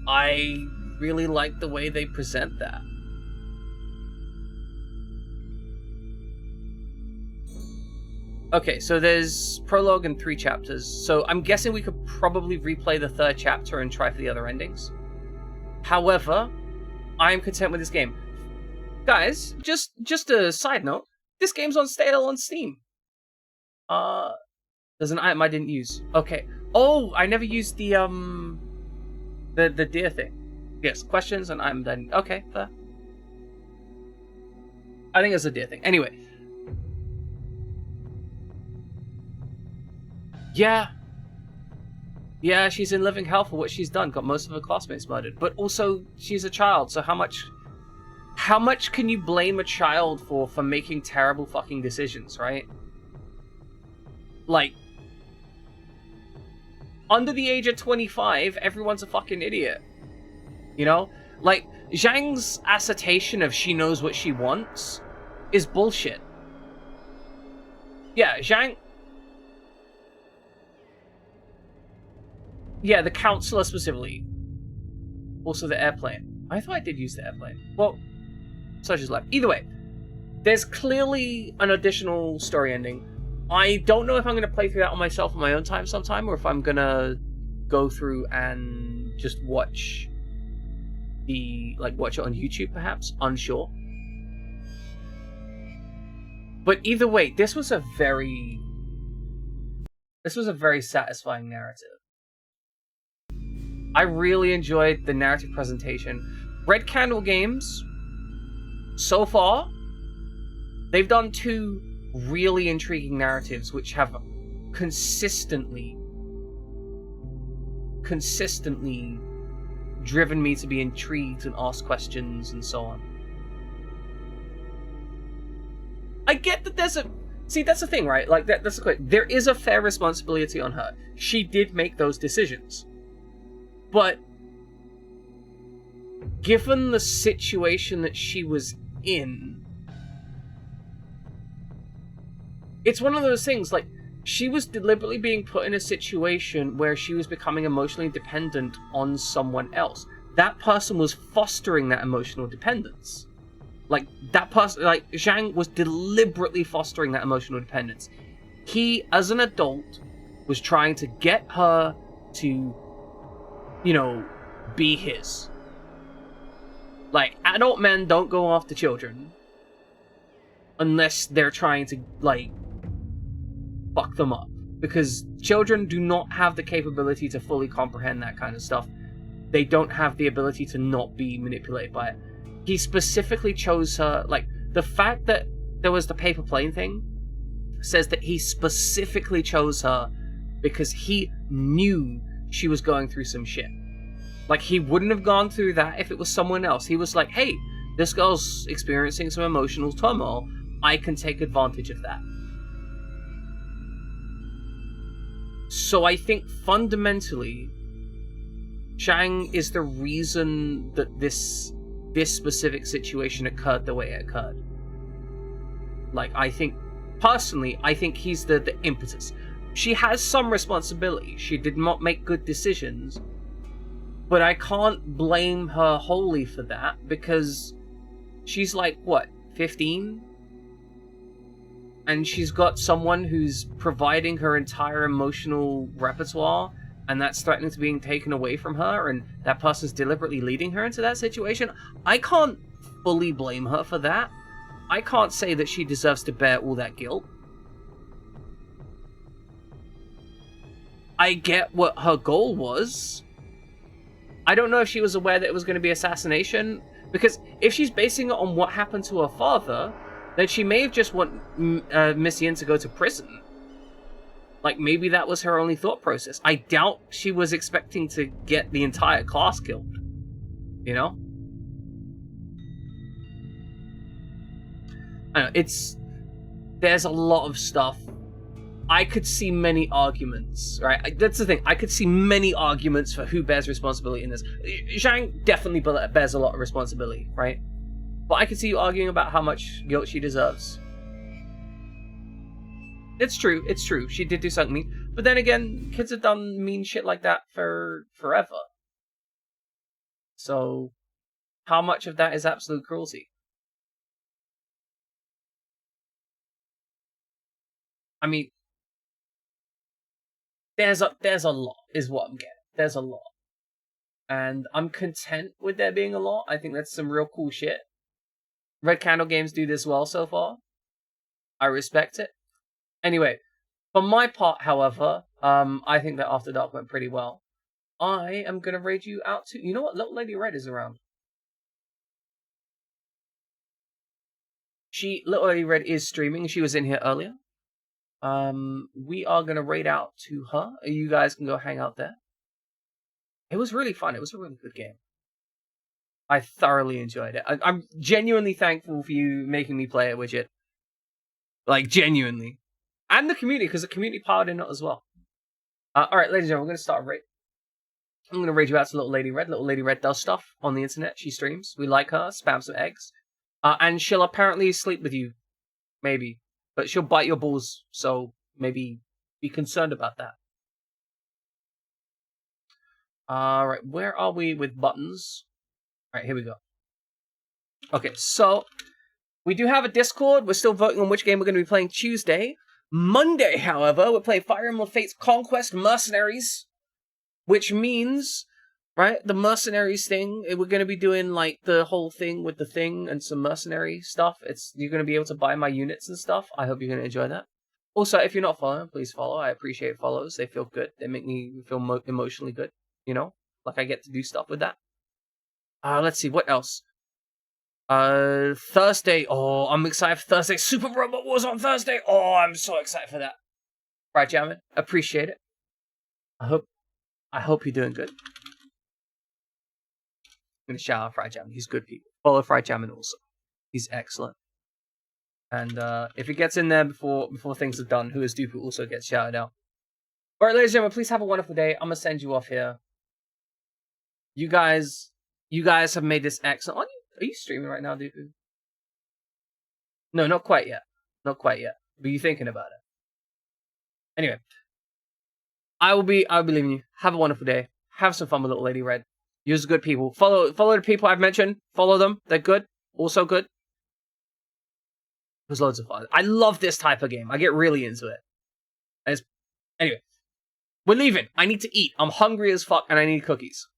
I really like the way they present that. Okay, so there's prologue and 3 chapters, so I'm guessing we could probably replay the 3rd chapter and try for the other endings. However, I'm content with this game. Guys, just a side note, this game's on sale on Steam. There's an item I didn't use. Okay. Oh, I never used the deer thing. Yes, questions and I'm then okay, fair. I think it's a deer thing. Anyway. Yeah, she's in living hell for what she's done. Got most of her classmates murdered. But also, she's a child, so how much can you blame a child for making terrible fucking decisions, right? Like, under the age of 25, everyone's a fucking idiot. You know? Like, Zhang's assertion of she knows what she wants is bullshit. Yeah, Zhang... Yeah, the counselor specifically. Also the airplane. I thought I did use the airplane. Well, such is life. Either way, there's clearly an additional story ending. I don't know if I'm going to play through that on myself on my own time sometime, or if I'm going to go through and just watch watch it on YouTube perhaps. Unsure. But either way, this was a very satisfying narrative. I really enjoyed the narrative presentation. Red Candle Games, so far, they've done 2 really intriguing narratives which have consistently driven me to be intrigued and ask questions and so on. I get that there's a... See, that's the thing, right? Like, that's the question. There is a fair responsibility on her. She did make those decisions. But given the situation that she was in, it's one of those things, like, she was deliberately being put in a situation where she was becoming emotionally dependent on someone else. That person was fostering that emotional dependence. Like, that person, like, Zhang was deliberately fostering that emotional dependence. He, as an adult, was trying to get her to, you know, be his. Like, adult men don't go after children unless they're trying to, like, fuck them up. Because children do not have the capability to fully comprehend that kind of stuff. They don't have the ability to not be manipulated by it. He specifically chose her, like, the fact that there was the paper plane thing says that he specifically chose her because he knew she was going through some shit. Like, he wouldn't have gone through that if it was someone else. He was like, hey, This girl's experiencing some emotional turmoil. I can take advantage of that. So I think fundamentally, Zhang is the reason that this specific situation occurred the way it occurred. Like, I think, personally, I think he's the impetus. She has some responsibility. She did not make good decisions. But I can't blame her wholly for that, because she's like, what, 15? And she's got someone who's providing her entire emotional repertoire, and that's threatening to being taken away from her, and that person's deliberately leading her into that situation. I can't fully blame her for that. I can't say that she deserves to bear all that guilt. I get what her goal was. I don't know if she was aware that it was going to be assassination, because if she's basing it on what happened to her father, then she may have just want Miss Yin to go to prison. Like, maybe that was her only thought process. I doubt she was expecting to get the entire class killed. You know? I don't know, there's a lot of stuff. I could see many arguments, right? That's the thing. I could see many arguments for who bears responsibility in this. Zhang definitely bears a lot of responsibility, right? But I could see you arguing about how much guilt she deserves. It's true. She did do something mean. But then again, kids have done mean shit like that for forever. So, how much of that is absolute cruelty? I mean, there's a lot, is what I'm getting. There's a lot. And I'm content with there being a lot. I think that's some real cool shit. Red Candle games do this well so far. I respect it. Anyway, for my part, however, I think that After Dark went pretty well. I am going to raid you out to... You know what? Little Lady Red is around. Little Lady Red is streaming. She was in here earlier. We are going to raid out to her. You guys can go hang out there. It was really fun. It was a really good game. I thoroughly enjoyed it. I'm genuinely thankful for you making me play it, Widget. Like, genuinely. And the community, because the community powered in it as well. Alright, ladies and gentlemen, we're going to start a raid. I'm going to raid you out to Little Lady Red. Little Lady Red does stuff on the internet. She streams. We like her. Spam some eggs. And she'll apparently sleep with you. Maybe. But she'll bite your balls, so maybe be concerned about that. Alright, where are we with buttons? Alright, here we go. Okay, so we do have a Discord. We're still voting on which game we're going to be playing Tuesday. Monday, however, we're playing Fire Emblem Fates Conquest Mercenaries, which means, right, the Mercenaries thing, we're going to be doing, like, the whole thing with the thing and some mercenary stuff. You're going to be able to buy my units and stuff. I hope you're going to enjoy that. Also, if you're not following, please follow. I appreciate follows. They feel good. They make me feel emotionally good, you know? Like, I get to do stuff with that. Let's see, what else? Thursday. Oh, I'm excited for Thursday. Super Robot Wars on Thursday. Oh, I'm so excited for that. Right, Jammin? Appreciate it. I hope you're doing good. I'm gonna shout out Fried Jammin. He's good people. Follow Fried Jammin also. He's excellent. And if it gets in there before things are done, Who Is Duper also gets shouted out. Alright, ladies and gentlemen, please have a wonderful day. I'm gonna send you off here. You guys have made this excellent. Are you streaming right now, Duper? No, not quite yet. Not quite yet. But you're thinking about it. Anyway. I'll be leaving you. Have a wonderful day. Have some fun with Little Lady Red. You're good people. Follow the people I've mentioned. Follow them. They're good. Also good. It was loads of fun. I love this type of game. I get really into it. Anyway. We're leaving. I need to eat. I'm hungry as fuck and I need cookies.